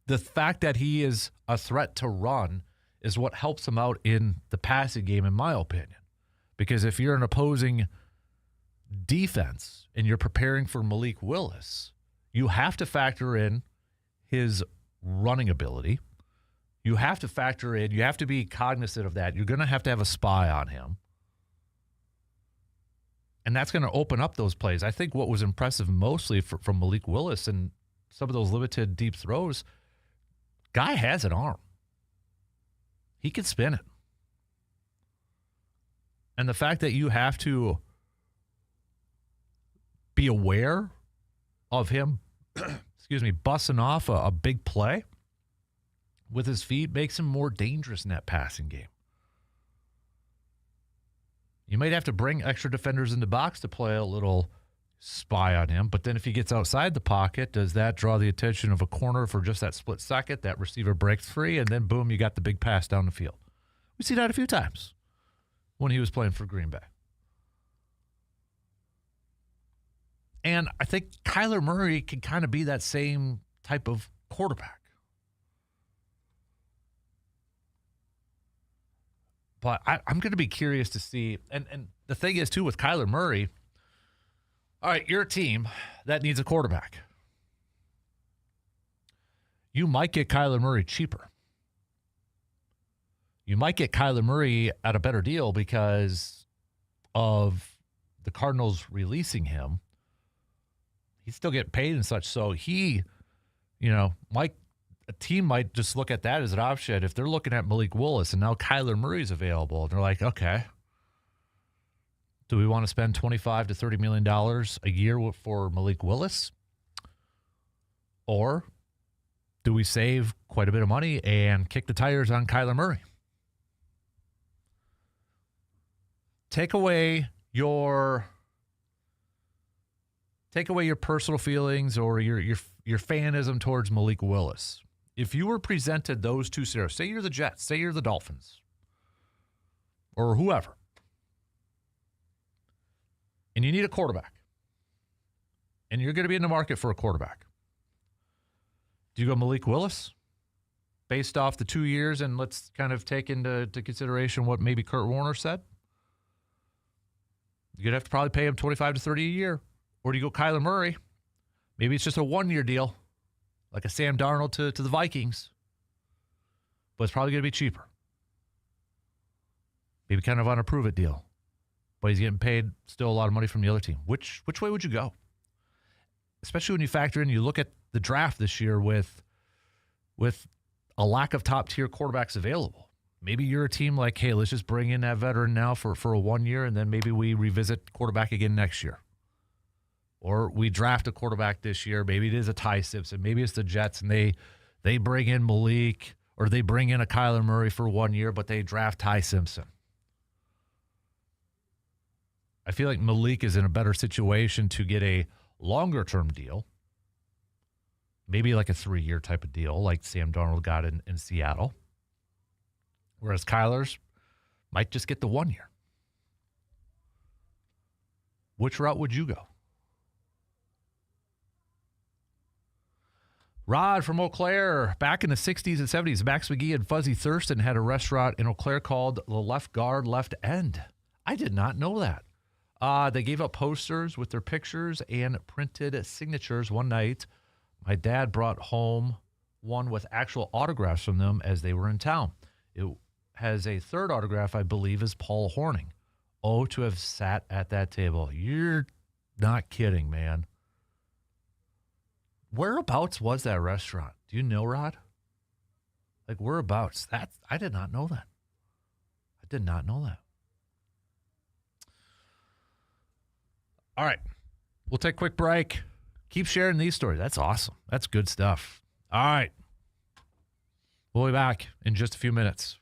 The fact that he is a threat to run is what helps him out in the passing game, in my opinion. Because if you're an opposing defense and you're preparing for Malik Willis, you have to factor in his running ability. You have to factor in, you have to be cognizant of that. You're going to have a spy on him. And that's going to open up those plays. I think what was impressive mostly from Malik Willis and some of those limited deep throws, guy has an arm. He can spin it. And the fact that you have to be aware of him, busting off a big play with his feet makes him more dangerous in that passing game. You might have to bring extra defenders in the box to play a little spy on him, but then if he gets outside the pocket, does that draw the attention of a corner for just that split second? That receiver breaks free, and then boom, you got the big pass down the field. We see that a few times when he was playing for Green Bay. And I think Kyler Murray can kind of be that same type of quarterback. But I'm going to be curious to see. And the thing is, too, with Kyler Murray, all right, you're a team that needs a quarterback. You might get Kyler Murray cheaper. You might get Kyler Murray at a better deal because of the Cardinals releasing him. He's still getting paid and such. So a team might just look at that as an option. If they're looking at Malik Willis and now Kyler Murray's available, and they're like, okay, do we want to spend $25 to $30 million a year for Malik Willis? Or do we save quite a bit of money and kick the tires on Kyler Murray? Take away your personal feelings or your fanism towards Malik Willis. If you were presented those two scenarios, say you're the Jets, say you're the Dolphins, or whoever, and you need a quarterback, and you're going to be in the market for a quarterback, do you go Malik Willis based off the 2 years, and let's kind of take into consideration what maybe Kurt Warner said? You're going to have to probably pay him $25 to $30 a year. Or do you go Kyler Murray? Maybe it's just a one-year deal, like a Sam Darnold to the Vikings. But it's probably going to be cheaper. Maybe kind of on a prove-it deal. But he's getting paid still a lot of money from the other team. Which way would you go? Especially when you factor in, you look at the draft this year with a lack of top-tier quarterbacks available. Maybe you're a team like, hey, let's just bring in that veteran now for a 1 year, and then maybe we revisit quarterback again next year. Or we draft a quarterback this year. Maybe it is a Ty Simpson. Maybe it's the Jets, and they bring in Malik, or they bring in a Kyler Murray for 1 year, but they draft Ty Simpson. I feel like Malik is in a better situation to get a longer-term deal, maybe like a 3-year type of deal like Sam Darnold got in Seattle, whereas Kyler's might just get the 1 year. Which route would you go? Rod from Eau Claire, back in the 60s and 70s, Max McGee and Fuzzy Thurston had a restaurant in Eau Claire called The Left Guard, Left End. I did not know that. They gave up posters with their pictures and printed signatures one night. My dad brought home one with actual autographs from them as they were in town. It has a third autograph, I believe, is Paul Hornung. Oh, to have sat at that table. You're not kidding, man. Whereabouts was that restaurant? Do you know, Rod? Like, whereabouts? I did not know that. I did not know that. All right. We'll take a quick break. Keep sharing these stories. That's awesome. That's good stuff. All right. We'll be back in just a few minutes.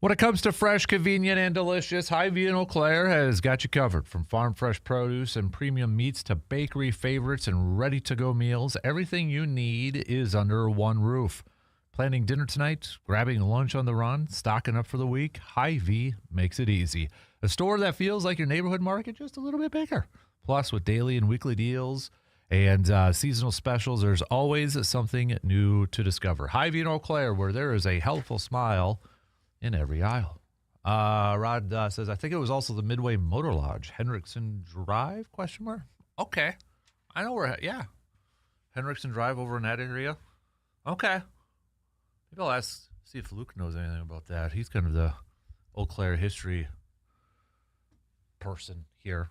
When it comes to fresh, convenient, and delicious, Hy-Vee in Eau Claire has got you covered. From farm fresh produce and premium meats to bakery favorites and ready-to-go meals, everything you need is under one roof. Planning dinner tonight, grabbing lunch on the run, stocking up for the week, Hy-Vee makes it easy. A store that feels like your neighborhood market, just a little bit bigger. Plus, with daily and weekly deals and seasonal specials, there's always something new to discover. Hy-Vee in Eau Claire, where there is a helpful smile in every aisle. Rod says, I think it was also the Midway Motor Lodge. Hendrickson Drive, ? Okay. I know where, yeah. Hendrickson Drive over in that area. Okay. Maybe I'll see if Luke knows anything about that. He's kind of the Eau Claire history person here.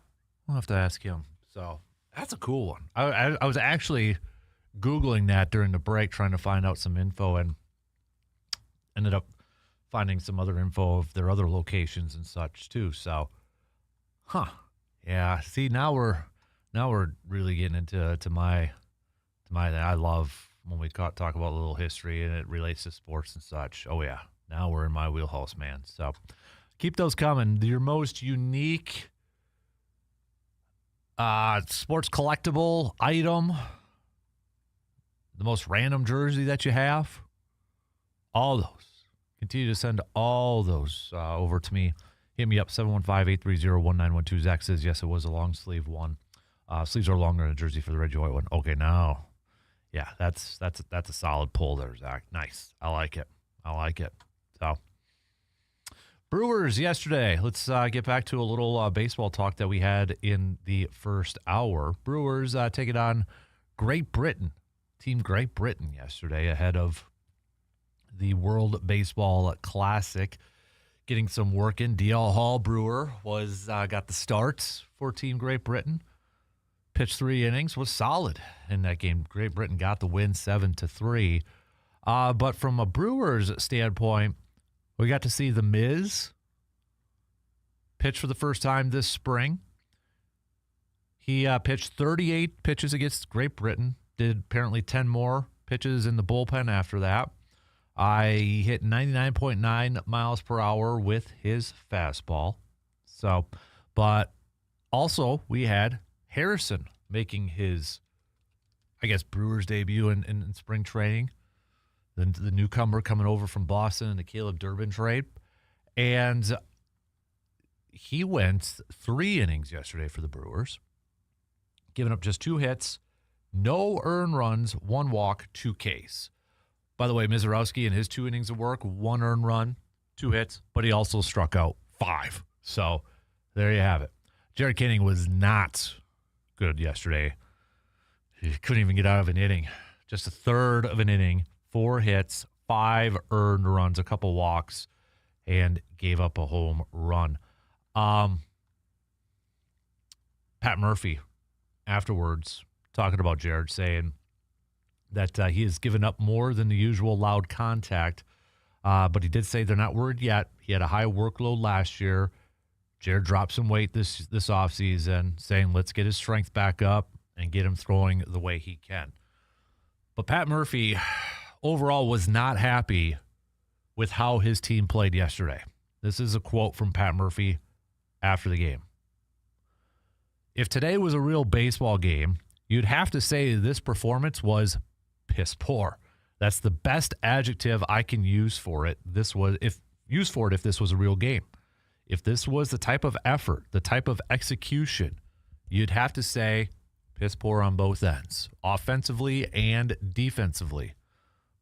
I'll have to ask him. So that's a cool one. I was actually Googling that during the break, trying to find out some info, and ended up finding some other info of their other locations and such too. So, yeah. See, now we're really getting into my I love when we talk about a little history and it relates to sports and such. Oh yeah, now we're in my wheelhouse, man. So keep those coming. Your most unique sports collectible item, the most random jersey that you have, all those. Continue to send all those over to me. Hit me up, 715-830-1912. Zach says, yes, it was a long sleeve one. Sleeves are longer than a jersey for the red, white one. Okay, now, yeah, that's a solid pull there, Zach. Nice. I like it. So, Brewers yesterday. Let's get back to a little baseball talk that we had in the first hour. Brewers take it on Great Britain. Team Great Britain yesterday ahead of the World Baseball Classic, getting some work in. DL Hall, Brewer, was got the start for Team Great Britain. Pitched 3 innings, was solid in that game. Great Britain got the win 7-3. But from a Brewers standpoint, we got to see the Mizz pitch for the first time this spring. He pitched 38 pitches against Great Britain. Did apparently 10 more pitches in the bullpen after that. He hit 99.9 miles per hour with his fastball. So, but also we had Harrison making his, I guess, Brewers debut in spring training. The newcomer coming over from Boston in the Caleb Durbin trade. And he went 3 innings yesterday for the Brewers, giving up just 2 hits, no earned runs, 1 walk, 2 Ks. By the way, Mizorowski in his 2 innings of work, 1 earned run, 2 hits, but he also struck out 5. So there you have it. Jared Kenning was not good yesterday. He couldn't even get out of an inning. Just a third of an inning, 4 hits, 5 earned runs, a couple walks, and gave up a home run. Pat Murphy afterwards talking about Jared, saying that he has given up more than the usual loud contact, but he did say they're not worried yet. He had a high workload last year. Jared dropped some weight this offseason, saying let's get his strength back up and get him throwing the way he can. But Pat Murphy overall was not happy with how his team played yesterday. This is a quote from Pat Murphy after the game. If today was a real baseball game, you'd have to say this performance was piss poor. That's the best adjective I can use for it. If this was a real game. If this was the type of effort, the type of execution, you'd have to say piss poor on both ends, offensively and defensively.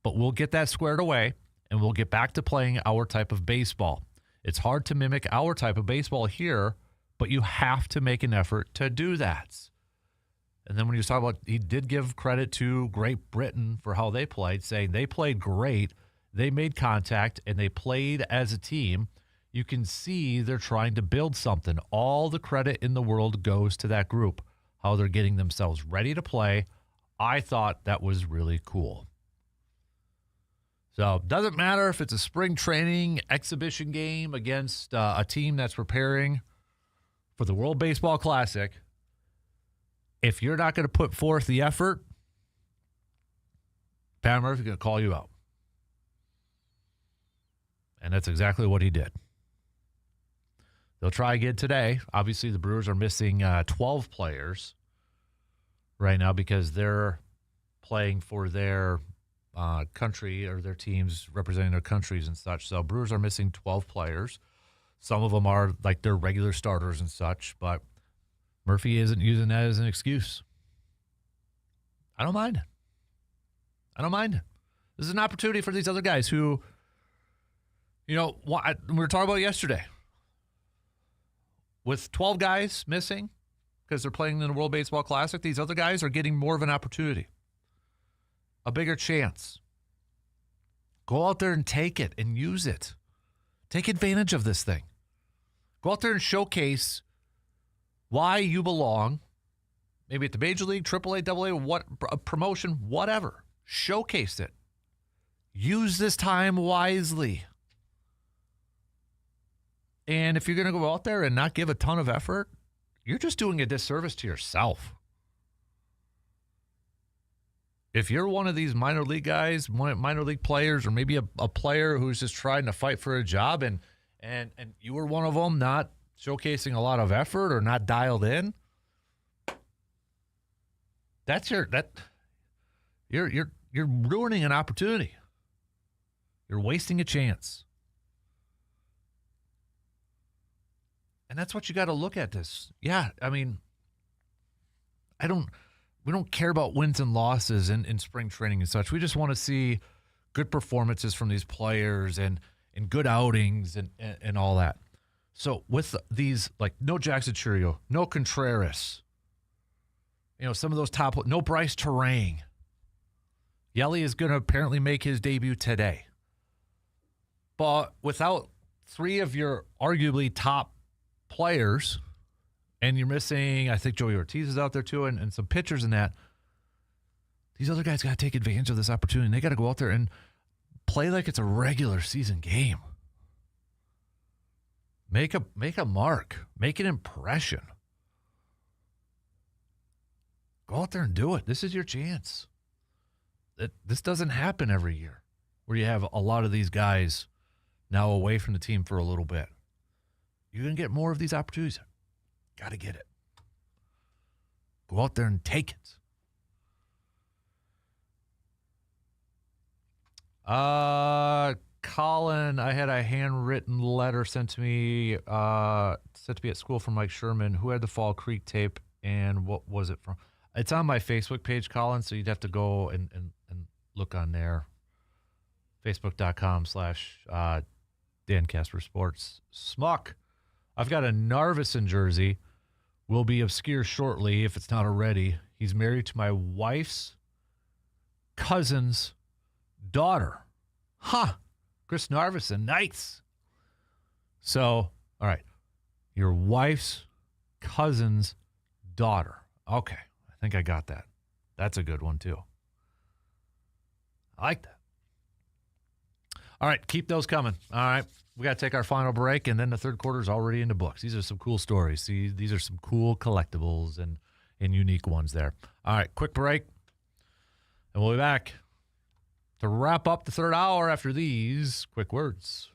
But we'll get that squared away, and we'll get back to playing our type of baseball. It's hard to mimic our type of baseball here, but you have to make an effort to do that. And then when he was talking about, he did give credit to Great Britain for how they played, saying they played great, they made contact, and they played as a team. You can see they're trying to build something. All the credit in the world goes to that group, how they're getting themselves ready to play. I thought that was really cool. So doesn't matter if it's a spring training exhibition game against a team that's preparing for the World Baseball Classic. If you're not going to put forth the effort, Pat Murphy's going to call you out. And that's exactly what he did. They'll try again today. Obviously, the Brewers are missing 12 players right now because they're playing for their country or their teams representing their countries and such. So Brewers are missing 12 players. Some of them are like their regular starters and such, but Murphy isn't using that as an excuse. I don't mind it. I don't mind it. This is an opportunity for these other guys who, we were talking about yesterday. With 12 guys missing because they're playing in the World Baseball Classic, these other guys are getting more of an opportunity, a bigger chance. Go out there and take it and use it. Take advantage of this thing. Go out there and showcase why you belong, maybe at the Major League, AAA, AA, what promotion, whatever. Showcase it. Use this time wisely. And if you're going to go out there and not give a ton of effort, you're just doing a disservice to yourself. If you're one of these minor league guys, minor league players, or maybe a player who's just trying to fight for a job and you were one of them, not showcasing a lot of effort or not dialed in, you're ruining an opportunity. You're wasting a chance. And that's what you got to look at this. Yeah, I mean, we don't care about wins and losses in spring training and such. We just want to see good performances from these players and good outings and all that. So with these, like, no Jackson Churio, no Contreras, some of those no Bryce Terang. Yelly is going to apparently make his debut today. But without three of your arguably top players, and you're missing, I think Joey Ortiz is out there too, and some pitchers in that, these other guys got to take advantage of this opportunity. And they got to go out there and play like it's a regular season game. Make a mark. Make an impression. Go out there and do it. This is your chance. This doesn't happen every year where you have a lot of these guys now away from the team for a little bit. You're going to get more of these opportunities. Got to get it. Go out there and take it. Colin, I had a handwritten letter sent to me at school from Mike Sherman. Who had the Fall Creek tape and what was it from? It's on my Facebook page, Colin, so you'd have to go and look on there. Facebook.com/Dan Kasper Sports. Smuck. I've got a Narvison jersey. Will be obscure shortly if it's not already. He's married to my wife's cousin's daughter. Huh. Chris Narvison. Nice. So, all right. Your wife's cousin's daughter. Okay. I think I got that. That's a good one, too. I like that. All right. Keep those coming. All right. We got to take our final break, and then the third quarter is already in the books. These are some cool stories. See, these are some cool collectibles and unique ones there. All right, quick break, and we'll be back to wrap up the third hour after these quick words.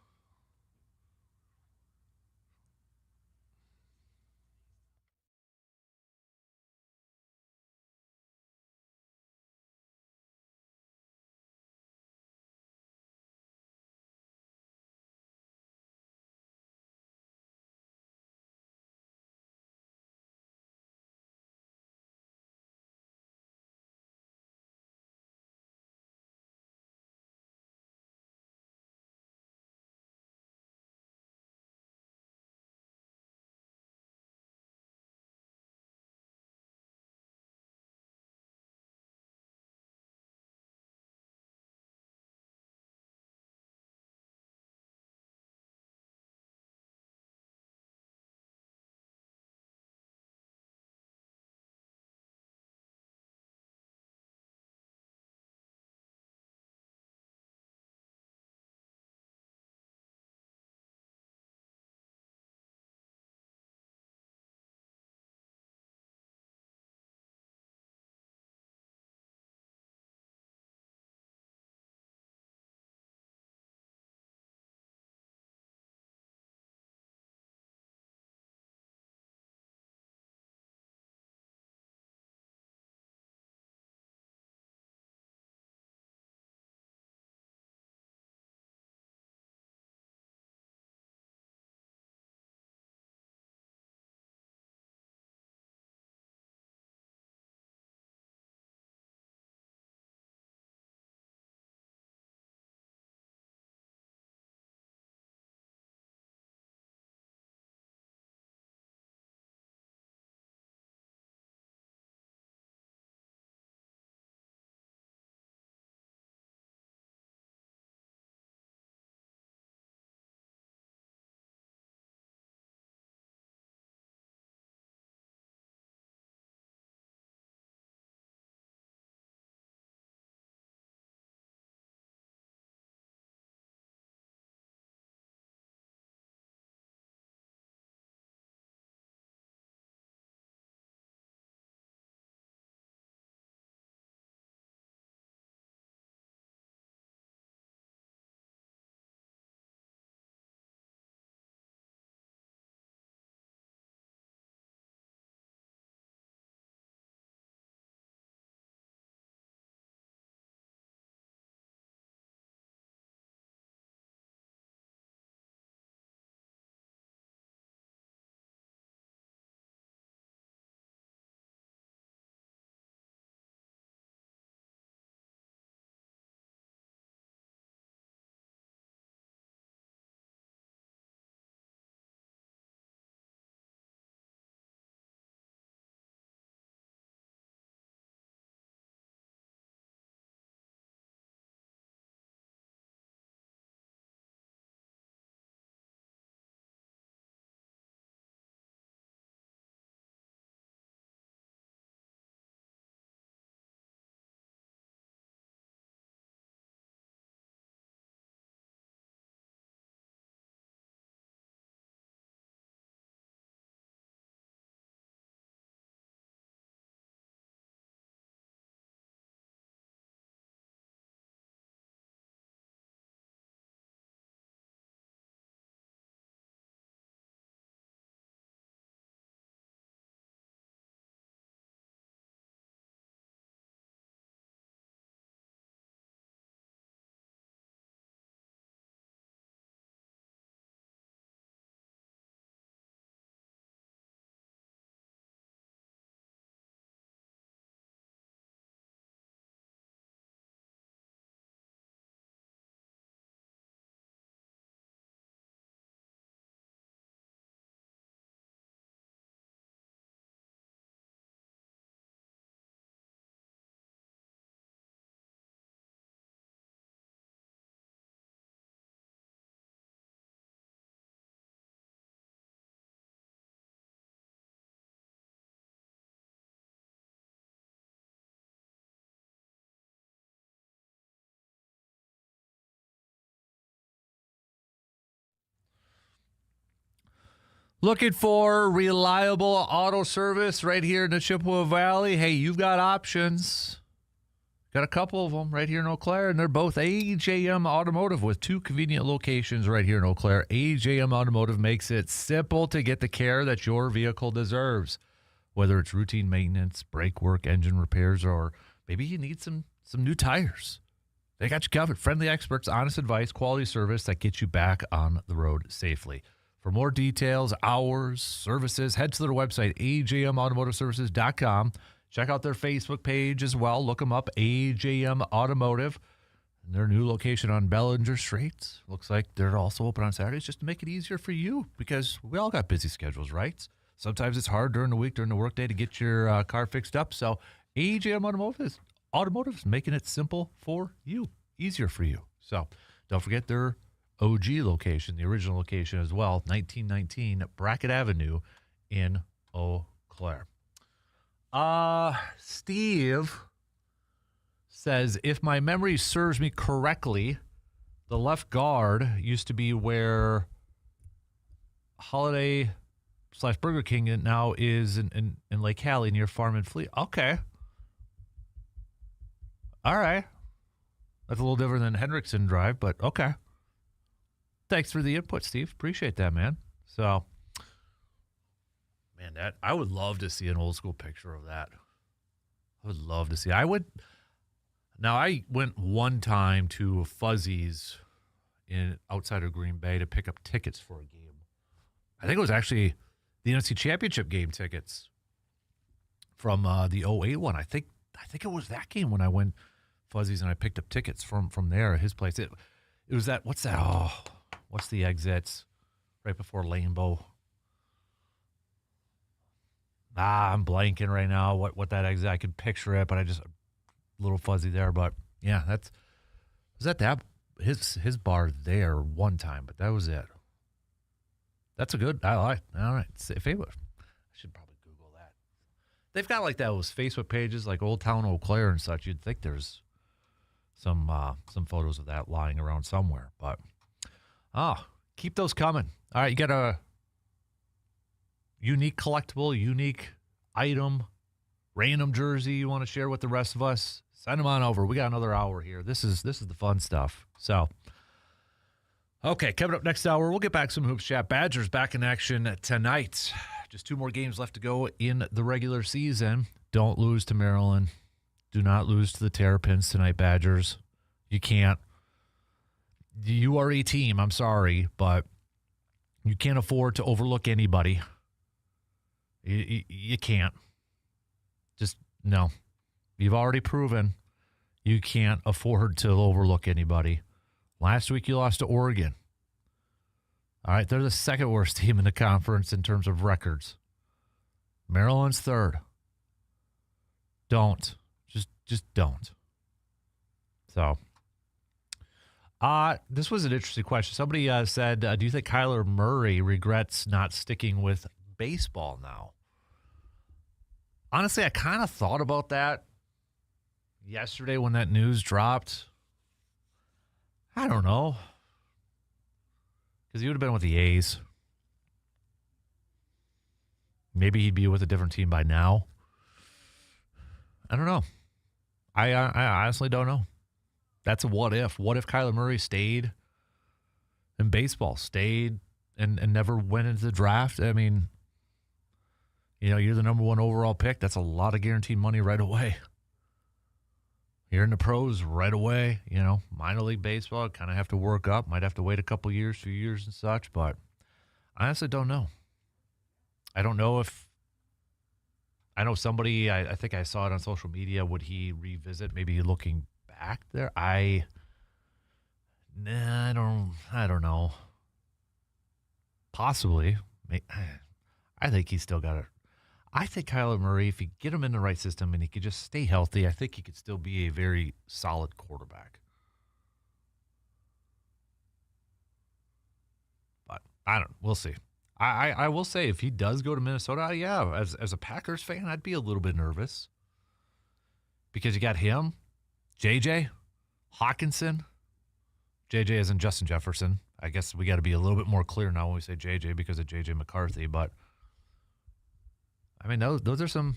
Looking for reliable auto service right here in the Chippewa Valley? Hey, you've got options. Got a couple of them right here in Eau Claire, and they're both AJM Automotive with 2 convenient locations right here in Eau Claire. AJM Automotive makes it simple to get the care that your vehicle deserves. Whether it's routine maintenance, brake work, engine repairs, or maybe you need some new tires. They got you covered. Friendly experts, honest advice, quality service that gets you back on the road safely. For more details, hours, services, head to their website, ajmautomotiveservices.com. Check out their Facebook page as well. Look them up, AJM Automotive. And their new location on Bellinger Street. Looks like they're also open on Saturdays just to make it easier for you because we all got busy schedules, right? Sometimes it's hard during the week, during the workday to get your car fixed up. So AJM Automotive is making it simple for you, easier for you. So don't forget their OG location, the original location as well, 1919 Brackett Avenue in Eau Claire. Steve says, if my memory serves me correctly, the left guard used to be where Holiday / Burger King now is in Lake Hallie near Farm and Fleet. Okay. All right. That's a little different than Hendrickson Drive, but okay. Thanks for the input, Steve. Appreciate that, man. So, man, that I would love to see an old school picture of that. I would love to see. I went one time to Fuzzy's outside of Green Bay to pick up tickets for a game. I think it was actually the NFC Championship game tickets from the 08 one. I think it was that game when I went Fuzzy's and I picked up tickets from there at his place. It was that, what's that? Oh, what's the exits right before Lambeau? I'm blanking right now what that exit. I could picture it, but I just a little fuzzy there. But yeah, was that his bar there one time, but that was it. That's a good. I like. All right, if it was, I should probably Google that. They've got like those Facebook pages like Old Town Eau Claire and such. You'd think there's some photos of that lying around somewhere, but keep those coming. All right, you got a unique collectible, unique item, random jersey you want to share with the rest of us? Send them on over. We got another hour here. This is the fun stuff. So, okay, coming up next hour, we'll get back some Hoops Chat. Badgers back in action tonight. Just 2 more games left to go in the regular season. Don't lose to Maryland. Do not lose to the Terrapins tonight, Badgers. You can't. You are a team. I'm sorry, but you can't afford to overlook anybody. You can't. Just, no. You've already proven you can't afford to overlook anybody. Last week you lost to Oregon. All right, they're the second worst team in the conference in terms of records. Maryland's third. Don't. Just don't. So, this was an interesting question. Somebody said, do you think Kyler Murray regrets not sticking with baseball now? Honestly, I kind of thought about that yesterday when that news dropped. I don't know. Because he would have been with the A's. Maybe he'd be with a different team by now. I don't know. I honestly don't know. That's a what if. What if Kyler Murray stayed in baseball, stayed and never went into the draft? I mean, you're the number 1 overall pick. That's a lot of guaranteed money right away. You're in the pros right away. Minor league baseball, kind of have to work up. Might have to wait a couple years, few years and such. But I honestly don't know. I don't know if – I know somebody – I think I saw it on social media. Would he revisit maybe looking back there? I don't know. Possibly. I think he's still got it. I think Kyler Murray, if you get him in the right system and he could just stay healthy, I think he could still be a very solid quarterback. But we'll see. I will say if he does go to Minnesota, yeah, as a Packers fan, I'd be a little bit nervous. Because you got him, JJ, Hawkinson, JJ as in Justin Jefferson, I guess we got to be a little bit more clear now when we say JJ because of JJ McCarthy. But I mean, those are some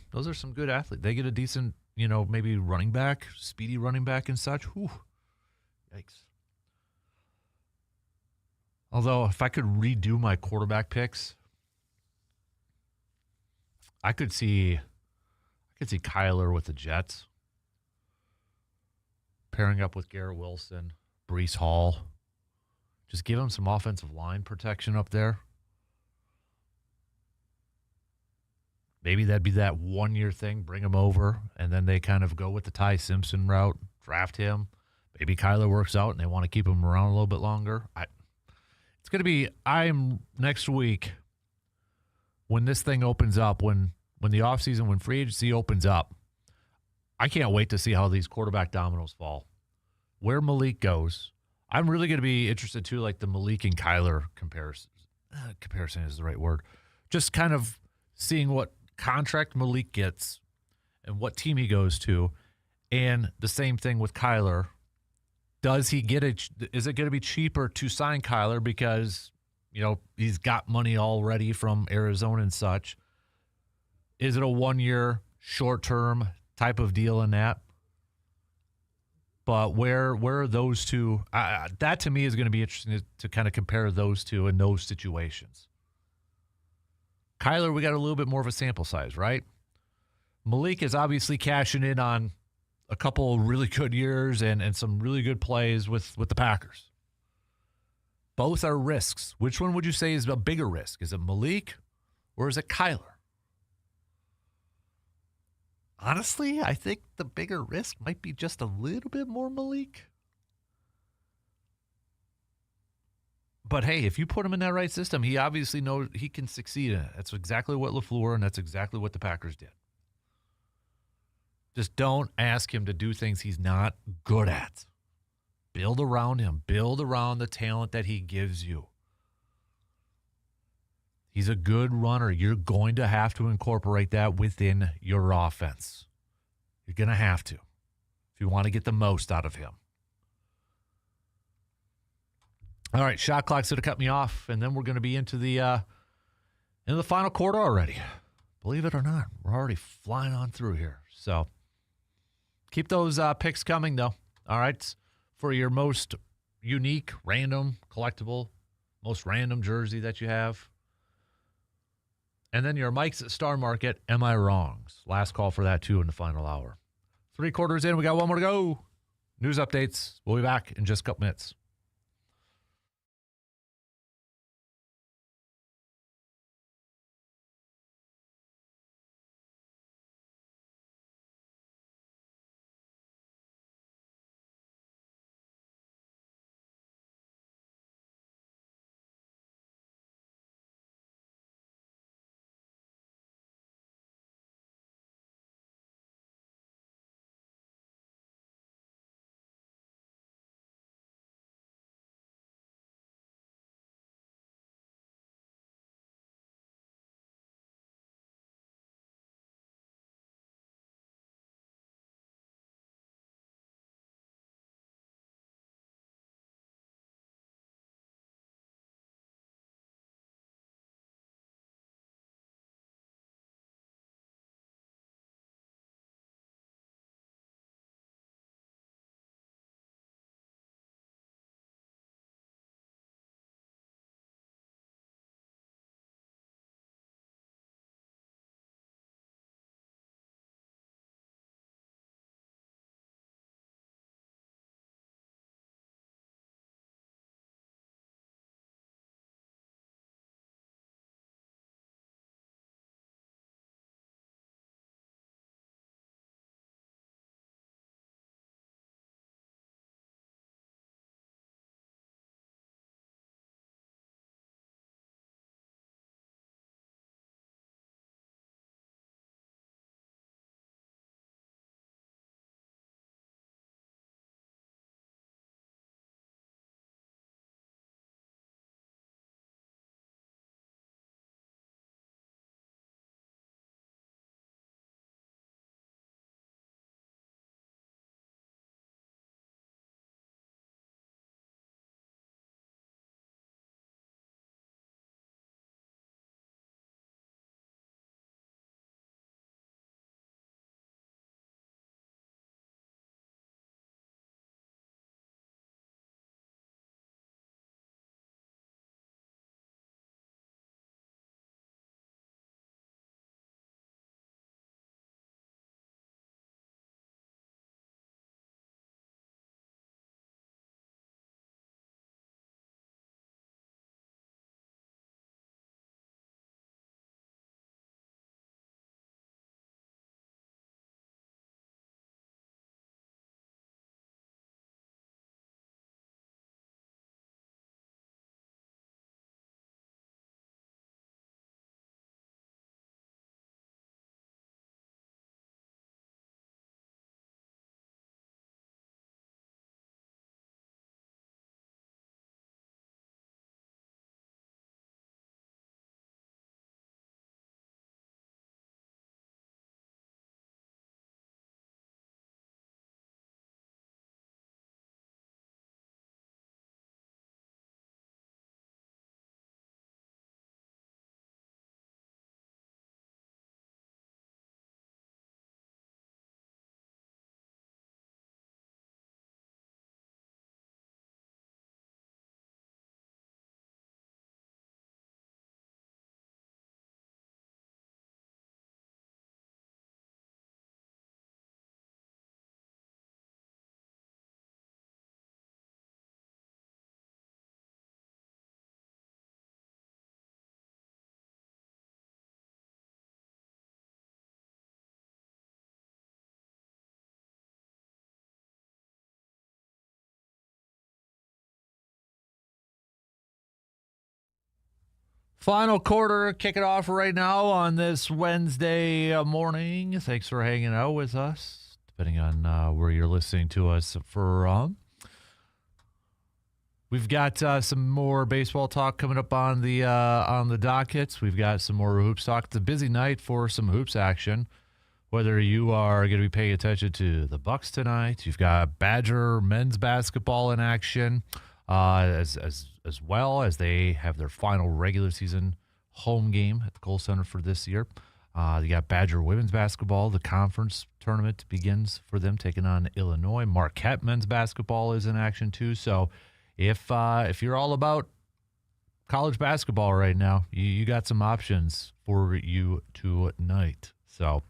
good athletes. They get a decent, maybe running back, speedy running back and such. Whew. Yikes. Although, if I could redo my quarterback picks, I could see Kyler with the Jets, pairing up with Garrett Wilson, Breece Hall. Just give him some offensive line protection up there. Maybe that'd be that 1-year thing, bring him over, and then they kind of go with the Ty Simpson route, draft him. Maybe Kyler works out and they want to keep him around a little bit longer. It's going to be, next week, when this thing opens up, when the offseason, when free agency opens up, I can't wait to see how these quarterback dominoes fall. Where Malik goes. I'm really going to be interested, too, like the Malik and Kyler comparison. Comparison is the right word. Just kind of seeing what contract Malik gets and what team he goes to. And the same thing with Kyler. Does he get it? Is it going to be cheaper to sign Kyler because, he's got money already from Arizona and such? Is it a 1-year, short-term type of deal in that? But where are those two? That to me is going to be interesting to kind of compare those two in those situations. Kyler, we got a little bit more of a sample size, right? Malik is obviously cashing in on a couple really good years and some really good plays with the Packers. Both are risks. Which one would you say is a bigger risk? Is it Malik or is it Kyler? Honestly, I think the bigger risk might be just a little bit more Malik. But hey, if you put him in that right system, he obviously knows he can succeed in it. That's exactly what LaFleur and that's exactly what the Packers did. Just don't ask him to do things he's not good at. Build around him. Build around the talent that he gives you. He's a good runner. You're going to have to incorporate that within your offense. You're going to have to if you want to get the most out of him. All right, shot clock's going to cut me off, and then we're going to be into the final quarter already. Believe it or not, we're already flying on through here. So keep those picks coming, though. All right, for your most unique, random, collectible, most random jersey that you have. And then your Mike's at Star Market, Am I Wrongs? Last call for that, too, in the final hour. 3 quarters in, we got one more to go. News updates. We'll be back in just a couple minutes. Final quarter, kick it off right now on this Wednesday morning. Thanks for hanging out with us, depending on where you're listening to us from. We've got some more baseball talk coming up on the dockets. We've got some more hoops talk. It's a busy night for some hoops action. Whether you are going to be paying attention to the Bucks tonight, you've got Badger men's basketball in action. As well as they have their final regular season home game at the Kohl Center for this year. You got Badger women's basketball. The conference tournament begins for them, taking on Illinois. Marquette men's basketball is in action too. So if you're all about college basketball right now, you got some options for you tonight. So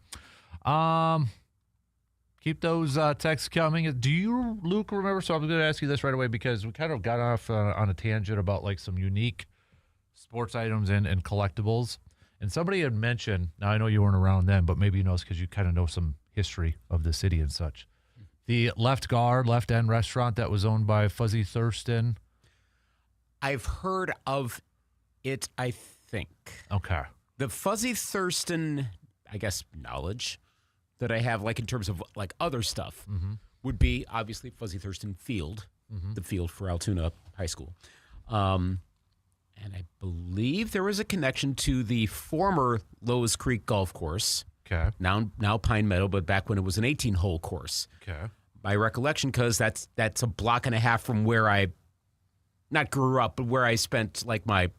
keep those texts coming. Do you, Luke, remember? So I'm going to ask you this right away because we kind of got off on a tangent about like some unique sports items and collectibles. And somebody had mentioned, now I know you weren't around then, but maybe you know because you kind of know some history of the city and such. The left end restaurant that was owned by Fuzzy Thurston. I've heard of it, I think. Okay. The Fuzzy Thurston, I guess, knowledge that I have, like in terms of like other stuff, would be obviously Fuzzy Thurston Field, the field for Altoona High School. And I believe there was a connection to the former Lowe's Creek Golf Course. Okay. Now Pine Meadow, but back when it was an 18-hole course. Okay. My recollection, because that's a block and a half from where I not grew up, but where I spent like my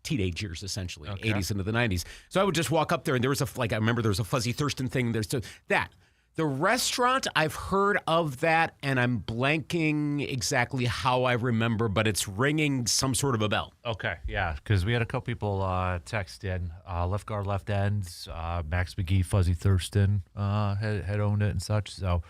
teenage years, essentially, 80s into the 90s. So I would just walk up there, and there was I remember there was a Fuzzy Thurston thing. There's that. The restaurant, I've heard of that, and I'm blanking exactly how I remember, but it's ringing some sort of a bell. Okay, yeah, because we had a couple people text in. Left guard, left ends, Max McGee, Fuzzy Thurston had owned it and such. So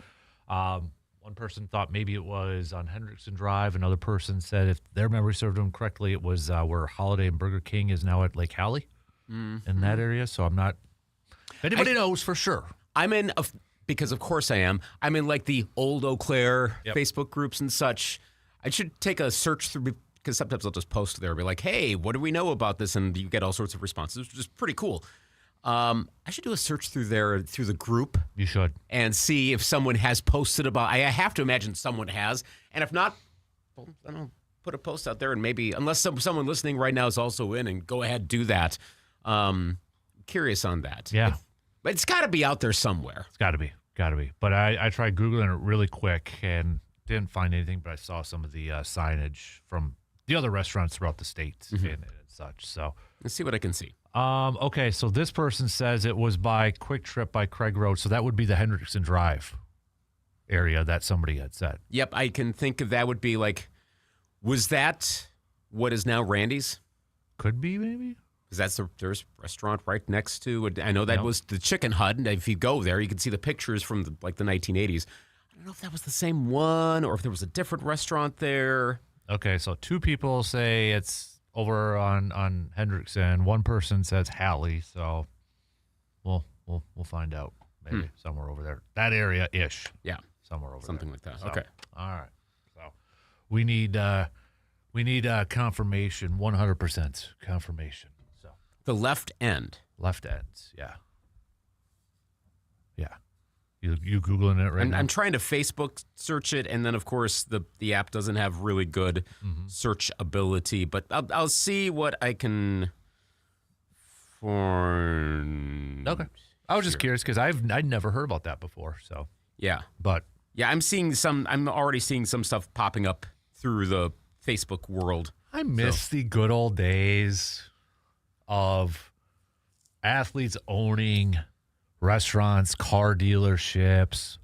one person thought maybe it was on Hendrickson Drive. Another person said if their memory served them correctly, it was where Holiday and Burger King is now at Lake Hallie in that area. So I'm not – if anybody knows for sure. I'm in – because of course I am. I'm in like the old Eau Claire Facebook groups and such. I should take a search through because sometimes I'll just post there and be like, hey, what do we know about this? And you get all sorts of responses, which is pretty cool. I should do a search through there, through the group. You should. And see if someone has posted about I have to imagine someone has. And if not, well, I don't know, put a post out there and maybe, unless someone listening right now is also in, and go ahead, do that. Curious on that. Yeah. But it's got to be out there somewhere. It's got to be. Got to be. But I tried Googling it really quick and didn't find anything, but I saw some of the signage from the other restaurants throughout the state and such. So let's see what I can see. Okay, so this person says it was by Quick Trip by Craig Road, so that would be the Hendrickson Drive area that somebody had said. Yep, I can think of that would be like, was that what is now Randy's? Could be, maybe. Because there's a restaurant right next to it. I know that was the Chicken Hut, and if you go there, you can see the pictures from the 1980s. I don't know if that was the same one or if there was a different restaurant there. Okay, so two people say it's over on Hendrickson. One person says Hallie, so we'll find out maybe somewhere over there. That area-ish. Yeah. Somewhere over Something there. like that. So, okay. All right. So we need confirmation, 100% confirmation. So the left end. Left ends, yeah. Yeah. You Googling it right now? I'm trying to Facebook search it, and then, of course, the app doesn't have really good search ability, but I'll see what I can find. Okay. I was just curious because I'd never heard about that before, so. Yeah. But. Yeah, I'm already seeing some stuff popping up through the Facebook world. I miss the good old days of athletes owning restaurants, car dealerships.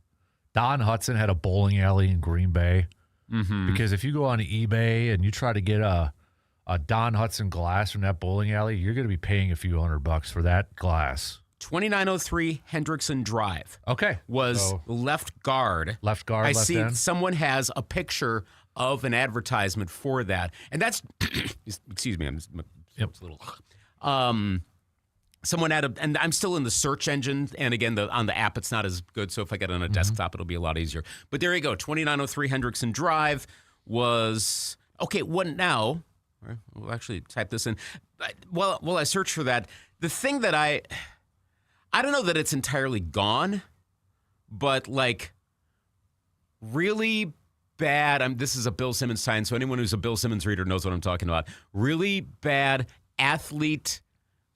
Don Hudson had a bowling alley in Green Bay. Because if you go on eBay and you try to get a Don Hudson glass from that bowling alley, you're going to be paying a few $100 for that glass. 2903 Hendrickson Drive. Okay. Was left guard. Left guard, I left see end. someone has a picture of an advertisement for that. And that's, excuse me, it's a little, someone had and I'm still in the search engine. And again, on the app, it's not as good. So if I get it on a desktop, it'll be a lot easier. But there you go. 2903 Hendrickson Drive was, okay, what now? All right, we'll actually type this in. Well, I search for that. The thing that I don't know that it's entirely gone, but like really bad. This is a Bill Simmons sign, so anyone who's a Bill Simmons reader knows what I'm talking about. Really bad athlete,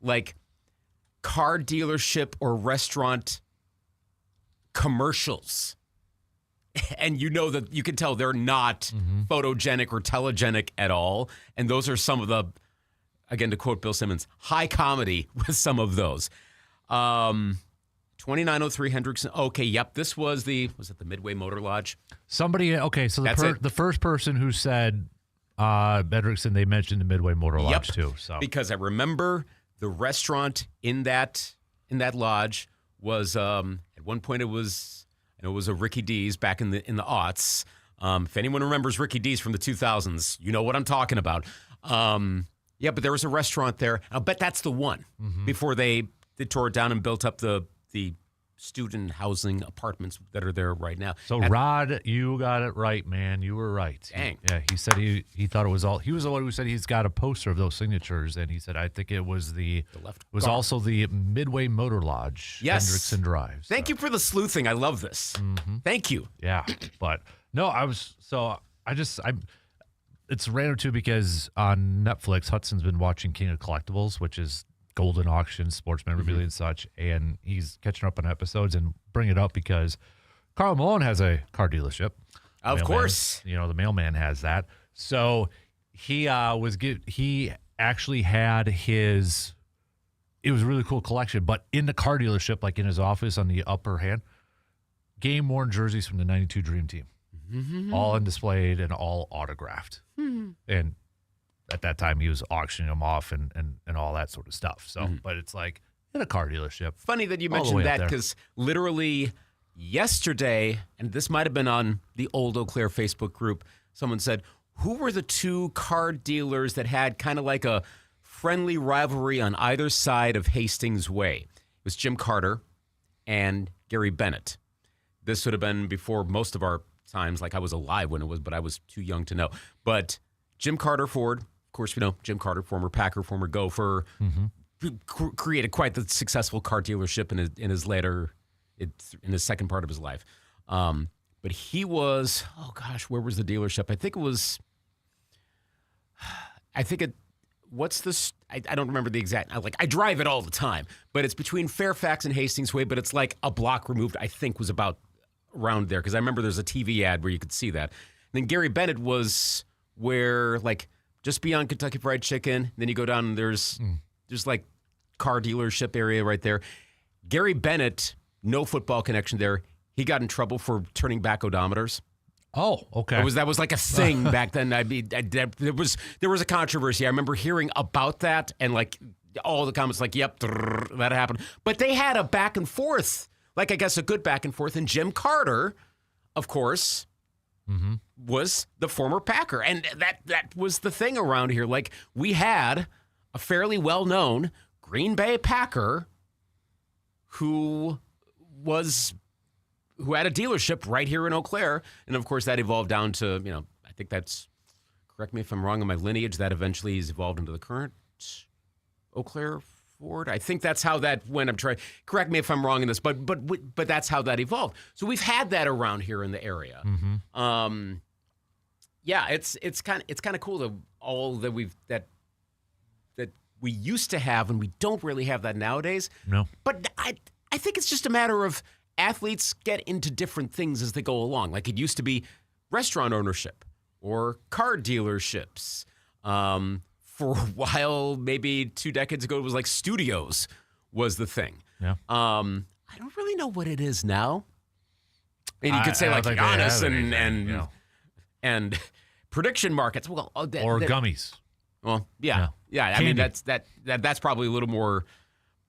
like car dealership or restaurant commercials. And you know that you can tell they're not photogenic or telegenic at all. And those are some of the, again, to quote Bill Simmons, high comedy with some of those. 2903 Hendrickson. Okay, yep. This was it the Midway Motor Lodge? Somebody, okay, so the first person who said Hendrickson, they mentioned the Midway Motor Lodge too. So because I remember the restaurant in that lodge was, at one point it was a Ricky D's back in the aughts. If anyone remembers Ricky D's from the 2000s, you know what I'm talking about. But there was a restaurant there. I'll bet that's the one before they tore it down and built up the student housing apartments that are there right now. So Rod, you got it right, man. You were right. Dang. He said he thought it was all. He was the one who said he's got a poster of those signatures, and he said I think it was the left. It was also the Midway Motor Lodge, Hendrickson Drive. Thank you for the sleuthing. I love this. Thank you. Yeah, but no, it's random too because on Netflix, Hudson's been watching King of Collectibles, which is Golden Auction, sports memorabilia and such, and he's catching up on episodes and bring it up because Karl Malone has a car dealership. Of course. The mailman has that. So he actually had his, it was a really cool collection, but in the car dealership, like in his office on the upper hand, game-worn jerseys from the 92 Dream Team. All on displayed and all autographed. And at that time, he was auctioning them off and all that sort of stuff. So, but it's like in a car dealership. Funny that you mentioned that because literally yesterday, and this might have been on the old Eau Claire Facebook group, someone said, who were the two car dealers that had kind of like a friendly rivalry on either side of Hastings Way? It was Jim Carter and Gary Bennett. This would have been before most of our times, like I was alive when it was, but I was too young to know. But Jim Carter Ford, of course, Jim Carter, former Packer, former Gopher, created quite the successful car dealership in his second part of his life. But he was, where was the dealership? I don't remember the exact, I drive it all the time, but it's between Fairfax and Hastings Way, but it's like a block removed, I think was about around there. Cause I remember there's a TV ad where you could see that. And then Gary Bennett was where just beyond Kentucky Fried Chicken, then you go down and there's like car dealership area right there. Gary Bennett, no football connection there. He got in trouble for turning back odometers. Oh, okay. That was like a thing back then. There was a controversy. I remember hearing about that and like all the comments like, yep, that happened. But they had a back and forth, like I guess a good back and forth. And Jim Carter, of course, was the former Packer. And that was the thing around here. Like we had a fairly well-known Green Bay Packer who had a dealership right here in Eau Claire. And of course that evolved down to, I think that's, correct me if I'm wrong in my lineage, that eventually has evolved into the current Eau Claire Ford. I think that's how that went. Correct me if I'm wrong in this, but that's how that evolved. So we've had that around here in the area. It's kind of cool that all that we used to have, and we don't really have that nowadays. No. But I think it's just a matter of athletes get into different things as they go along. Like it used to be restaurant ownership or car dealerships. For a while, maybe 2 decades ago, it was like studios was the thing. Yeah. I don't really know what it is now. And you could say like Giannis and prediction markets. Well, or gummies. Well, yeah. I mean, that's probably a little more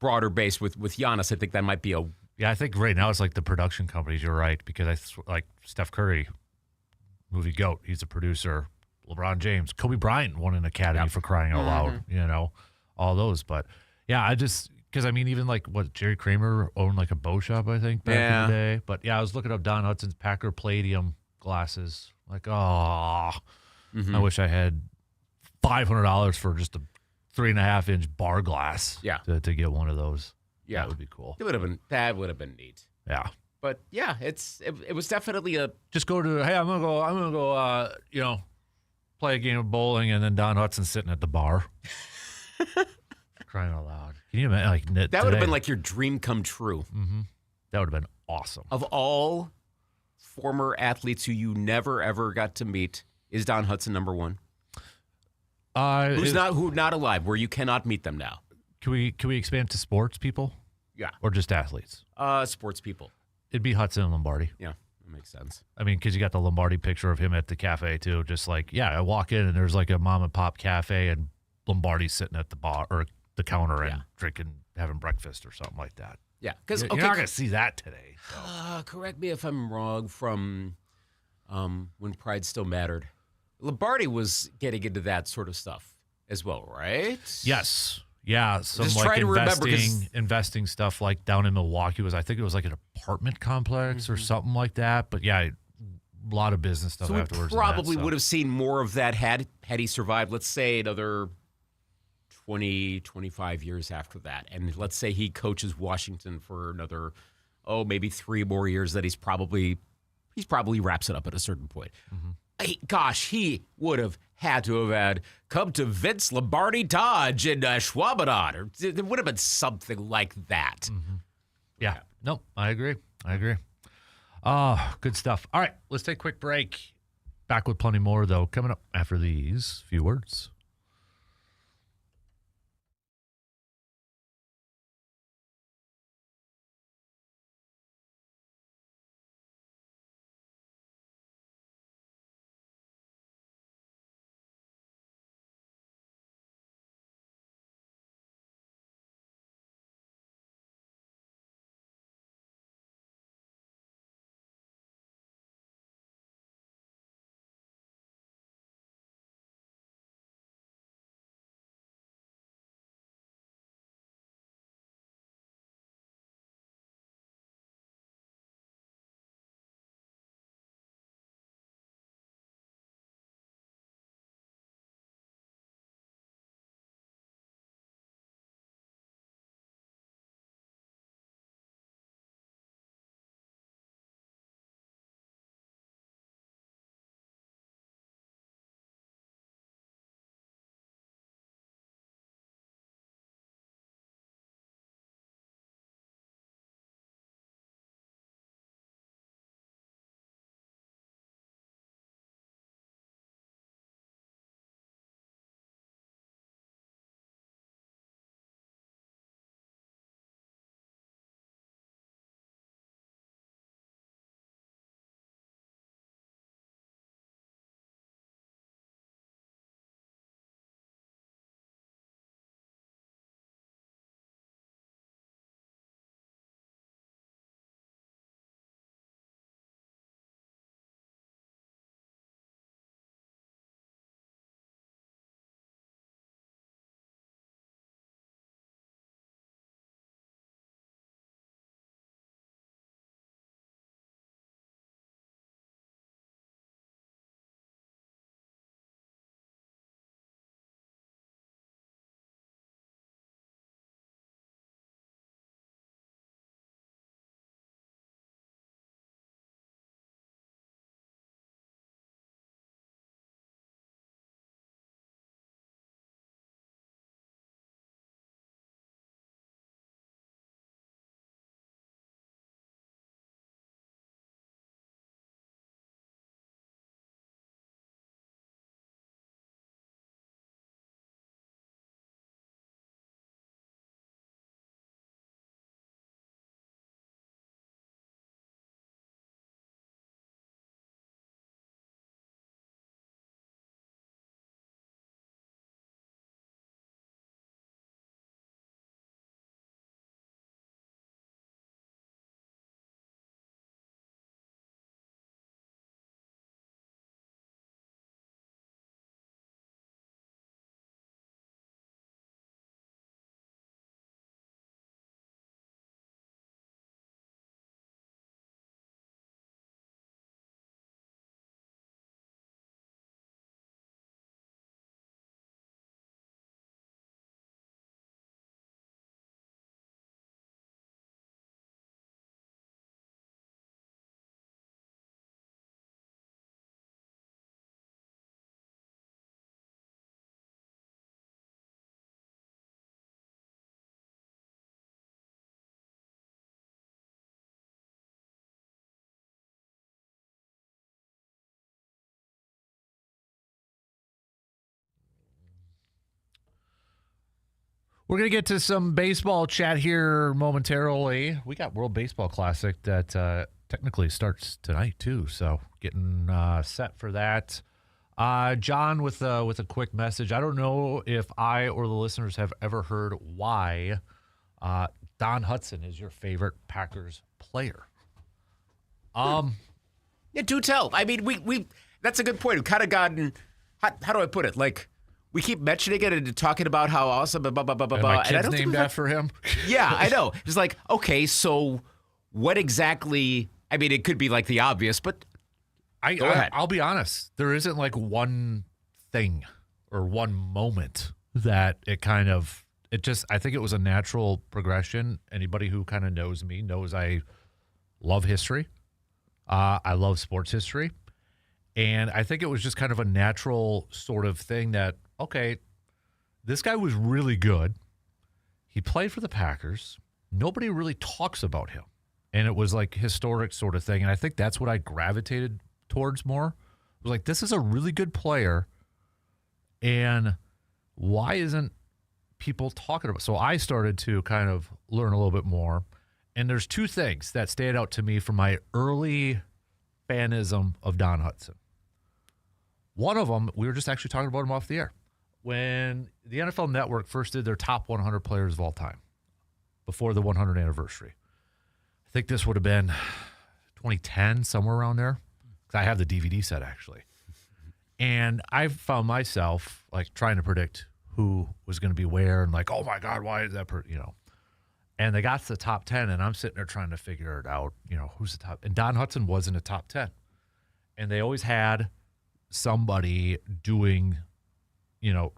broader based with Giannis. I think that might be a. Yeah, I think right now it's like the production companies. You're right, because like Steph Curry, movie GOAT. He's a producer. LeBron James, Kobe Bryant won an Academy for crying out loud. All those. But yeah, because even like Jerry Kramer owned like a bow shop, I think, back in the day. But yeah, I was looking up Don Hudson's Packer Palladium glasses. Like, I wish I had $500 for just a 3.5-inch bar glass. Yeah. To get one of those. Yeah. That would be cool. That would have been neat. Yeah. But yeah, it was definitely a Just go to, hey, I'm gonna go play a game of bowling, and then Don Hudson's sitting at the bar. Crying out loud. Can you imagine? Like, that would have been like your dream come true. Mm-hmm. That would have been awesome. Of all former athletes who you never ever got to meet, is Don Hudson number one? Who's not alive, where you cannot meet them now? Can we expand to sports people? Yeah. Or just athletes? Sports people. It'd be Hudson and Lombardi. Yeah, that makes sense. I mean, because you got the Lombardi picture of him at the cafe too. Just like, I walk in and there's like a mom and pop cafe, and Lombardi's sitting at the bar or the counter and having breakfast or something like that. Yeah, because you're not going to see that today. So. Correct me if I'm wrong. From when Pride still mattered, Lombardi was getting into that sort of stuff as well, right? Yes. Yeah, some Just like trying to remember, investing stuff like down in Milwaukee I think it was like an apartment complex or something like that. But yeah, a lot of business stuff so afterwards. We probably would have seen more of that had he survived, let's say, another 20, 25 years after that. And let's say he coaches Washington for another, maybe 3 more years, that he's probably wraps it up at a certain point. Mm-hmm. He would have had to have had come to Vince Lombardi Dodge in Schwabenot, or there would have been something like that. Mm-hmm. Yeah. No, I agree. Good stuff. All right, let's take a quick break. Back with plenty more, though, coming up after these few words. We're going to get to some baseball chat here momentarily. We got World Baseball Classic that technically starts tonight, too. So getting set for that. John with a quick message. I don't know if I or the listeners have ever heard why Don Hudson is your favorite Packers player. Yeah, do tell. I mean, we that's a good point. We've kind of gotten, how do I put it? Like, we keep mentioning it and talking about how awesome, blah, blah, blah, blah, And blah. my kid's named after him. Yeah, I know. It's like, okay, so what exactly, I mean, it could be like the obvious, but go ahead. I'll be honest. There isn't like one thing or one moment that I think it was a natural progression. Anybody who kind of knows me knows I love history. I love sports history. And I think it was just kind of a natural sort of thing that, okay, this guy was really good. He played for the Packers. Nobody really talks about him. And it was like historic sort of thing. And I think that's what I gravitated towards more. It was like, this is a really good player. And why isn't people talking about it? So I started to kind of learn a little bit more. And there's two things that stand out to me from my early fanism of Don Hudson. One of them, we were just actually talking about him off the air. When the NFL Network first did their top 100 players of all time, before the 100th anniversary. I think this would have been 2010, somewhere around there. Because I have the DVD set, actually. And I found myself, like, trying to predict who was going to be where. And like, oh, my God, why is that, And they got to the top 10, and I'm sitting there trying to figure it out, who's the top. And Don Hudson was in the top 10. And they always had somebody doing,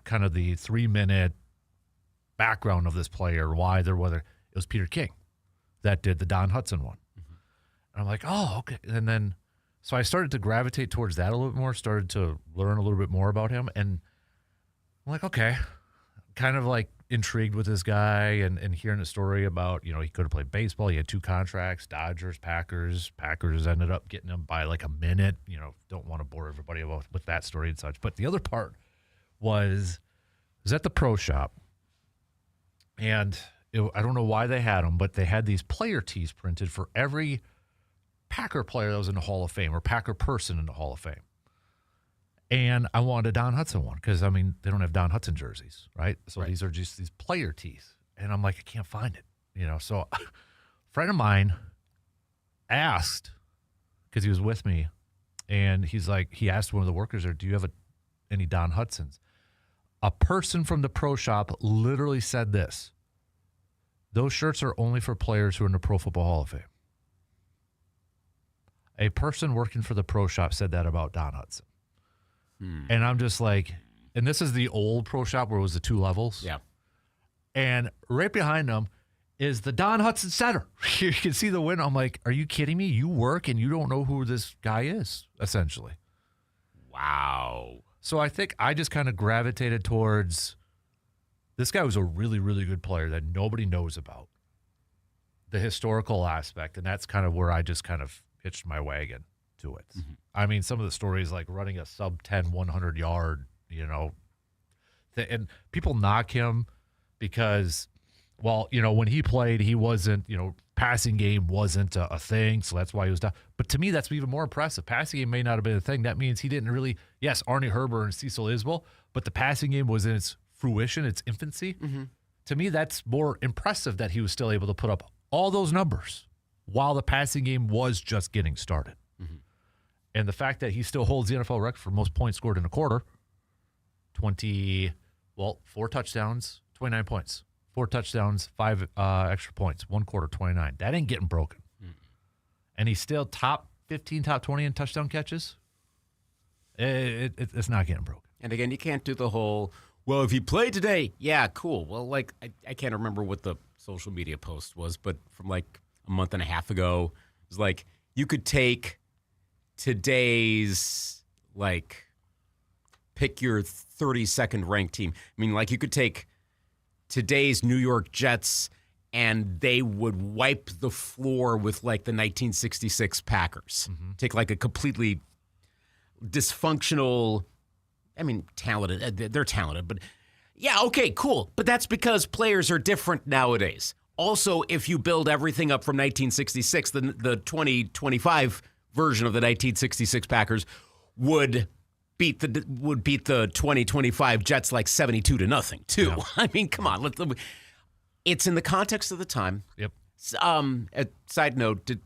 kind of the 3-minute background of this player, why they're whether it was Peter King that did the Don Hudson one. Mm-hmm. And I'm like, oh, okay. And then, so I started to gravitate towards that a little bit more, started to learn a little bit more about him. And I'm like, okay, kind of like intrigued with this guy and hearing a story about, he could have played baseball. He had 2 contracts, Dodgers, Packers. Packers ended up getting him by like a minute. Don't want to bore everybody with that story and such. But the other part was at the pro shop. And I don't know why they had them, but they had these player tees printed for every Packer player that was in the Hall of Fame or Packer person in the Hall of Fame. And I wanted a Don Hudson one because, they don't have Don Hudson jerseys, right? So These are just these player tees. And I'm like, I can't find it, So a friend of mine asked, because he was with me, and he asked one of the workers there, do you have any Don Hudsons? A person from the pro shop literally said this: those shirts are only for players who are in the Pro Football Hall of Fame. A person working for the pro shop said that about Don Hudson. And I'm just like, and this is the old pro shop where it was the 2 levels. Yeah. And right behind them is the Don Hudson Center. You can see the window. I'm like, are you kidding me? You work and you don't know who this guy is, essentially. Wow. So I think I just kind of gravitated towards, this guy was a really, really good player that nobody knows about. The historical aspect, and that's kind of where I just kind of hitched my wagon to it. Mm-hmm. Some of the stories like running a sub 10 100 yard, and people knock him because, when he played, he wasn't, passing game wasn't a thing, so that's why he was down. But to me, that's even more impressive. Passing game may not have been a thing. That means he didn't really, yes, Arnie Herber and Cecil Isbell, but the passing game was in its fruition, its infancy. Mm-hmm. To me, that's more impressive that he was still able to put up all those numbers while the passing game was just getting started. Mm-hmm. And the fact that he still holds the NFL record for most points scored in a quarter, 4 touchdowns, 29 points. 4 touchdowns, 5 extra points, 1 quarter, 29. That ain't getting broken. Mm-hmm. And he's still top 15, top 20 in touchdown catches. It's not getting broken. And again, you can't do the whole, well, if he played today, yeah, cool. Well, like, I can't remember what the social media post was, but from like a month and a half ago, it was like, you could take today's, like, pick your 32nd ranked team. You could take today's New York Jets and they would wipe the floor with, like, the 1966 Packers. Mm-hmm. Take, like, a completely dysfunctional, talented. They're talented, but Yeah, okay, cool. But that's because players are different nowadays. Also, if you build everything up from 1966, the 2025 version of the 1966 Packers would beat the 2025 Jets like 72-0 too. Yeah. I mean, come on. It's in the context of the time. Yep. Side note, did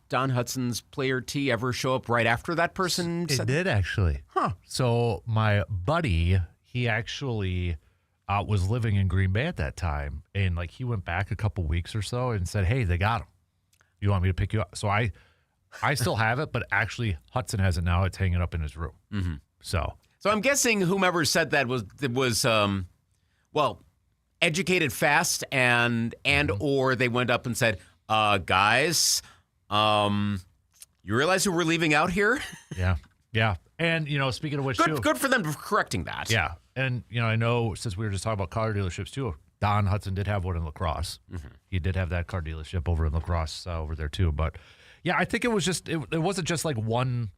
Don Hudson's player T ever show up right after that person? It did, actually. Huh. So my buddy, he actually was living in Green Bay at that time, and like he went back a couple weeks or so and said, "Hey, they got him. You want me to pick you up?" So I still have it, but actually Hudson has it now. It's hanging up in his room. Mm-hmm. So I'm guessing whomever said that was educated fast and or they went up and said, guys, you realize who we're leaving out here? Yeah. And, speaking of which, good for them for correcting that. Yeah. And, I know since we were just talking about car dealerships, too, Don Hudson did have one in La Crosse. Mm-hmm. He did have that car dealership over in La Crosse over there, too. But, yeah, I think it was just it wasn't just like one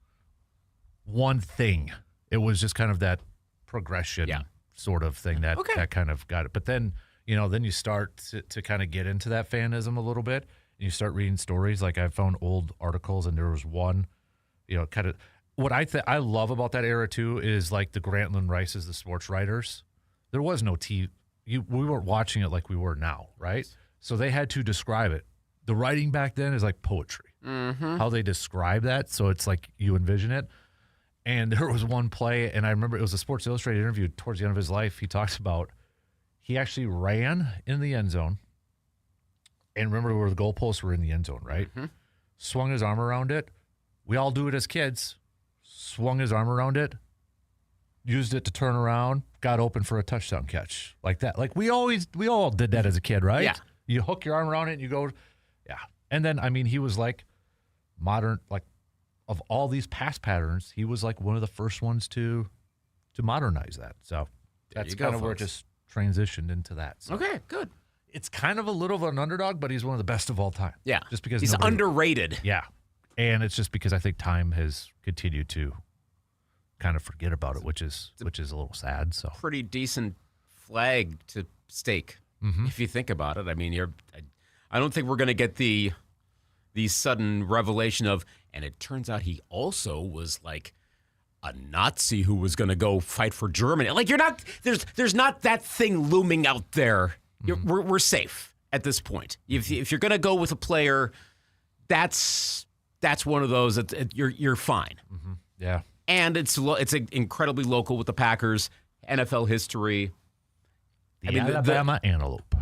thing. It was just kind of that progression sort of thing that kind of got it. But then, then you start to kind of get into that fanism a little bit. And you start reading stories. Like I found old articles, and there was one, kind of what I love about that era too is like the Grantland Rices, the sports writers. There was no TV. We weren't watching it like we were now, right? So they had to describe it. The writing back then is like poetry. Mm-hmm. How they describe that, so it's like you envision it. And there was one play, and I remember it was a Sports Illustrated interview towards the end of his life. He talks about he actually ran in the end zone. And remember where the goalposts were in the end zone, right? Mm-hmm. Swung his arm around it. We all do it as kids. Swung his arm around it. Used it to turn around. Got open for a touchdown catch. Like that. Like we all did that as a kid, right? Yeah. You hook your arm around it and you go, yeah. And then, he was like modern, like of all these pass patterns, he was like one of the first ones to modernize that. So that's kind of where it just transitioned into that. So. Okay, good. It's kind of a little of an underdog, but he's one of the best of all time. Yeah. Just because he's underrated. Yeah. And it's just because I think time has continued to kind of forget about it, which is a little sad. So pretty decent flag to stake if you think about it. I mean, I don't think we're going to get the sudden revelation of, and it turns out he also was like a Nazi who was going to go fight for Germany. Like there's not that thing looming out there. We're safe at this point. If you're going to go with a player, that's one of those that you're fine. Mm-hmm. Yeah, and it's incredibly local with the Packers, NFL history. Alabama Antelope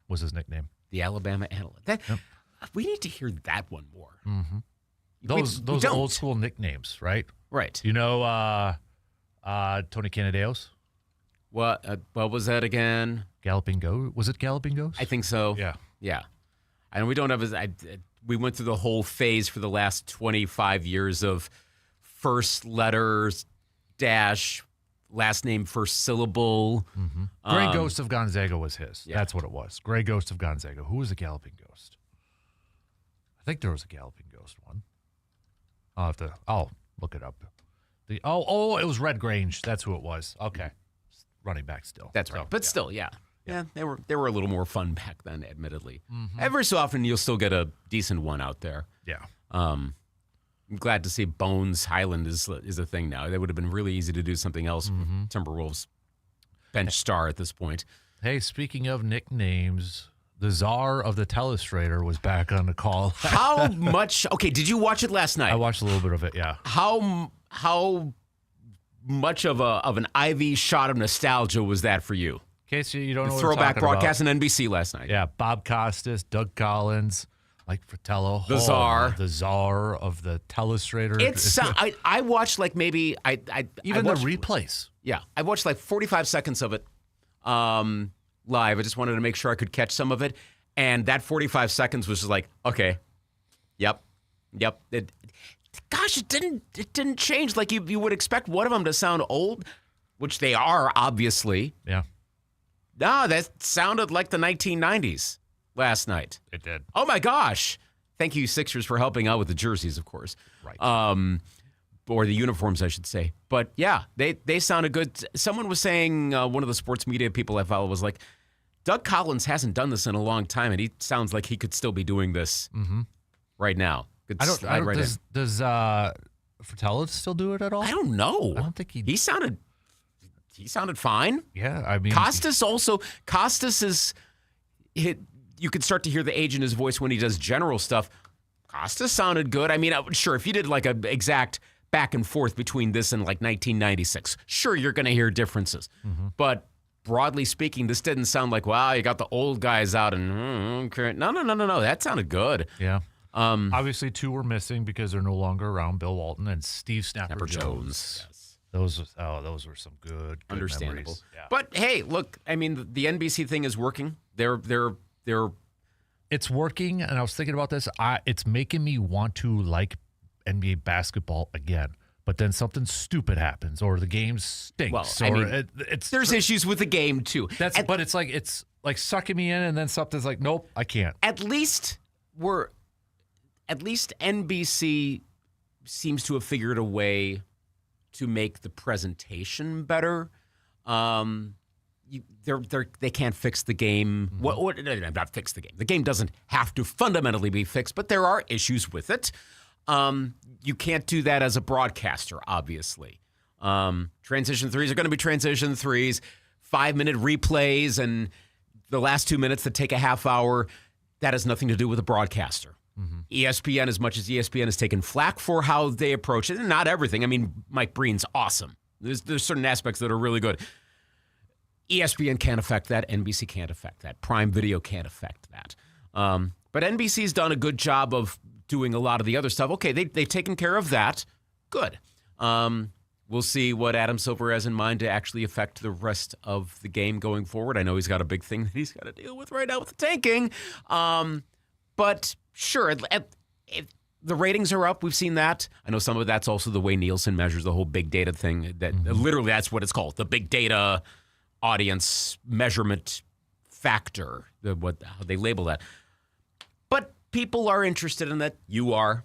was his nickname. The Alabama Antelope. We need to hear that one more. Mm-hmm. Those old school nicknames, right? Right. Tony Canadeos. What was that again? Galloping Ghost? Was it Galloping Ghost? I think so. Yeah. And we don't have we went through the whole phase for the last 25 years of first letters dash last name first syllable. Mm-hmm. Gray Ghost of Gonzaga was his. Yeah. That's what it was. Gray Ghost of Gonzaga. Who was the Galloping Ghost? I think there was a Galloping Ghost one. I'll look it up. It was Red Grange. That's who it was. Okay. Running back still. That's right. But still, yeah, they were a little more fun back then, admittedly. Mm-hmm. Every so often, you'll still get a decent one out there. Yeah. I'm glad to see Bones Highland is a thing now. That would have been really easy to do something else with Timberwolves bench star at this point. Hey, speaking of nicknames, the czar of the telestrator was back on the call. How much? Okay, did you watch it last night? I watched a little bit of it, yeah. How much of an IV shot of nostalgia was that for you? In case you don't know what throwback we're talking broadcast about. on NBC last night. Yeah, Bob Costas, Doug Collins, Mike Fratello. The czar. The czar of the telestrator. I watched like maybe the replays. Yeah, I watched like 45 seconds of it live. I just wanted to make sure I could catch some of it. And that 45 seconds was just like, okay, yep. Gosh, it didn't change like you would expect one of them to sound old, which they are, obviously. Yeah. No, that sounded like the 1990s last night. It did. Oh, my gosh. Thank you, Sixers, for helping out with the jerseys, of course. Right. or the uniforms, I should say. But yeah, they sounded good. Someone was saying, one of the sports media people I follow was like, Doug Collins hasn't done this in a long time, and he sounds like he could still be doing this right now. Does Fratello still do it at all? I don't know. I don't think he sounded fine. Yeah, I mean, Costas is hit. You could start to hear the age in his voice when he does general stuff. Costas sounded good. I mean, sure, if you did like an exact back and forth between this and like 1996, sure, you're going to hear differences. But broadly speaking, this didn't sound like, wow, you got the old guys out and no. That sounded good. Yeah. Obviously, two were missing because they're no longer around. Bill Walton and Steve Snapper Jones. Yes. Those were some good understandable. memories. Yeah. But hey, look, I mean, the NBC thing is working. They're It's working, and I was thinking about this. It's making me want to like NBA basketball again. But then something stupid happens, or the game stinks. Well, I mean, there's issues with the game too. But it's like sucking me in, and then something's like, nope, I can't. At least NBC seems to have figured a way to make the presentation better. They can't fix the game. Not fix the game. The game doesn't have to fundamentally be fixed, but there are issues with it. You can't do that as a broadcaster, obviously. Transition threes are going to be transition threes, 5-minute replays, and the last 2 minutes that take a half hour. That has nothing to do with a broadcaster. ESPN, as much as ESPN has taken flack for how they approach it, and not everything. I mean, Mike Breen's awesome. There's certain aspects that are really good. ESPN can't affect that. NBC can't affect that. Prime Video can't affect that. But NBC's done a good job of doing a lot of the other stuff. Okay, they've taken care of that. Good. We'll see what Adam Silver has in mind to actually affect the rest of the game going forward. I know he's got a big thing that he's got to deal with right now with the tanking. But sure, the ratings are up. We've seen that. I know some of that's also the way Nielsen measures the whole big data thing. That literally that's what it's called, the big data audience measurement factor, how they label that. But people are interested in that. You are.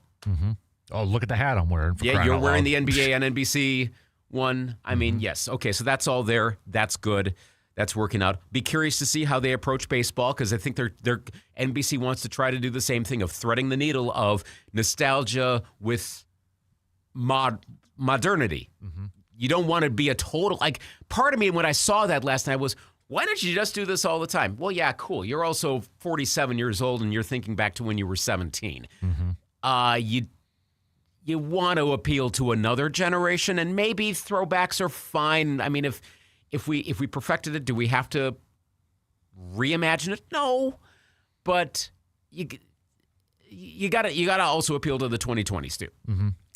Oh, look at the hat I'm wearing. Yeah, you're wearing the NBA and NBC one. I mean, yes. Okay, so that's all there. That's good. That's working out. Be curious to see how they approach baseball, because I think NBC wants to try to do the same thing of threading the needle of nostalgia with modernity. You don't want to be a total, like, part of me when I saw that last night was, why don't you just do this all the time? Well, yeah, cool. You're also 47 years old and you're thinking back to when you were 17. You want to appeal to another generation, and maybe throwbacks are fine. I mean, if we perfected it, do we have to reimagine it? No, but you gotta also appeal to the 2020s too.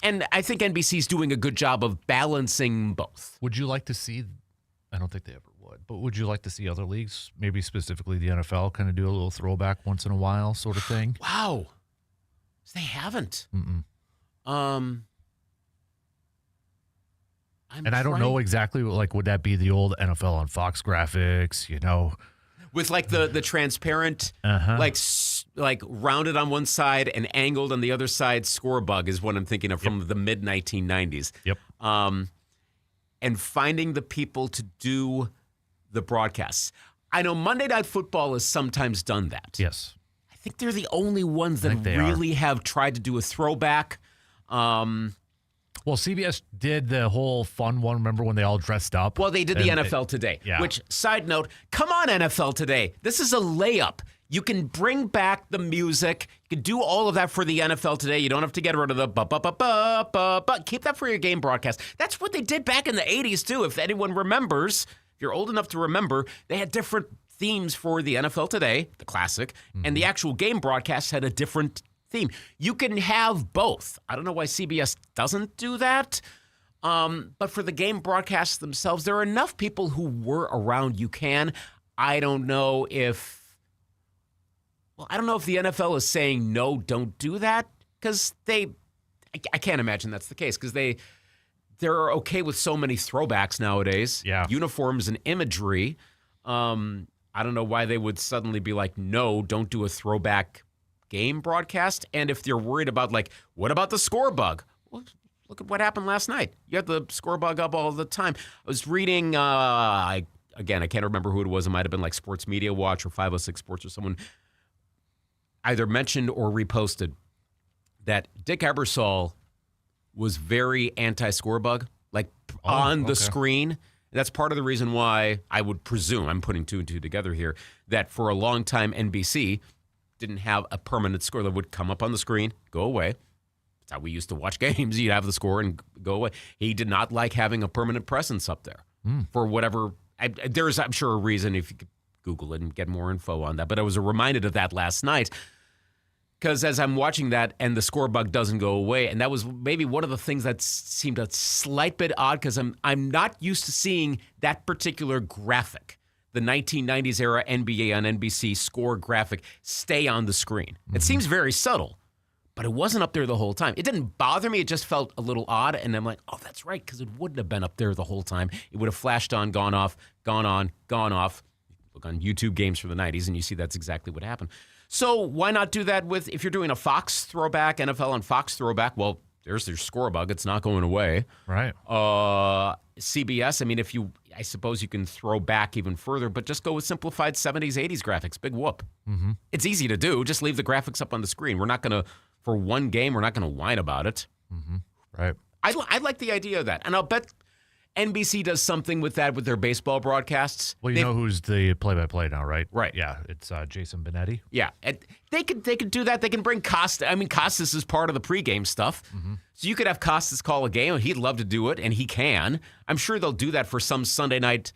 And I think NBC's doing a good job of balancing both. Would you like to see? I don't think they ever would, but would you like to see other leagues, maybe specifically the NFL, kind of do a little throwback once in a while, sort of thing? Wow, they haven't. And I don't know exactly, like, would that be the old NFL on Fox graphics, with like the transparent, like rounded on one side and angled on the other side score bug is what I'm thinking of from the mid 1990s. Yep. And finding the people to do the broadcasts. I know Monday Night Football has sometimes done that. Yes. I think they're the only ones that really have tried to do a throwback. Well, CBS did the whole fun one. Remember when they all dressed up? Well, they did the NFL Today. Yeah. Which, side note, come on, NFL Today. This is a layup. You can bring back the music. You can do all of that for the NFL Today. You don't have to get rid of the but keep that for your game broadcast. That's what they did back in the 80s, too. If anyone remembers, if you're old enough to remember, they had different themes for the NFL Today, the classic, and the actual game broadcast had a different theme. You can have both. I don't know why CBS doesn't do that. But for the game broadcasts themselves, there are enough people who were around you can. I don't know if the NFL is saying, no, don't do that, because I can't imagine that's the case, because they're okay with so many throwbacks nowadays. Yeah. Uniforms and imagery. I don't know why they would suddenly be like, no, don't do a throwback game broadcast. And if they're worried about, like, what about the score bug? Well, look at what happened last night. You have the score bug up all the time. I was reading, I can't remember who it was. It might have been like Sports Media Watch or 506 Sports or someone either mentioned or reposted that Dick Ebersol was very anti-score bug, like on the screen. That's part of the reason why I would presume, I'm putting two and two together here, that for a long time NBC didn't have a permanent score that would come up on the screen, go away. That's how we used to watch games. You'd have the score and go away. He did not like having a permanent presence up there for whatever. There's, I'm sure, a reason if you could Google it and get more info on that. But I was reminded of that last night. Because as I'm watching that and the score bug doesn't go away, and that was maybe one of the things that seemed a slight bit odd because I'm not used to seeing that particular graphic, the 1990s era NBA on NBC score graphic, stay on the screen. It seems very subtle, but it wasn't up there the whole time. It didn't bother me. It just felt a little odd, and I'm like, oh, that's right, because it wouldn't have been up there the whole time. It would have flashed on, gone off, gone on, gone off. Look on YouTube games from the 90s, and you see that's exactly what happened. So why not do that with, if you're doing a Fox throwback, NFL on Fox throwback, well, there's their score bug. It's not going away. Right. CBS, I mean, I suppose you can throw back even further, but just go with simplified 70s, 80s graphics. Big whoop. Mm-hmm. It's easy to do. Just leave the graphics up on the screen. We're not going to, for one game, we're not going to whine about it. Mm-hmm. Right. I like the idea of that. And I'll bet NBC does something with that with their baseball broadcasts. Well, you know who's the play-by-play now, right? Right. Yeah, it's Jason Benetti. Yeah, and they could do that. They can bring Costas. I mean, Costas is part of the pregame stuff, so you could have Costas call a game. He'd love to do it, and he can. I'm sure they'll do that for some Sunday night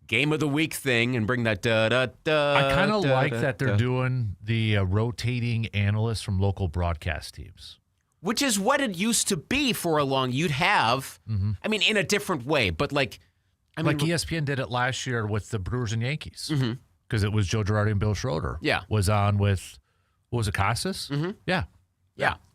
game of the week thing and bring that da-da-da. I kind of like that they're doing the rotating analysts from local broadcast teams. Which is what it used to be for a long. You'd have, I mean, in a different way, but like ESPN did it last year with the Brewers and Yankees because it was Joe Girardi and Bill Schroeder. Yeah, was on with what was it, Casas? Yeah.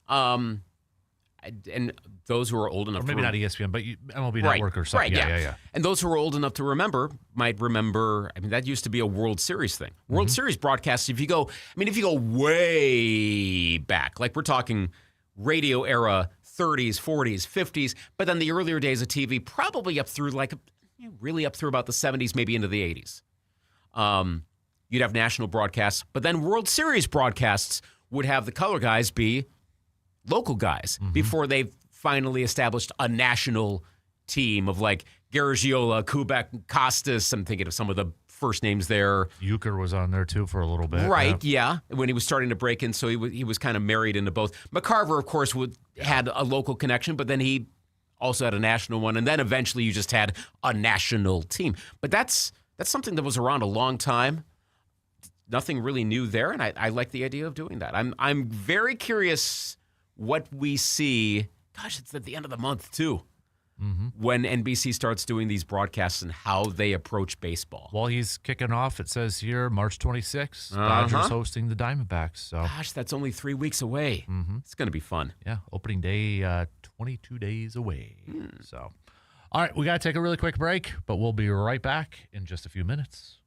And those who are old enough, or maybe not ESPN, but MLB Network or something. Right, yeah. And those who are old enough to remember might remember. I mean, that used to be a World Series thing. World Series broadcasts. If you go way back, like we're talking radio era, 30s, 40s, 50s, but then the earlier days of TV, probably up through really up through about the 70s, maybe into the 80s. You'd have national broadcasts, but then World Series broadcasts would have the color guys be local guys before they finally established a national team of like Garagiola, Kubek, Costas. I'm thinking of some of the first names there. Euchre was on there too for a little bit. Right, yeah. When he was starting to break in, so he was kind of married into both. McCarver, of course, had a local connection, but then he also had a national one, and then eventually you just had a national team. But that's something that was around a long time. Nothing really new there, and I like the idea of doing that. I'm very curious what we see. Gosh, it's at the end of the month too. When NBC starts doing these broadcasts and how they approach baseball. Well, he's kicking off, it says here, March 26th. Dodgers hosting the Diamondbacks. So, gosh, that's only 3 weeks away. It's going to be fun. Yeah, opening day 22 days away. So, all right, we got to take a really quick break, but we'll be right back in just a few minutes.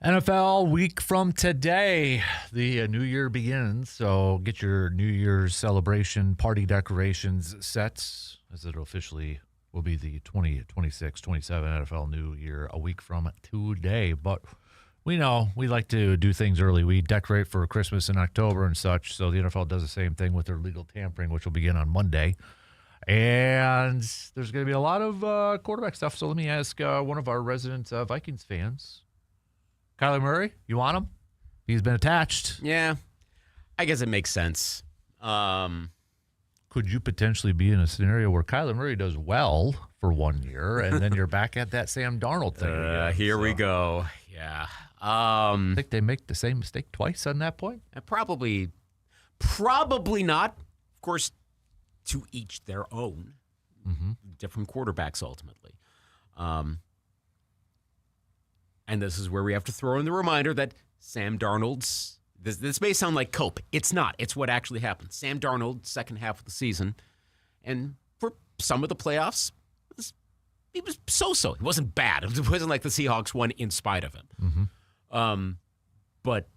NFL week from today, the new year begins, so get your New Year's celebration party decorations set, as it officially will be the 2026-27 NFL New Year a week from today. But we know we like to do things early. We decorate for Christmas in October and such, so the NFL does the same thing with their legal tampering, which will begin on Monday. And there's going to be a lot of quarterback stuff, so let me ask one of our resident Vikings fans, Kyler Murray, you want him? He's been attached. Yeah, I guess it makes sense. Could you potentially be in a scenario where Kyler Murray does well for 1 year, and then you're back at that Sam Darnold thing again? Here we go. Yeah. I think they make the same mistake twice on that point? Probably not. Of course, to each their own. Different quarterbacks, ultimately. And this is where we have to throw in the reminder that Sam Darnold's, this may sound like cope. It's not. It's what actually happened. Sam Darnold, second half of the season, and for some of the playoffs, he was so-so. It wasn't bad. It wasn't like the Seahawks won in spite of him. But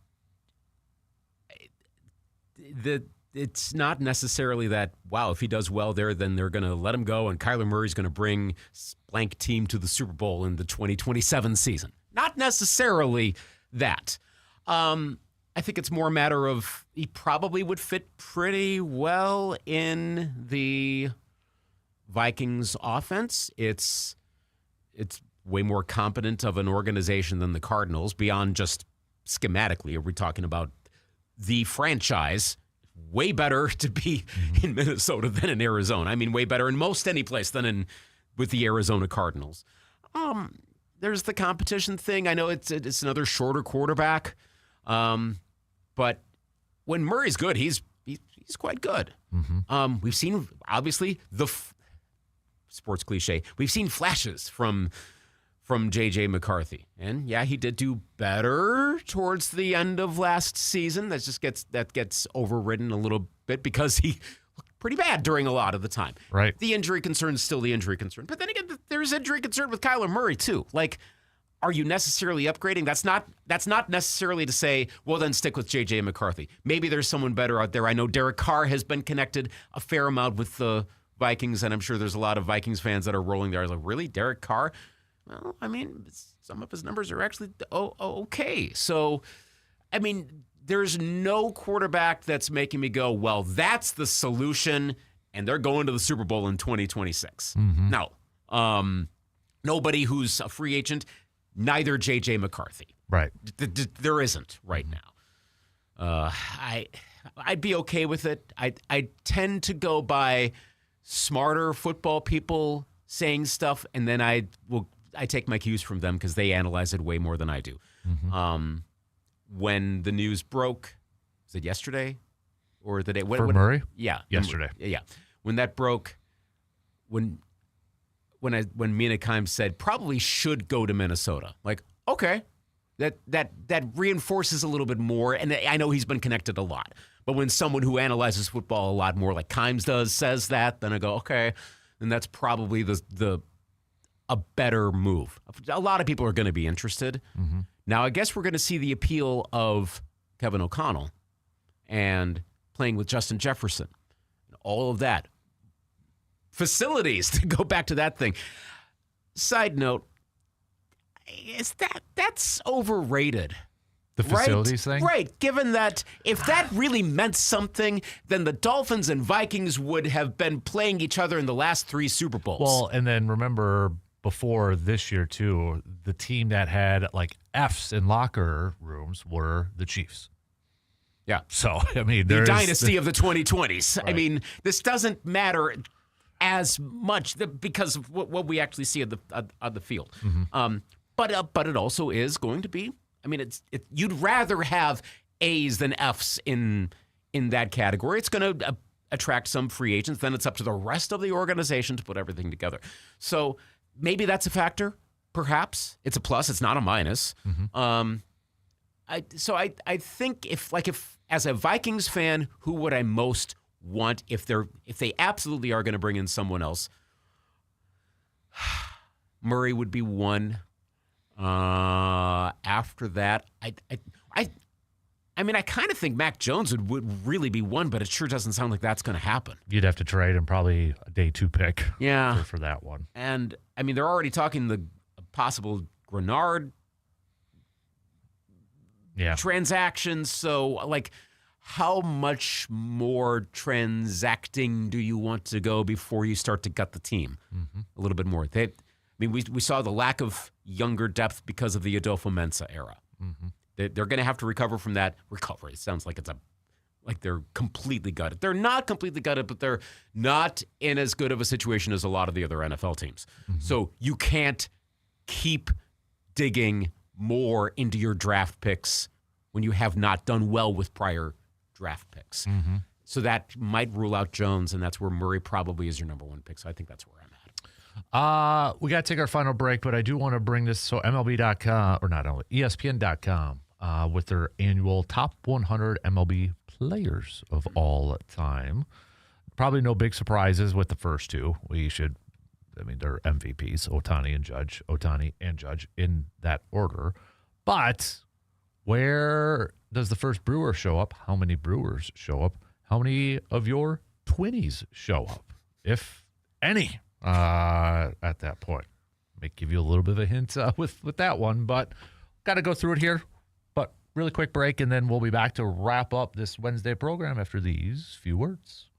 it's not necessarily that, wow, if he does well there, then they're going to let him go, and Kyler Murray's going to bring blank team to the Super Bowl in the 2027 season. Not necessarily that. I think it's more a matter of he probably would fit pretty well in the Vikings offense. It's way more competent of an organization than the Cardinals, beyond just schematically. Are we talking about the franchise? Way better to be in Minnesota than in Arizona. I mean, way better in most any place than with the Arizona Cardinals. There's the competition thing. I know it's another shorter quarterback, but when Murray's good, he's quite good. We've seen, obviously, sports cliche. We've seen flashes from J.J. McCarthy, and yeah, he did do better towards the end of last season. That gets overridden a little bit because he looked pretty bad during a lot of the time. Right. The injury concern is still the injury concern, but then again, there's injury concern with Kyler Murray too. Like, are you necessarily upgrading? That's not necessarily to say, well, then stick with J.J. McCarthy. Maybe there's someone better out there. I know Derek Carr has been connected a fair amount with the Vikings, and I'm sure there's a lot of Vikings fans that are rolling their eyes like, really, Derek Carr? Well, I mean, some of his numbers are actually okay. So, I mean, there's no quarterback that's making me go, well, that's the solution, and they're going to the Super Bowl in 2026. No. Nobody who's a free agent, neither J.J. McCarthy. Right. There isn't right now. I'd be okay with it. I tend to go by smarter football people saying stuff, and then I take my cues from them because they analyze it way more than I do. When the news broke, was it yesterday or the day? For Murray? Yeah. Yesterday. Yeah. When that broke, when Mina Kimes said probably should go to Minnesota, like, okay, that reinforces a little bit more. And I know he's been connected a lot. But when someone who analyzes football a lot more like Kimes does says that, then I go, okay, then that's probably a better move. A lot of people are going to be interested. Now, I guess we're going to see the appeal of Kevin O'Connell and playing with Justin Jefferson and all of that. Facilities, to go back to that thing. Side note, that's overrated. The facilities thing? Right. Given that if that really meant something, then the Dolphins and Vikings would have been playing each other in the last 3 Super Bowls. Well, and then remember before this year, too, the team that had like Fs in locker rooms were the Chiefs. Yeah. So, I mean, the dynasty of the 2020s. Right. I mean, this doesn't matter as much because of what we actually see on the field. But it also is going to be, I mean, you'd rather have A's than F's in that category. It's going to attract some free agents. Then it's up to the rest of the organization to put everything together. So maybe that's a factor. Perhaps it's a plus. It's not a minus. I think if as a Vikings fan, who would I most want if they absolutely are going to bring in someone else? Murray would be one. After that, I mean, I kind of think Mac Jones would really be one, but it sure doesn't sound like that's going to happen. You'd have to trade him probably a day 2 pick for that one. And, I mean, they're already talking the possible Grenard transactions. So, like, how much more transacting do you want to go before you start to gut the team a little bit more? We saw the lack of younger depth because of the Adolfo Mensa era. They're going to have to recover from that. Recover. It sounds like they're completely gutted. They're not completely gutted, but they're not in as good of a situation as a lot of the other NFL teams. So you can't keep digging more into your draft picks when you have not done well with prior draft picks. So that might rule out Jones, and that's where Murray probably is your number 1 pick. So I think that's where I'm at. We got to take our final break, but I do want to bring this. So MLB.com, or not only, ESPN.com, with their annual top 100 MLB players of all time. Probably no big surprises with the first two. They're MVPs, Ohtani and Judge in that order. But where does the first Brewer show up? How many Brewers show up? How many of your Twinnies show up, if any, at that point? May give you a little bit of a hint with that one, but got to go through it here. But really quick break, and then we'll be back to wrap up this Wednesday program after these few words.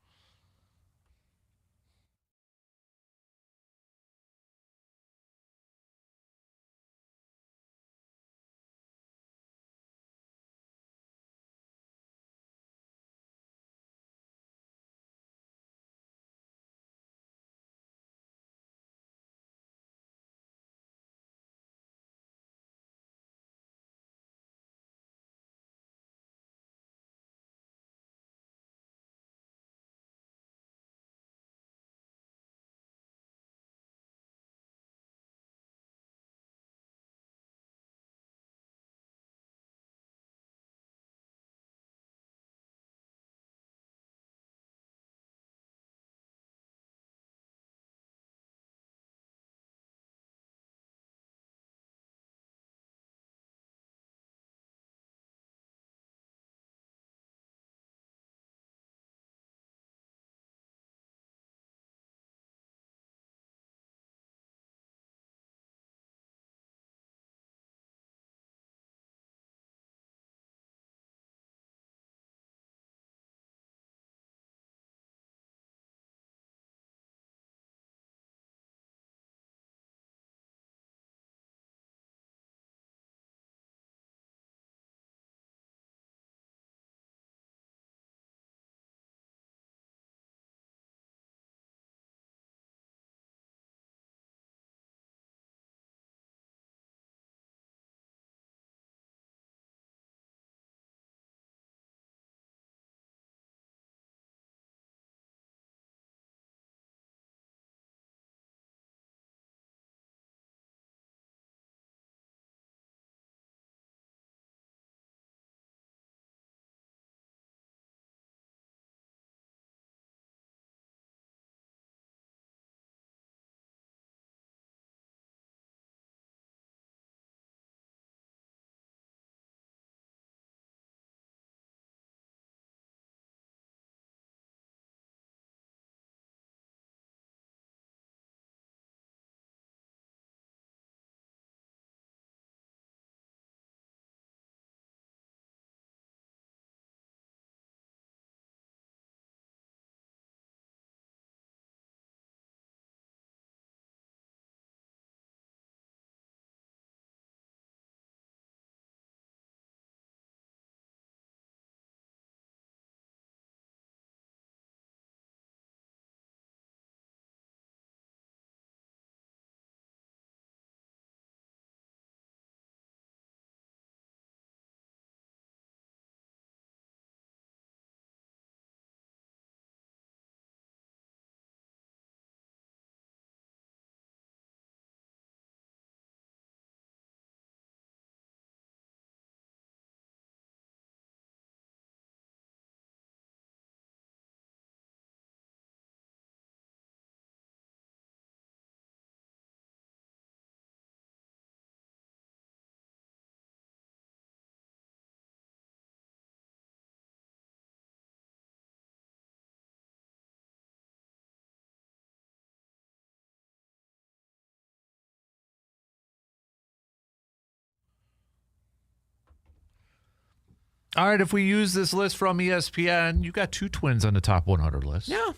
All right, if we use this list from ESPN, you got 2 Twins on the top 100 list. Yeah.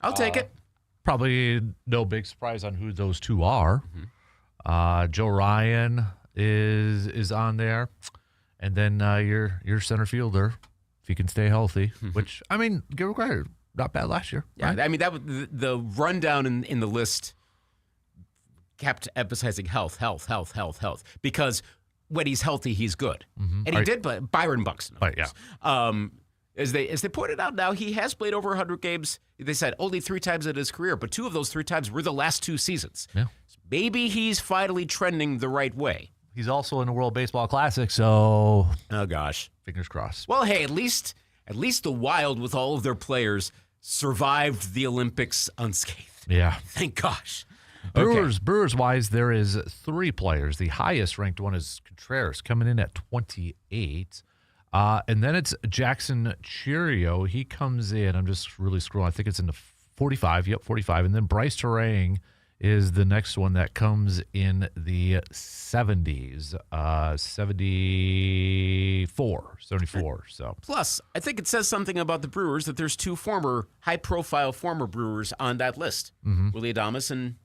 I'll take it. Probably no big surprise on who those 2 are. Joe Ryan is on there. And then your center fielder, if he can stay healthy, which, I mean, give him credit. Not bad last year. Yeah, right? I mean, that was the rundown in the list kept emphasizing health. Because when he's healthy, he's good. And he did play Byron Buxton. Right, yeah. As they pointed out now, he has played over 100 games. They said only 3 times in his career, but 2 of those 3 times were the last 2 seasons. Yeah. So maybe he's finally trending the right way. He's also in the World Baseball Classic, so Oh, gosh. fingers crossed. Well, hey, at least the Wild, with all of their players, survived the Olympics unscathed. Yeah. Thank gosh. Brewers-wise, there is 3 players. The highest-ranked one is Contreras, coming in at 28. And then it's Jackson Chourio. He comes in. I'm just really scrolling. I think it's in the 45. Yep, 45. And then Bryce Terang is the next one that comes in the 70s, 74. So Plus, I think it says something about the Brewers that there's 2 high-profile former Brewers on that list, Willie Adames and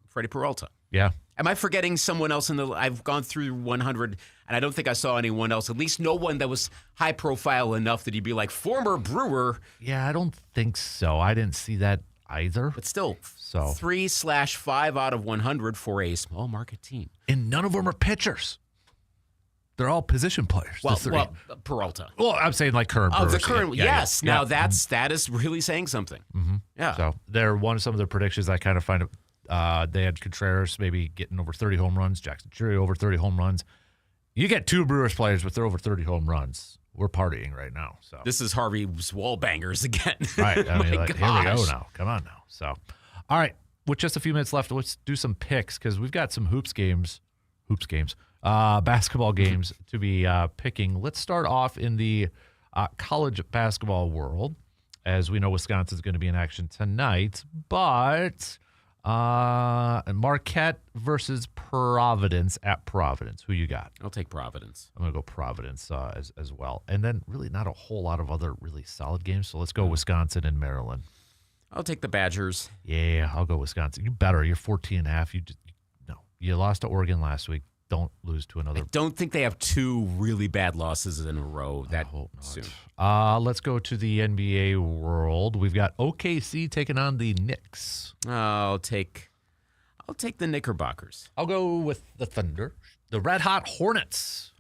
Freddie Peralta. yeah, Am I forgetting someone else I've gone through 100, and I don't think I saw anyone else, at least no one that was high-profile enough that you'd be like, former Brewer. I don't think so. I didn't see that either. But still, So 3/5 out of 100 for a small market team. and none of them are pitchers. They're all position players. the 3. Peralta. Well, I'm saying like current. Oh, the Brewers. current, Yeah, yes. yeah. Now Yeah. that is really saying something. Yeah. So they're one of some of the predictions I kind of find. They had Contreras maybe getting over 30 home runs, Jackson Chourio over 30 home runs. You get 2 Brewers players, but they're over 30 home runs. We're partying right now. So This is Harvey's wall bangers again. right, I mean, My like, here we go gosh. now. Come on now. So, all right, with just a few minutes left, let's do some picks because we've got some basketball games to be picking. Let's start off in the college basketball world. As we know, Wisconsin's going to be in action tonight, but Marquette versus Providence at Providence. Who you got? I'll take Providence. I'm going to go Providence as well. And then really not a whole lot of other really solid games. So let's go Wisconsin and Maryland. I'll take the Badgers. Yeah, I'll go Wisconsin. You better. You're 14.5. You lost to Oregon last week. Don't lose to another. I don't think they have 2 really bad losses in a row that hope not. soon. Let's go to the NBA world. We've got OKC taking on the Knicks. I'll take the Knickerbockers. I'll go with the Thunder. The Red Hot Hornets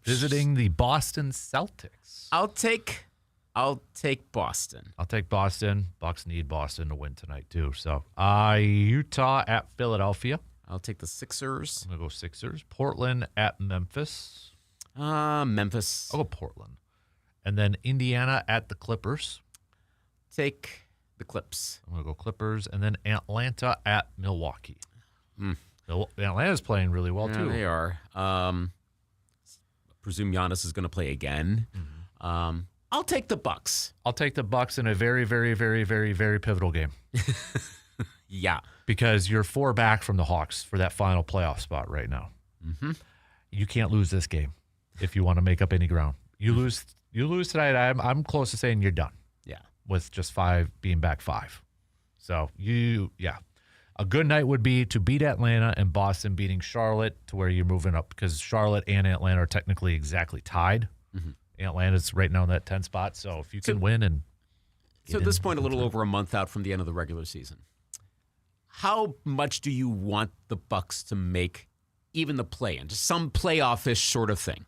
visiting the Boston Celtics. I'll take Boston. I'll take Boston. Bucks need Boston to win tonight too. So Utah at Philadelphia. I'll take the Sixers. I'm going to go Sixers. Portland at Memphis. Memphis. I'll go Portland. And then Indiana at the Clippers. Take the Clips. I'm going to go Clippers. And then Atlanta at Milwaukee. Atlanta's playing really well, too. They are. Presume Giannis is going to play again. I'll take the Bucks. I'll take the Bucks in a very, very, very, very, very pivotal game. Yeah. Because you're 4 back from the Hawks for that final playoff spot right now. Mm-hmm. You can't lose this game if you want to make up any ground. You lose tonight. I'm close to saying you're done. Yeah. With just 5 being back 5. So a good night would be to beat Atlanta and Boston beating Charlotte to where you're moving up because Charlotte and Atlanta are technically exactly tied. Mm-hmm. Atlanta's right now in that 10 spot. So if you can win and so at this point, a little over a month out from the end of the regular season, how much do you want the Bucks to make even the play-in, just some playoff-ish sort of thing?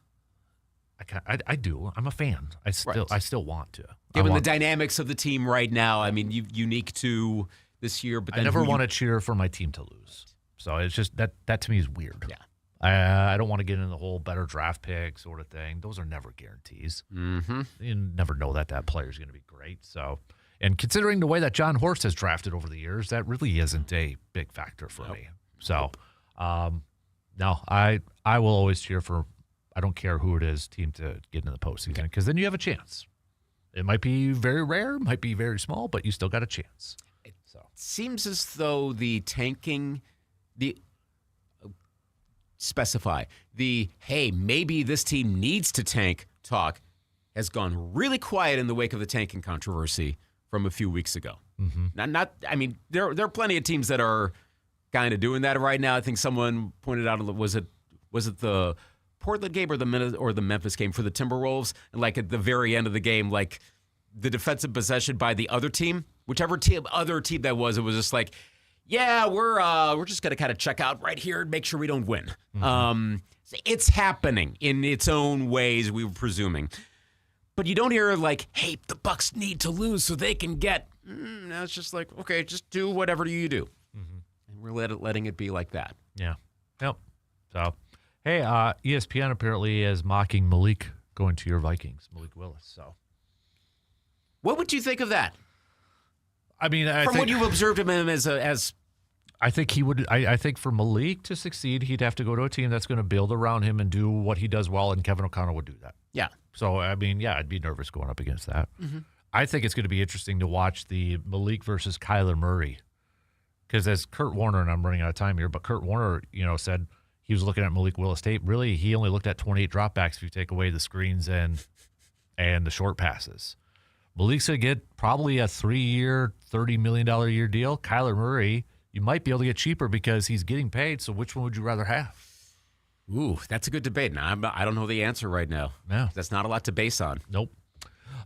I do. I'm a fan. I still want to. Given the dynamics of the team right now, I mean, unique to this year. But then I never want to cheer for my team to lose. So it's just that to me is weird. Yeah. I don't want to get into the whole better draft pick sort of thing. Those are never guarantees. Mm-hmm. You never know that player is going to be great. So, and considering the way that John Horst has drafted over the years, that really isn't a big factor for me. So, no, I will always cheer for, I don't care who it is, team to get into the postseason because then you have a chance. It might be very rare, might be very small, but you still got a chance. So seems as though the tanking, hey, maybe this team needs to tank talk has gone really quiet in the wake of the tanking controversy from a few weeks ago. I mean, there are plenty of teams that are kind of doing that right now. I think someone pointed out, was it the Portland game or the Memphis game for the Timberwolves? And like at the very end of the game, like the defensive possession by the other team, whichever other team that was, it was just like, yeah, we're just going to kind of check out right here and make sure we don't win. It's happening in its own ways, we were presuming. But you don't hear like, hey, the Bucks need to lose so they can get. No, it's just like, okay, just do whatever you do. And we're letting it be like that. Yeah. Yep. So, hey, ESPN apparently is mocking Malik going to your Vikings, Malik Willis. So, what would you think of that? I mean, from what you've observed of him as I think he would. I think for Malik to succeed, he'd have to go to a team that's going to build around him and do what he does well, and Kevin O'Connell would do that. Yeah. So, I mean, yeah, I'd be nervous going up against that. I think it's going to be interesting to watch the Malik versus Kyler Murray, because as Kurt Warner, and I'm running out of time here, but Kurt Warner, said he was looking at Malik Willis tape. Really, he only looked at 28 dropbacks if you take away the screens and the short passes. Malik's going to get probably a 3-year, $30 million a year deal. Kyler Murray, you might be able to get cheaper because he's getting paid. So which one would you rather have? Ooh, that's a good debate. Now, I don't know the answer right now. Yeah. That's not a lot to base on. Nope.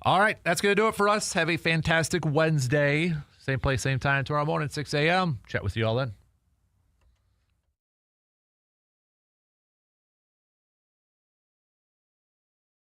All right, that's going to do it for us. Have a fantastic Wednesday. Same place, same time tomorrow morning, 6 a.m. Chat with you all then.